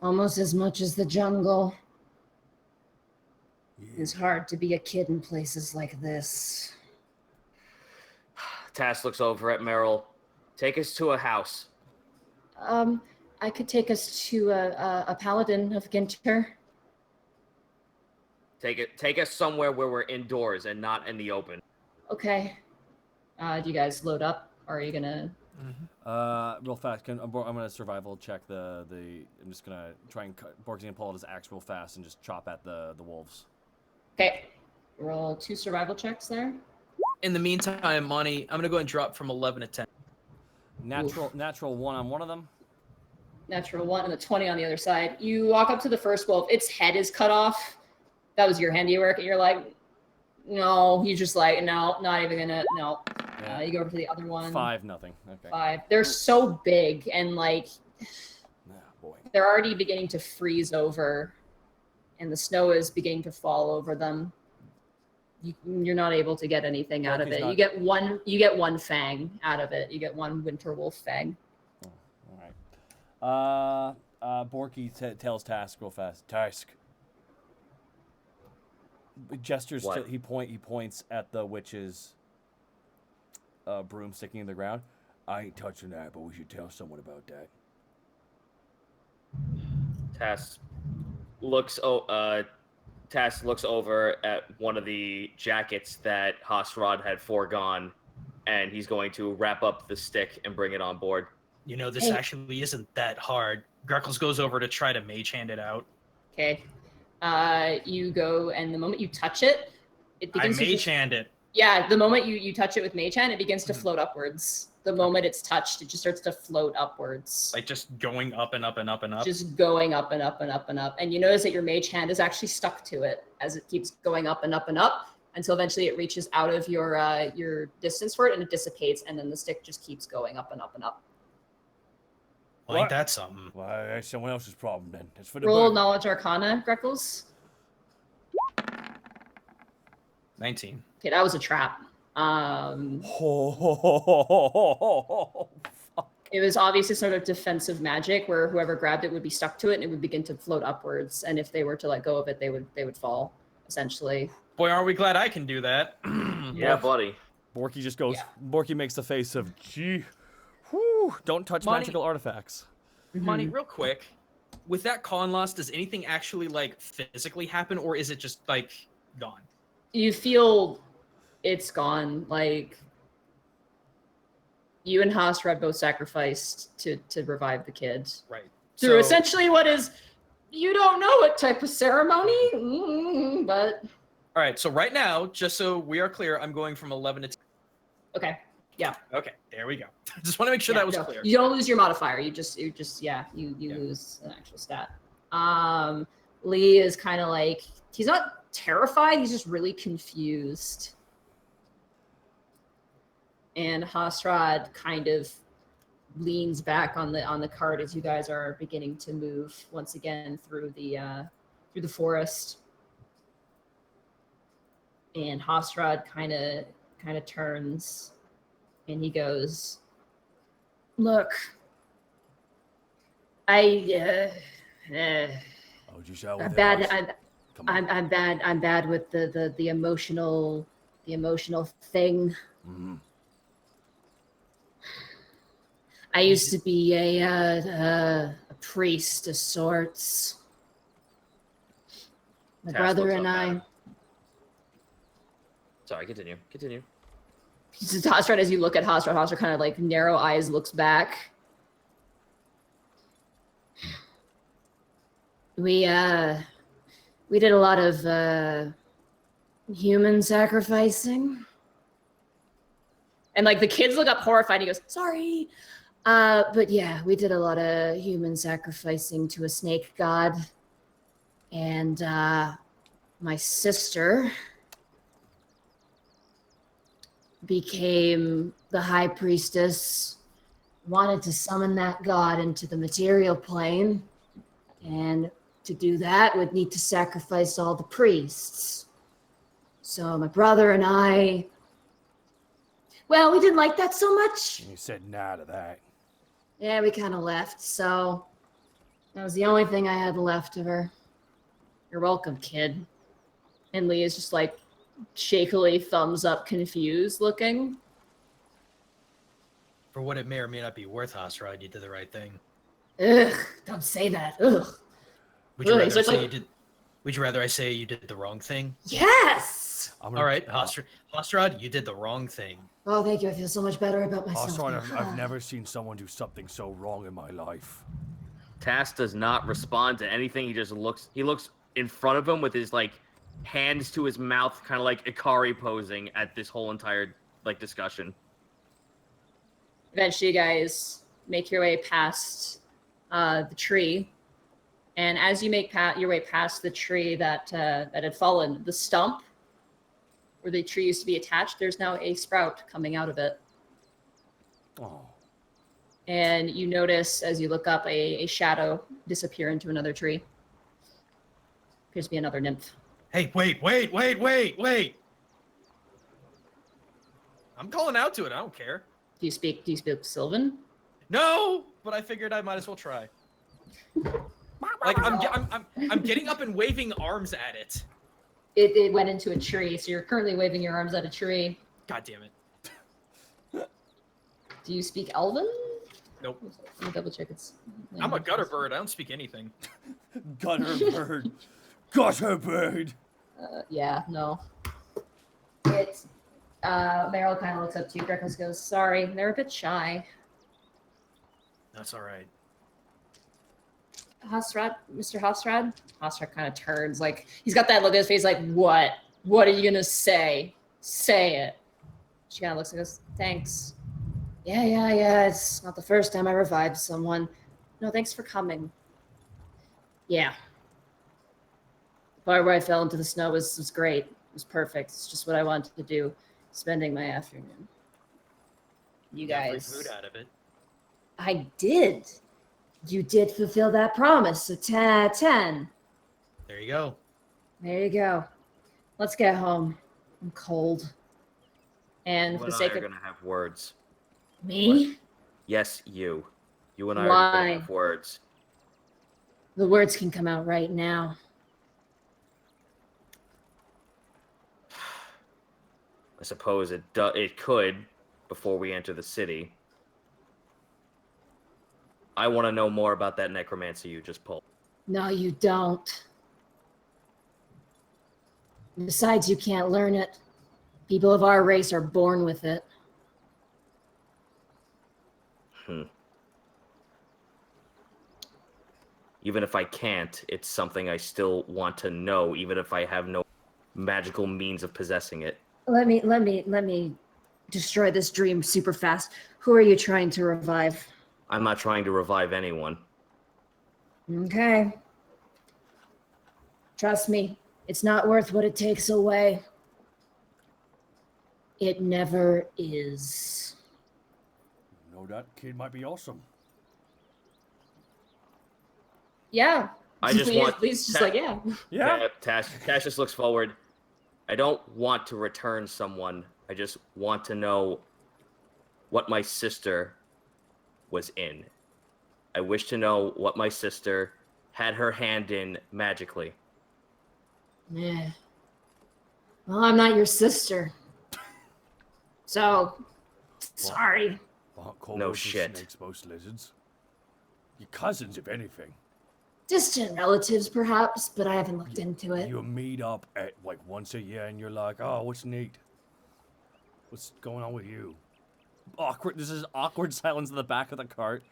[SPEAKER 5] Almost as much as the jungle.
[SPEAKER 6] Yeah.
[SPEAKER 5] It's hard to be a kid in places like this.
[SPEAKER 4] Task looks over at Meryl. Take us to a house.
[SPEAKER 2] I could take us to a paladin of Ginter.
[SPEAKER 4] Take us somewhere where we're indoors and not in the open.
[SPEAKER 2] Okay. Do you guys load up, or are you gonna?
[SPEAKER 1] Real fast. I'm gonna survival check I'm just gonna try and cut. Borky's gonna pull out his axe real fast and just chop at the wolves.
[SPEAKER 2] Okay. Roll 2 survival checks there.
[SPEAKER 3] In the meantime, Monty, I'm gonna go and drop from 11 to 10.
[SPEAKER 1] Natural 1 on one of them.
[SPEAKER 2] Natural 1 and a 20 on the other side. You walk up to the first wolf. Its head is cut off. That was your handiwork, and you're like, no. He's just like, no, not even gonna. No.
[SPEAKER 1] Yeah.
[SPEAKER 2] You go over to the other one.
[SPEAKER 1] 5-0. Okay.
[SPEAKER 2] 5. They're so big, and like,
[SPEAKER 1] Boy.
[SPEAKER 2] they're already beginning to freeze over, and the snow is beginning to fall over them. You're not able to get anything out of it. You get one fang out of it. You get one winter wolf fang.
[SPEAKER 1] All right. Borky tells Task real fast.
[SPEAKER 6] Task.
[SPEAKER 1] Gestures.
[SPEAKER 4] What?
[SPEAKER 1] He points at the witch's broom sticking in the ground.
[SPEAKER 6] I ain't touching that, but we should tell someone about that.
[SPEAKER 4] Task looks over at one of the jackets that Hosrad had foregone, and he's going to wrap up the stick and bring it on board.
[SPEAKER 3] You know, this actually isn't that hard. Greckles goes over to try to mage hand it out.
[SPEAKER 2] Okay. You go, and the moment you touch it, it begins
[SPEAKER 3] I mage hand it.
[SPEAKER 2] Yeah, the moment you touch it with mage hand, it begins to float upwards. The moment it's touched, it just starts to float upwards.
[SPEAKER 3] Like just going up and up and up and up.
[SPEAKER 2] Just going up and up and up and up. And you notice that your mage hand is actually stuck to it as it keeps going up and up and up until eventually it reaches out of your distance for it and it dissipates, and then the stick just keeps going up and up and up.
[SPEAKER 3] Well, ain't that something?
[SPEAKER 6] Well, that's someone else's problem then. It's for the
[SPEAKER 2] Roll
[SPEAKER 6] bird.
[SPEAKER 2] Knowledge Arcana, Greckles.
[SPEAKER 3] 19.
[SPEAKER 2] Okay, that was a trap.
[SPEAKER 1] Oh, fuck.
[SPEAKER 2] It was obviously sort of defensive magic where whoever grabbed it would be stuck to it and it would begin to float upwards. And if they were to let go of it, they would fall, essentially.
[SPEAKER 3] Boy, are we glad I can do that.
[SPEAKER 4] Yeah, buddy.
[SPEAKER 1] Borky just goes.
[SPEAKER 2] Yeah.
[SPEAKER 1] Borky makes the face of, gee, whew, don't touch
[SPEAKER 3] Monty-
[SPEAKER 1] magical artifacts.
[SPEAKER 3] Monty, real quick, with that con loss, does anything actually like physically happen, or is it just like gone?
[SPEAKER 2] You feel it's gone. Like you and Hasrad both sacrificed to revive the kid
[SPEAKER 3] Right.
[SPEAKER 2] through essentially what is you don't know what type of ceremony, but
[SPEAKER 3] All right. So right now, just so we are clear, I'm going from 11 to 10.
[SPEAKER 2] okay. Yeah.
[SPEAKER 3] Okay. There we go. Just want to make sure
[SPEAKER 2] Yeah,
[SPEAKER 3] that was
[SPEAKER 2] no,
[SPEAKER 3] clear.
[SPEAKER 2] You don't lose your modifier. You lose an actual stat. Lee is kind of like he's not terrified. He's just really confused. And Hasrad kind of leans back on the cart as you guys are beginning to move once again through the forest. And Hasrad kind of turns. And he goes, "Look,
[SPEAKER 6] How'd you shout
[SPEAKER 2] I'm
[SPEAKER 6] with
[SPEAKER 2] bad.
[SPEAKER 6] it? Come on.
[SPEAKER 2] I'm bad. I'm bad with the emotional thing.
[SPEAKER 6] Mhm.
[SPEAKER 2] I used to be a priest of sorts. My
[SPEAKER 4] Task
[SPEAKER 2] brother
[SPEAKER 4] looks
[SPEAKER 2] and I."
[SPEAKER 4] up. Sorry, continue.
[SPEAKER 2] Hasrad, as you look at Hasrad kind of like narrow eyes looks back. We did a lot of human sacrificing. And like the kids look up horrified. He goes, "Sorry." But yeah, we did a lot of human sacrificing to a snake god. And my sister became the high priestess, wanted to summon that god into the material plane, and to do that would need to sacrifice all the priests. So my brother and I, well, we didn't like that so much.
[SPEAKER 6] And you said nah to that.
[SPEAKER 2] Yeah, we kind of left, so that was the only thing I had left of her. You're welcome, kid. And Lee is just like shakily thumbs up, confused looking.
[SPEAKER 3] For what it may or may not be worth, Hasrad, you did the right thing.
[SPEAKER 2] Ugh, don't say that. Ugh.
[SPEAKER 3] Would you
[SPEAKER 2] Really?
[SPEAKER 3] rather
[SPEAKER 2] So it's
[SPEAKER 3] say
[SPEAKER 2] like-
[SPEAKER 3] you did? Would you rather I say you did the wrong thing?
[SPEAKER 2] Yes!
[SPEAKER 6] I'm
[SPEAKER 3] All right, Hasrad, you did the wrong thing.
[SPEAKER 2] Oh, thank you. I feel so much better about myself.
[SPEAKER 6] Hasrad,
[SPEAKER 2] now.
[SPEAKER 6] I've never seen someone do something so wrong in my life.
[SPEAKER 4] Tass does not respond to anything. He just looks. He looks in front of him with his like hands to his mouth, kind of like Ikari posing at this whole entire like discussion.
[SPEAKER 2] Eventually, you guys make your way past the tree. And as you make your way past the tree that had fallen, the stump where the tree used to be attached, there's now a sprout coming out of it.
[SPEAKER 6] Oh.
[SPEAKER 2] And you notice as you look up a shadow disappear into another tree. Appears to be another nymph.
[SPEAKER 3] Hey, wait. I'm calling out to it. I don't care.
[SPEAKER 2] Do you speak Sylvan?
[SPEAKER 3] No, but I figured I might as well try. Like I'm getting up and waving arms at it.
[SPEAKER 2] It went into a tree, so you're currently waving your arms at a tree.
[SPEAKER 3] God damn it.
[SPEAKER 2] Do you speak Elven?
[SPEAKER 3] Nope.
[SPEAKER 2] Let me double check.
[SPEAKER 3] I'm a gutter bird. I don't speak anything.
[SPEAKER 6] Gutter bird. Gutter bird.
[SPEAKER 2] Yeah, no. It's Meryl kind of looks up to you. Greckles goes, "Sorry, they're a bit shy."
[SPEAKER 3] That's all right.
[SPEAKER 2] Hasrad, Mr. Hasrad? Hasrad kind of turns, like, he's got that look on his face, like, what? What are you gonna say? Say it. She kind of looks and goes, "Thanks." Yeah, it's not the first time I revived someone. No, thanks for coming. Yeah. The part where I fell into the snow was great. It was perfect. It's just what I wanted to do, spending my afternoon. You
[SPEAKER 3] Got free
[SPEAKER 2] guys.
[SPEAKER 3] food out of it.
[SPEAKER 2] I did. You did fulfill that promise, so 10 out of 10.
[SPEAKER 3] There you go.
[SPEAKER 2] There you go. Let's get home. I'm cold. And for
[SPEAKER 4] You
[SPEAKER 2] the
[SPEAKER 4] and I
[SPEAKER 2] sake
[SPEAKER 4] are
[SPEAKER 2] of
[SPEAKER 4] gonna have words.
[SPEAKER 2] me,
[SPEAKER 4] Yes, you. You and I are
[SPEAKER 2] Why?
[SPEAKER 4] going to have words.
[SPEAKER 5] The words can come out right now.
[SPEAKER 4] I suppose it could before we enter the city. I want to know more about that necromancy you just pulled.
[SPEAKER 5] No, you don't. Besides, you can't learn it. People of our race are born with it.
[SPEAKER 4] Even if I can't, it's something I still want to know, even if I have no magical means of possessing it.
[SPEAKER 5] Let me destroy this dream super fast. Who are you trying to revive?
[SPEAKER 4] I'm not trying to revive anyone.
[SPEAKER 5] Okay. Trust me, it's not worth what it takes away. It never is.
[SPEAKER 6] No, that kid might be awesome.
[SPEAKER 2] Yeah.
[SPEAKER 4] I just want...
[SPEAKER 2] Lee's just like, yeah.
[SPEAKER 1] Yeah.
[SPEAKER 4] Tash just looks forward. I don't want to return someone. I just want to know what my sister was in. I wish to know what my sister had her hand in magically.
[SPEAKER 5] Yeah. Well, I'm not your sister. So, sorry.
[SPEAKER 4] No shit.
[SPEAKER 6] Snakes, most lizards. Your cousins, if anything.
[SPEAKER 5] Distant relatives, perhaps, but I haven't looked into it.
[SPEAKER 6] You meet up at like once a year and you're like, oh, what's neat? What's going on with you?
[SPEAKER 1] Awkward. This is awkward silence in the back of the cart.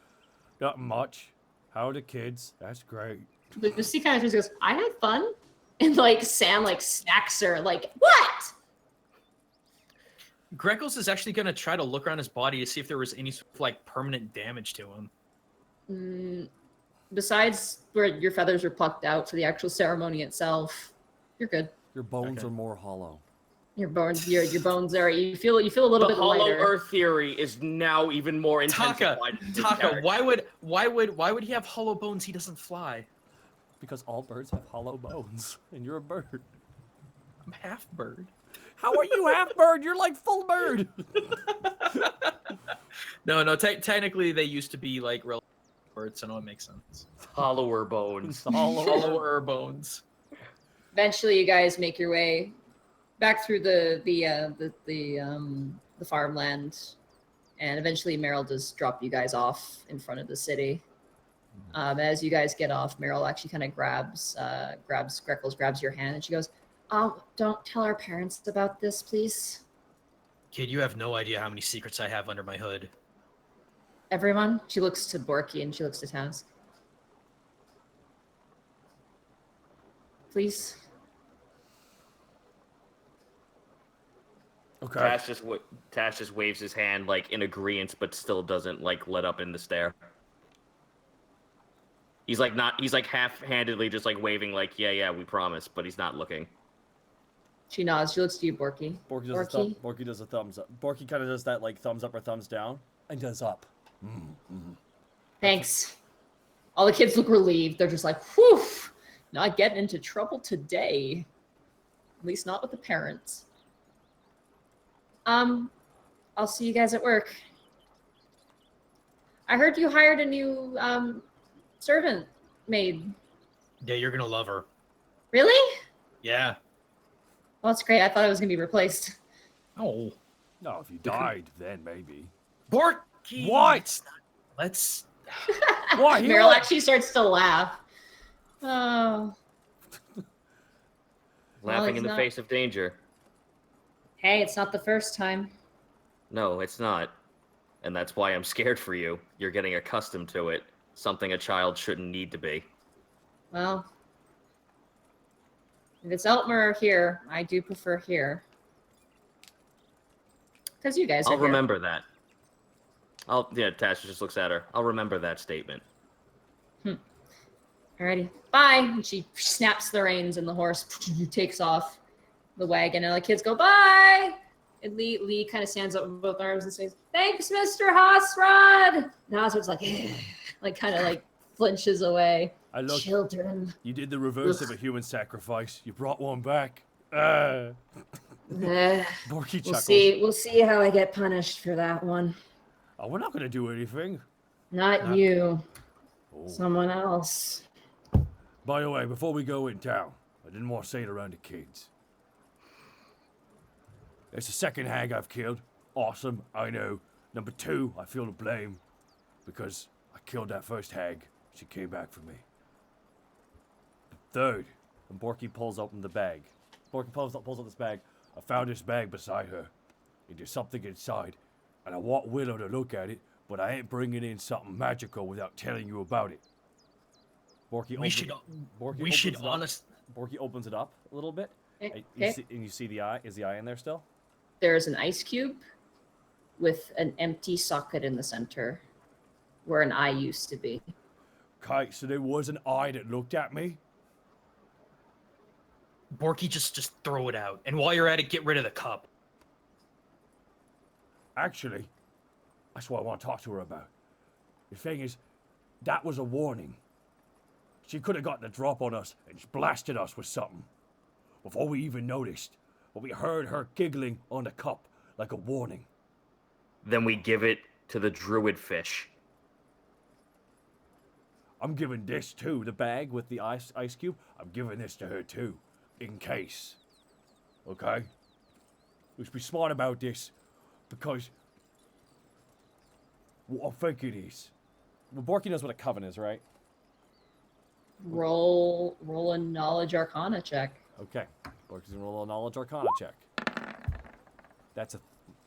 [SPEAKER 6] Not much. How are the kids? That's great.
[SPEAKER 2] Lucy kind of just goes, I had fun. And like Sam like smacks her like, what?
[SPEAKER 3] Greckles is actually going to try to look around his body to see if there was any sort of, like, permanent damage to him.
[SPEAKER 2] Besides where your feathers are plucked out for the actual ceremony itself, you're good.
[SPEAKER 1] Your bones are more hollow.
[SPEAKER 2] Your bones are. You feel a little bit
[SPEAKER 4] hollow
[SPEAKER 2] lighter.
[SPEAKER 4] earth theory is now even more intensified.
[SPEAKER 3] Taka, why would he have hollow bones? He doesn't fly.
[SPEAKER 1] Because all birds have hollow bones, and you're a bird.
[SPEAKER 3] I'm half bird.
[SPEAKER 1] How are you half bird? You're like full bird.
[SPEAKER 3] No. Technically, they used to be like real birds, so no, it makes sense.
[SPEAKER 4] Hollower bones.
[SPEAKER 3] Hollower bones.
[SPEAKER 2] Eventually, you guys make your way back through the farmland, and eventually Meryl does drop you guys off in front of the city. As you guys get off, Meryl actually kind of grabs Greckles, grabs your hand, and she goes, "Oh, don't tell our parents about this, please."
[SPEAKER 3] Kid, you have no idea how many secrets I have under my hood.
[SPEAKER 2] Everyone. She looks to Borky and she looks to Taz. Please.
[SPEAKER 6] Okay.
[SPEAKER 4] Tash just waves his hand like in agreement, but still doesn't like let up in the stare. He's like half-handedly just like waving like, yeah, we promise, but he's not looking.
[SPEAKER 2] She nods. She looks to you, Borky.
[SPEAKER 1] Borky does a thumbs up. Borky kind of does that like thumbs up or thumbs down, and does up.
[SPEAKER 2] Thanks. All the kids look relieved. They're just like, whew, not getting into trouble today. At least not with the parents. I'll see you guys at work. I heard you hired a new servant maid.
[SPEAKER 3] Yeah, you're gonna love her.
[SPEAKER 2] Really?
[SPEAKER 3] Yeah.
[SPEAKER 2] Well, that's great. I thought it was gonna be replaced.
[SPEAKER 3] Oh.
[SPEAKER 6] No, if you died, then maybe.
[SPEAKER 3] Borky!
[SPEAKER 1] What?
[SPEAKER 3] Let's...
[SPEAKER 1] What?
[SPEAKER 2] Meryl actually starts to laugh. Oh.
[SPEAKER 4] Laughing in the face of danger.
[SPEAKER 2] Hey, it's not the first time.
[SPEAKER 4] No, it's not. And that's why I'm scared for you. You're getting accustomed to it. Something a child shouldn't need to be.
[SPEAKER 2] Well, if it's Eltmer or here, I do prefer here. Because you guys are
[SPEAKER 4] I'll
[SPEAKER 2] here.
[SPEAKER 4] remember that. Tasha just looks at her. I'll remember that statement.
[SPEAKER 2] Alrighty. Bye. And she snaps the reins and the horse takes off the wagon. And the kids go, bye. And Lee kind of stands up with both arms and says, thanks, Mr. Hosrod. And Hosrod's like kind of like flinches away. Children.
[SPEAKER 6] You did the reverse of a human sacrifice. You brought one back.
[SPEAKER 1] Borky chuckles.
[SPEAKER 5] We'll see how I get punished for that one.
[SPEAKER 6] Oh, we're not gonna do anything.
[SPEAKER 2] Not you.
[SPEAKER 6] Oh.
[SPEAKER 2] Someone else.
[SPEAKER 6] By the way, before we go in town, I didn't want to say it around the kids. It's the second hag I've killed. Awesome, I know. Number 2, I feel the blame because I killed that first hag. She came back for me. The 3rd,
[SPEAKER 1] And Borky pulls open the bag. Borky pulls up this bag.
[SPEAKER 6] I found this bag beside her. And there's something inside, and I want Willow to look at it, but I ain't bringing in something magical without telling you about it.
[SPEAKER 1] Borky opens it up a little bit.
[SPEAKER 2] Okay.
[SPEAKER 1] You see the eye. Is the eye in there still?
[SPEAKER 2] There's an ice cube with an empty socket in the center where an eye used to be.
[SPEAKER 6] Okay, so there was an eye that looked at me?
[SPEAKER 3] Borky, just throw it out. And while you're at it, get rid of the cup.
[SPEAKER 6] Actually, that's what I want to talk to her about. The thing is, that was a warning. She could have gotten a drop on us and blasted us with something before we even noticed. But we heard her giggling on the cup like a warning.
[SPEAKER 4] Then we give it to the druid fish.
[SPEAKER 6] I'm giving this too.
[SPEAKER 1] The bag with the ice cube.
[SPEAKER 6] I'm giving this to her too, in case. Okay? Let's be smart about this, because what I think it is.
[SPEAKER 1] Well, Borky knows what a coven is, right?
[SPEAKER 2] Roll a knowledge arcana check.
[SPEAKER 1] Okay. Borky's gonna roll a knowledge arcana check. That's a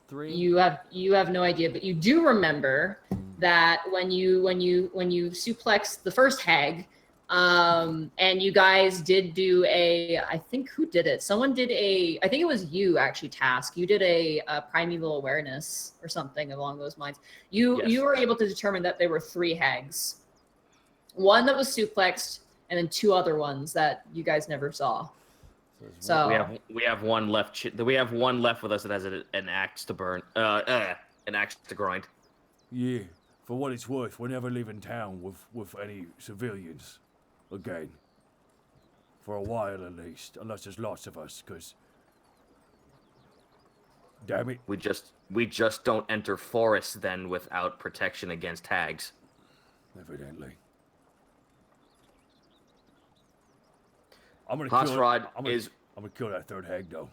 [SPEAKER 1] 3.
[SPEAKER 2] You have no idea, but you do remember that when you suplexed the first hag, and you guys did do I think who did it? Someone did I think it was you actually, Task. You did a primeval awareness or something along those lines. You were able to determine that there were 3 hags. One that was suplexed, and then 2 other ones that you guys never saw. So
[SPEAKER 4] we have one left. We have one left with us that has an axe to burn. An axe to grind.
[SPEAKER 6] Yeah, for what it's worth, we're never leaving town with any civilians again. For a while at least, unless there's lots of us, because damn it.
[SPEAKER 4] We just don't enter forests then without protection against hags.
[SPEAKER 6] Evidently. I'm gonna kill that 3rd hag though.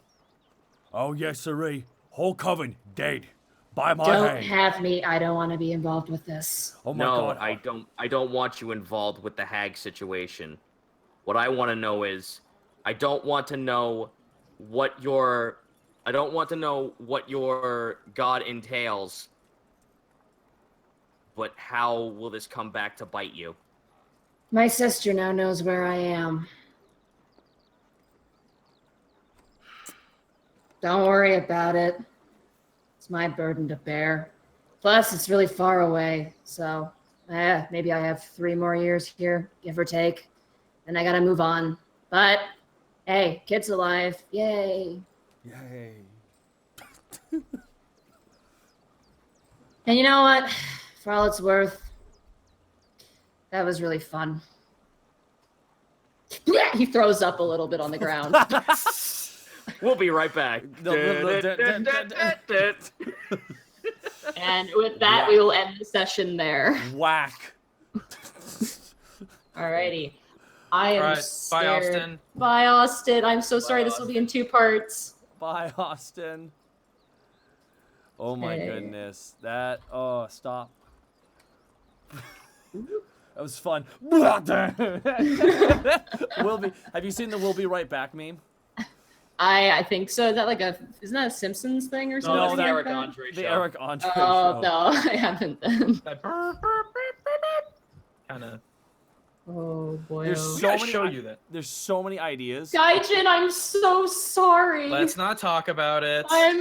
[SPEAKER 6] Oh yes, sirree. Whole coven dead. By my hand.
[SPEAKER 2] Don't have me. I don't want to be involved with this.
[SPEAKER 6] Oh my God.
[SPEAKER 4] I don't want you involved with the hag situation. What I want to know is, I don't want to know what your god entails, but how will this come back to bite you?
[SPEAKER 2] My sister now knows where I am. Don't worry about it. It's my burden to bear. Plus, it's really far away, so maybe I have 3 more years here, give or take. Then I gotta move on. But, hey, kid's alive. Yay.
[SPEAKER 1] Yay.
[SPEAKER 2] And you know what? For all it's worth, that was really fun. He throws up a little bit on the ground.
[SPEAKER 4] We'll be right back.
[SPEAKER 2] And with that, we will end the session there.
[SPEAKER 1] Whack.
[SPEAKER 2] Alrighty. I am
[SPEAKER 3] Bye, Austin.
[SPEAKER 2] Bye, Austin. I'm so sorry. This will be in 2 parts.
[SPEAKER 1] Bye, Austin. Oh my goodness. Stop. That was fun. Have you seen the "We'll be right back" meme?
[SPEAKER 2] I think so. Is that isn't that a Simpsons thing or something?
[SPEAKER 4] No, the Eric Andre show.
[SPEAKER 1] The Eric Andre show.
[SPEAKER 2] Oh no, I haven't then.
[SPEAKER 3] Kind of.
[SPEAKER 2] Oh boy.
[SPEAKER 1] There's so many ideas.
[SPEAKER 2] Gaijin, I'm so sorry.
[SPEAKER 3] Let's not talk about it.
[SPEAKER 1] I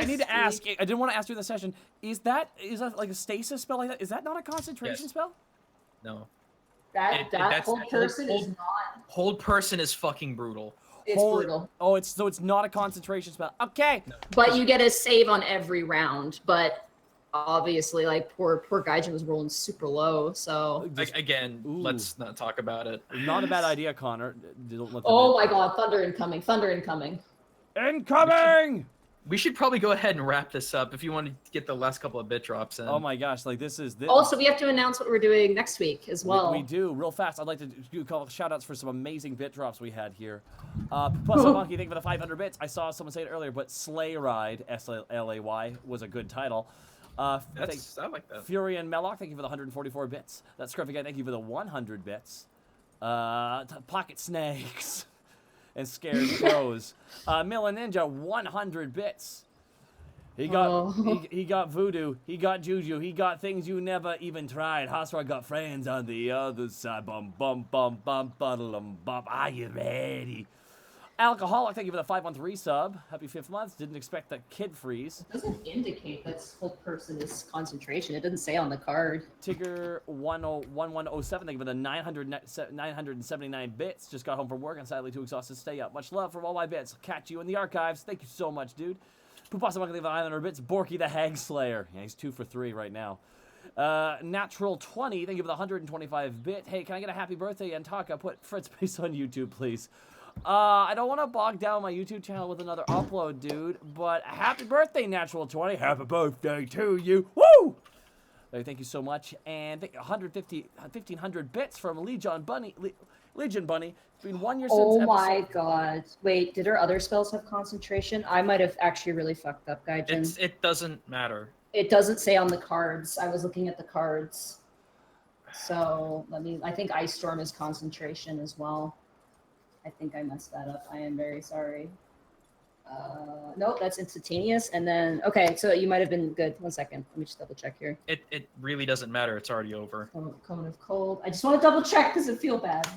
[SPEAKER 1] need to ask. I didn't want to ask you in the session. Is that like a stasis spell like that? Is that not a concentration spell?
[SPEAKER 3] No.
[SPEAKER 2] That hold person is not.
[SPEAKER 3] Hold person is fucking brutal.
[SPEAKER 2] It's brutal.
[SPEAKER 1] Oh, it's not a concentration spell. Okay.
[SPEAKER 3] No.
[SPEAKER 2] But you get a save on every round. But obviously, like poor Gaijin was rolling super low. So
[SPEAKER 3] again, let's not talk about it.
[SPEAKER 1] Not a bad idea, Connor.
[SPEAKER 2] Oh my God! Thunder incoming! Thunder incoming!
[SPEAKER 1] Incoming!
[SPEAKER 3] We should probably go ahead and wrap this up if you want to get the last couple of bit drops in.
[SPEAKER 1] Oh my gosh, like this is...
[SPEAKER 2] Also, we have to announce what we're doing next week as well.
[SPEAKER 1] We do, real fast. I'd like to do shout outs for some amazing bit drops we had here. Plus a monkey, thank you for the 500 bits. I saw someone say it earlier, but Slayride, S-L-A-Y, was a good title. I like that. Fury and Mellock, thank you for the 144 bits. That Scruffy guy, thank you for the 100 bits. Pocket Snakes and Scared Crows. Milla Ninja, 100 bits. He got he got voodoo, he got juju, he got things you never even tried. Hostile got friends on the other side. Bum bum bum bum bum bum. Are you ready? Alcoholic, thank you for the 5-month resub. Happy 5th month. Didn't expect the kid freeze.
[SPEAKER 2] It doesn't indicate that whole person is concentration. It doesn't say on the card.
[SPEAKER 1] Tigger 1107, thank you for the 979 bits. Just got home from work and sadly too exhausted to stay up. Much love from all my bits. Catch you in the archives. Thank you so much, dude. Poopasa Monkey for 900 bits. Borky the Hag Slayer. Yeah, he's 2 for 3 right now. Natural 20, thank you for the 125 bit. Hey, can I get a happy birthday and Taka? Put Fritz Base on YouTube, please. I don't want to bog down my YouTube channel with another upload, dude, but happy birthday, Natural 20. Happy birthday to you. Woo! Thank you so much. And 1,500 bits from Legion Bunny. Legion Bunny. It's been 1 year since
[SPEAKER 2] Oh my god. Wait, did our other spells have concentration? I might have actually really fucked up, Gaijin.
[SPEAKER 3] It doesn't matter.
[SPEAKER 2] It doesn't say on the cards. I was looking at the cards. So, I think Ice Storm is concentration as well. I think I messed that up. I am very sorry. Nope, that's instantaneous. And then, okay, so you might have been good. 1 second. Let me just double check here.
[SPEAKER 3] It really doesn't matter. It's already over.
[SPEAKER 2] Cone of Cold. I just want to double check because I feel bad.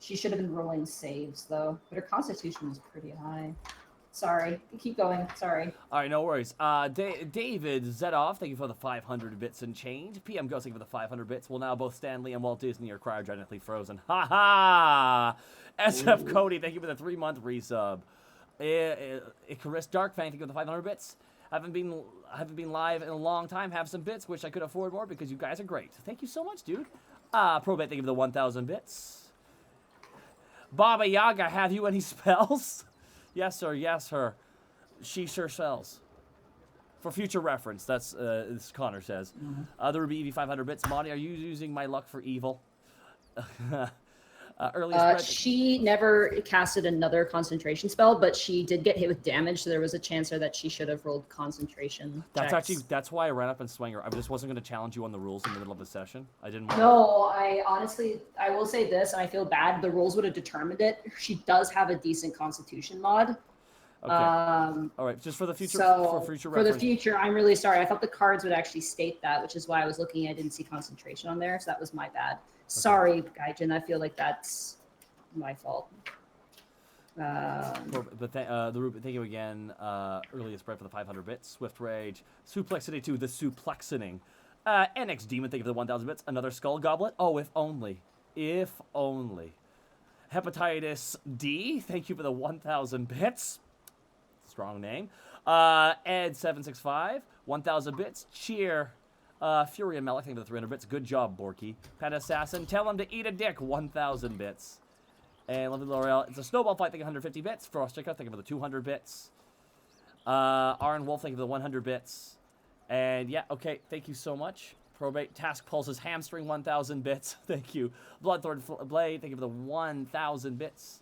[SPEAKER 2] She should have been rolling saves, though. But her constitution was pretty high. Sorry. Keep going. Sorry.
[SPEAKER 1] All right, no worries. David Zedov, thank you for the 500 bits and change. PM Ghost, thank you for the 500 bits. Well, now both Stanley and Walt Disney are cryogenically frozen. Ha ha! SF Cody, thank you for the 3-month resub. Icarus Darkfang, thank you for the 500 bits. Haven't been live in a long time. Have some bits. Wish I could afford more because you guys are great. Thank you so much, dude. Probate, thank you for the 1,000 bits. Baba Yaga, have you any spells? Yes, sir. Yes, sir. She sure sells. For future reference, that's as Connor says. The Ruby EV 500 bits. Monty, are you using my luck for evil?
[SPEAKER 2] She never casted another concentration spell, but she did get hit with damage, so there was a chance there that she should have rolled concentration.
[SPEAKER 1] That's why I ran up and swung her. I just wasn't going to challenge you on the rules in the middle of the session. I didn't want
[SPEAKER 2] No, I honestly, I will say this, and I feel bad. The rules would have determined it. She does have a decent constitution mod.
[SPEAKER 1] Okay. All right, just for the future, for future
[SPEAKER 2] reference.
[SPEAKER 1] For
[SPEAKER 2] the future, I'm really sorry. I thought the cards would actually state that, which is why I was looking. I didn't see concentration on there, so that was my bad. Sorry, Gaijin. I feel like that's my fault.
[SPEAKER 1] Thank you again. Earliest spread for the 500 bits. Swift Rage. Suplexity 2, the suplexing. NX Demon, thank you for the 1,000 bits. Another Skull Goblet. Oh, if only. If only. Hepatitis D, thank you for the 1,000 bits. Strong name. Ed765, 1,000 bits. Cheer. Fury and Melek, thank you for the 300 bits. Good job, Borky. Pet Assassin, tell him to eat a dick. 1,000 bits. And Lovely L'Oreal, it's a Snowball Fight, thank you 150 bits. Frostica, thank you for the 200 bits. Arn Wolf, thank you for the 100 bits. And yeah, okay, thank you so much. Probate Task Pulse's Hamstring, 1,000 bits. Thank you. Bloodthorn Blade, thank you for the 1,000 bits.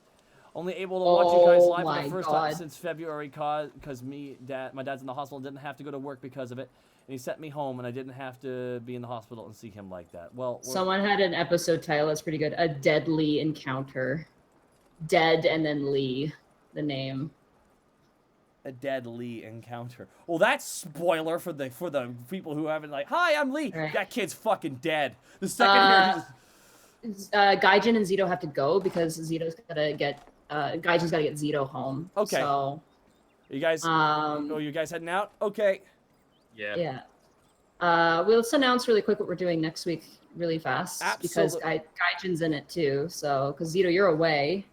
[SPEAKER 1] Only able to watch you guys live for the first time since February because my dad's in the hospital, didn't have to go to work because of it. And he sent me home, and I didn't have to be in the hospital and see him like that. Well,
[SPEAKER 2] someone had an episode title that's pretty good. A Deadly Encounter. Dead and then Lee, the name.
[SPEAKER 1] A deadly encounter. Well, that's spoiler for the people who haven't hi, I'm Lee. Right. That kid's fucking dead. The second
[SPEAKER 2] Gaijin and Zito have to go because Zito's gotta get Gaijin's gotta get Zito home.
[SPEAKER 1] Okay.
[SPEAKER 2] So
[SPEAKER 1] you guys you guys heading out? Okay.
[SPEAKER 3] Yeah.
[SPEAKER 2] Yeah. Let's announce really quick what we're doing next week really fast.
[SPEAKER 1] Absolutely.
[SPEAKER 2] Because Gaijin's in it too. So because Zito, you're away.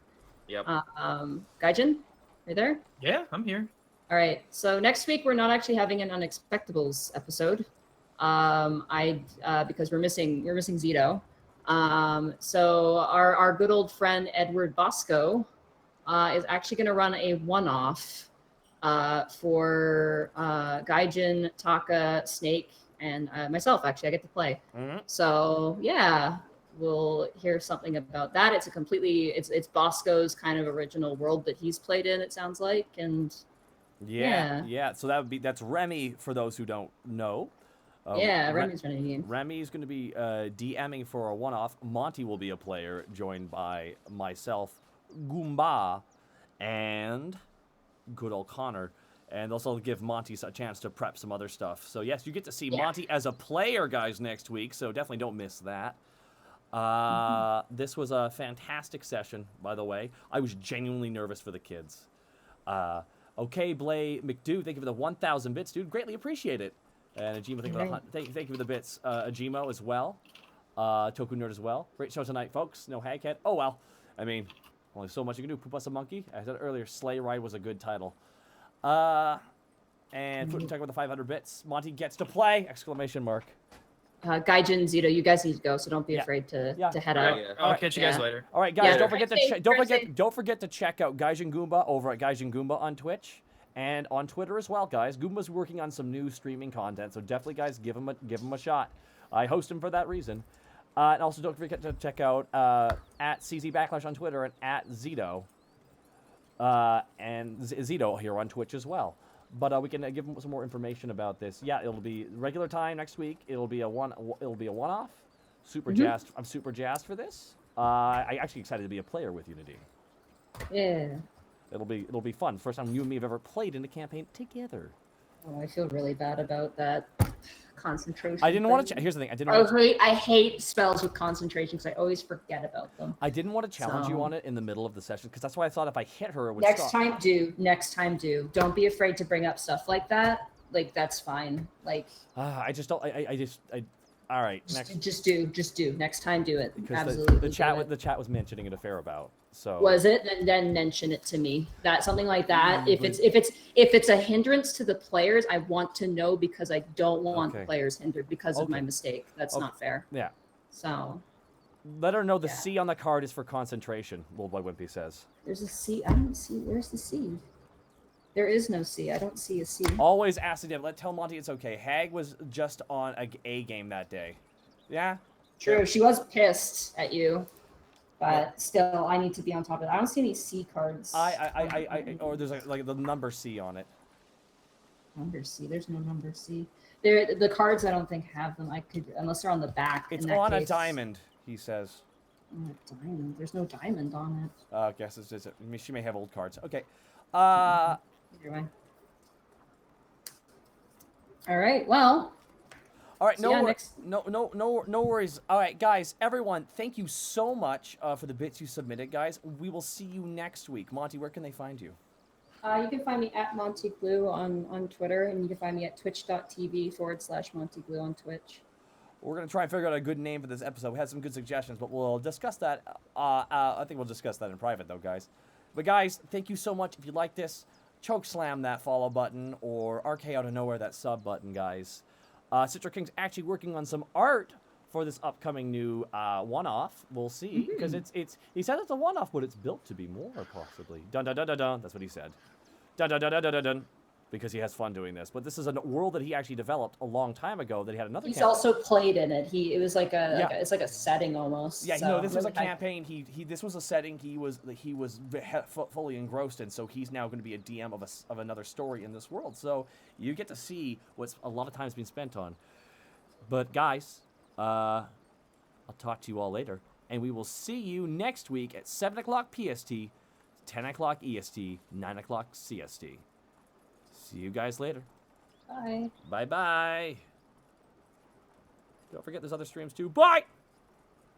[SPEAKER 4] Yep.
[SPEAKER 2] Gaijin, are you there?
[SPEAKER 3] Yeah, I'm here.
[SPEAKER 2] All right. So next week we're not actually having an Unexpectables episode. Because we're missing Zito. So our good old friend Edward Bosco is actually going to run a one-off for Gaijin, Taka, Snake, and myself. Actually, I get to play. So yeah, we'll hear something about that. It's a completely it's Bosco's kind of original world that he's played in. It sounds like, and
[SPEAKER 1] yeah. So that's Remy for those who don't know.
[SPEAKER 2] Remy's running a game.
[SPEAKER 1] Remy's going to be DMing for a one-off. Monty will be a player, joined by myself, Goomba, and good old Connor. And also give Monty a chance to prep some other stuff. So yes, you get to see Monty as a player, guys, next week. So definitely don't miss that. This was a fantastic session, by the way. I was genuinely nervous for the kids. Okay, Blay McDo, thank you for the 1,000 bits, dude. Greatly appreciate it. And Ajima, thank you for the bits. Ajimo as well. Toku Nerd as well. Great show tonight, folks. No Haghead. Oh, well. I mean, only so much you can do. Poop us a monkey. As I said earlier, Slayride was a good title. And Foot and Talk about the 500 bits. Monty gets to play! Exclamation mark.
[SPEAKER 2] Gaijin, Zito, you guys need to go, so don't be afraid to head out.
[SPEAKER 3] I'll catch you guys later.
[SPEAKER 1] All right, guys, don't forget to check out Gaijin Goomba over at Gaijin Goomba on Twitch. And on Twitter as well, guys. Goomba's working on some new streaming content, so definitely, guys, give him a shot. I host him for that reason. And also, don't forget to check out at CZ Backlash on Twitter and at Zito. And Zito here on Twitch as well. But we can give him some more information about this. Yeah, it'll be regular time next week. It'll be a one-off. Super jazzed. I'm super jazzed for this. I'm actually excited to be a player with Unity.
[SPEAKER 2] Yeah.
[SPEAKER 1] It'll be fun. First time you and me have ever played in a campaign together.
[SPEAKER 2] Oh, I feel really bad about that concentration.
[SPEAKER 1] I didn't want to. Here's the thing.
[SPEAKER 2] I hate spells with concentration because I always forget about them.
[SPEAKER 1] I didn't want to challenge you on it in the middle of the session because that's why I thought if I hit her, it would
[SPEAKER 2] Next
[SPEAKER 1] stop.
[SPEAKER 2] Next time do. Don't be afraid to bring up stuff like that. Like that's fine. Like.
[SPEAKER 1] I just don't. All right.
[SPEAKER 2] Just do. Next time, do it.
[SPEAKER 1] Because
[SPEAKER 2] Absolutely.
[SPEAKER 1] the chat was mentioning it a fair about. So
[SPEAKER 2] was it? Then mention it to me. That something like that. If it's a hindrance to the players, I want to know because I don't want the players hindered because of my mistake. That's not fair.
[SPEAKER 1] Yeah.
[SPEAKER 2] So.
[SPEAKER 1] Let her know the C on the card is for concentration. World Boy Wimpy says.
[SPEAKER 2] There's a C. I don't see. Where's the C? There is no C. I don't see a C.
[SPEAKER 1] Always ask the tell Monty it's okay. Hag was just on a game that day. Yeah.
[SPEAKER 2] True. Yeah. She was pissed at you. But still, I need to be on top of it. I don't see any C cards.
[SPEAKER 1] Or there's like the number C on it.
[SPEAKER 2] Number C? There's no number C. The cards I don't think have them. I could, unless they're on the back.
[SPEAKER 1] It's on a diamond, he says.
[SPEAKER 2] On a diamond? There's no diamond on it.
[SPEAKER 1] I guess it's just. I mean, she may have old cards. Okay.
[SPEAKER 2] Either way. All right. Well.
[SPEAKER 1] All right, no worries. All right, guys, everyone, thank you so much for the bits you submitted, guys. We will see you next week. Monty, where can they find you?
[SPEAKER 2] You can find me at Monty Glue on Twitter, and you can find me at twitch.tv/Monty Glue on Twitch.
[SPEAKER 1] We're going to try and figure out a good name for this episode. We had some good suggestions, but we'll discuss that. I think we'll discuss that in private, though, guys. But, guys, thank you so much. If you like this, choke slam that follow button or RK out of nowhere that sub button, guys. Citra King's actually working on some art for this upcoming new one-off. We'll see, because he said it's a one-off, but it's built to be more, possibly. Dun dun dun dun dun. That's what he said. Dun dun dun dun dun dun dun. Because he has fun doing this. But this is a world that he actually developed a long time ago that he had another.
[SPEAKER 2] He's also played in it. It was like it's like a setting almost.
[SPEAKER 1] Yeah, so. This was a campaign. This was a setting he was fully engrossed in. So he's now going to be a DM of another story in this world. So you get to see what's a lot of time's been spent on. But guys, I'll talk to you all later, and we will see you next week at 7 o'clock PST, 10 o'clock EST, 9 o'clock CST. See you guys later.
[SPEAKER 2] Bye.
[SPEAKER 1] Bye-bye. Don't forget there's other streams too. Bye!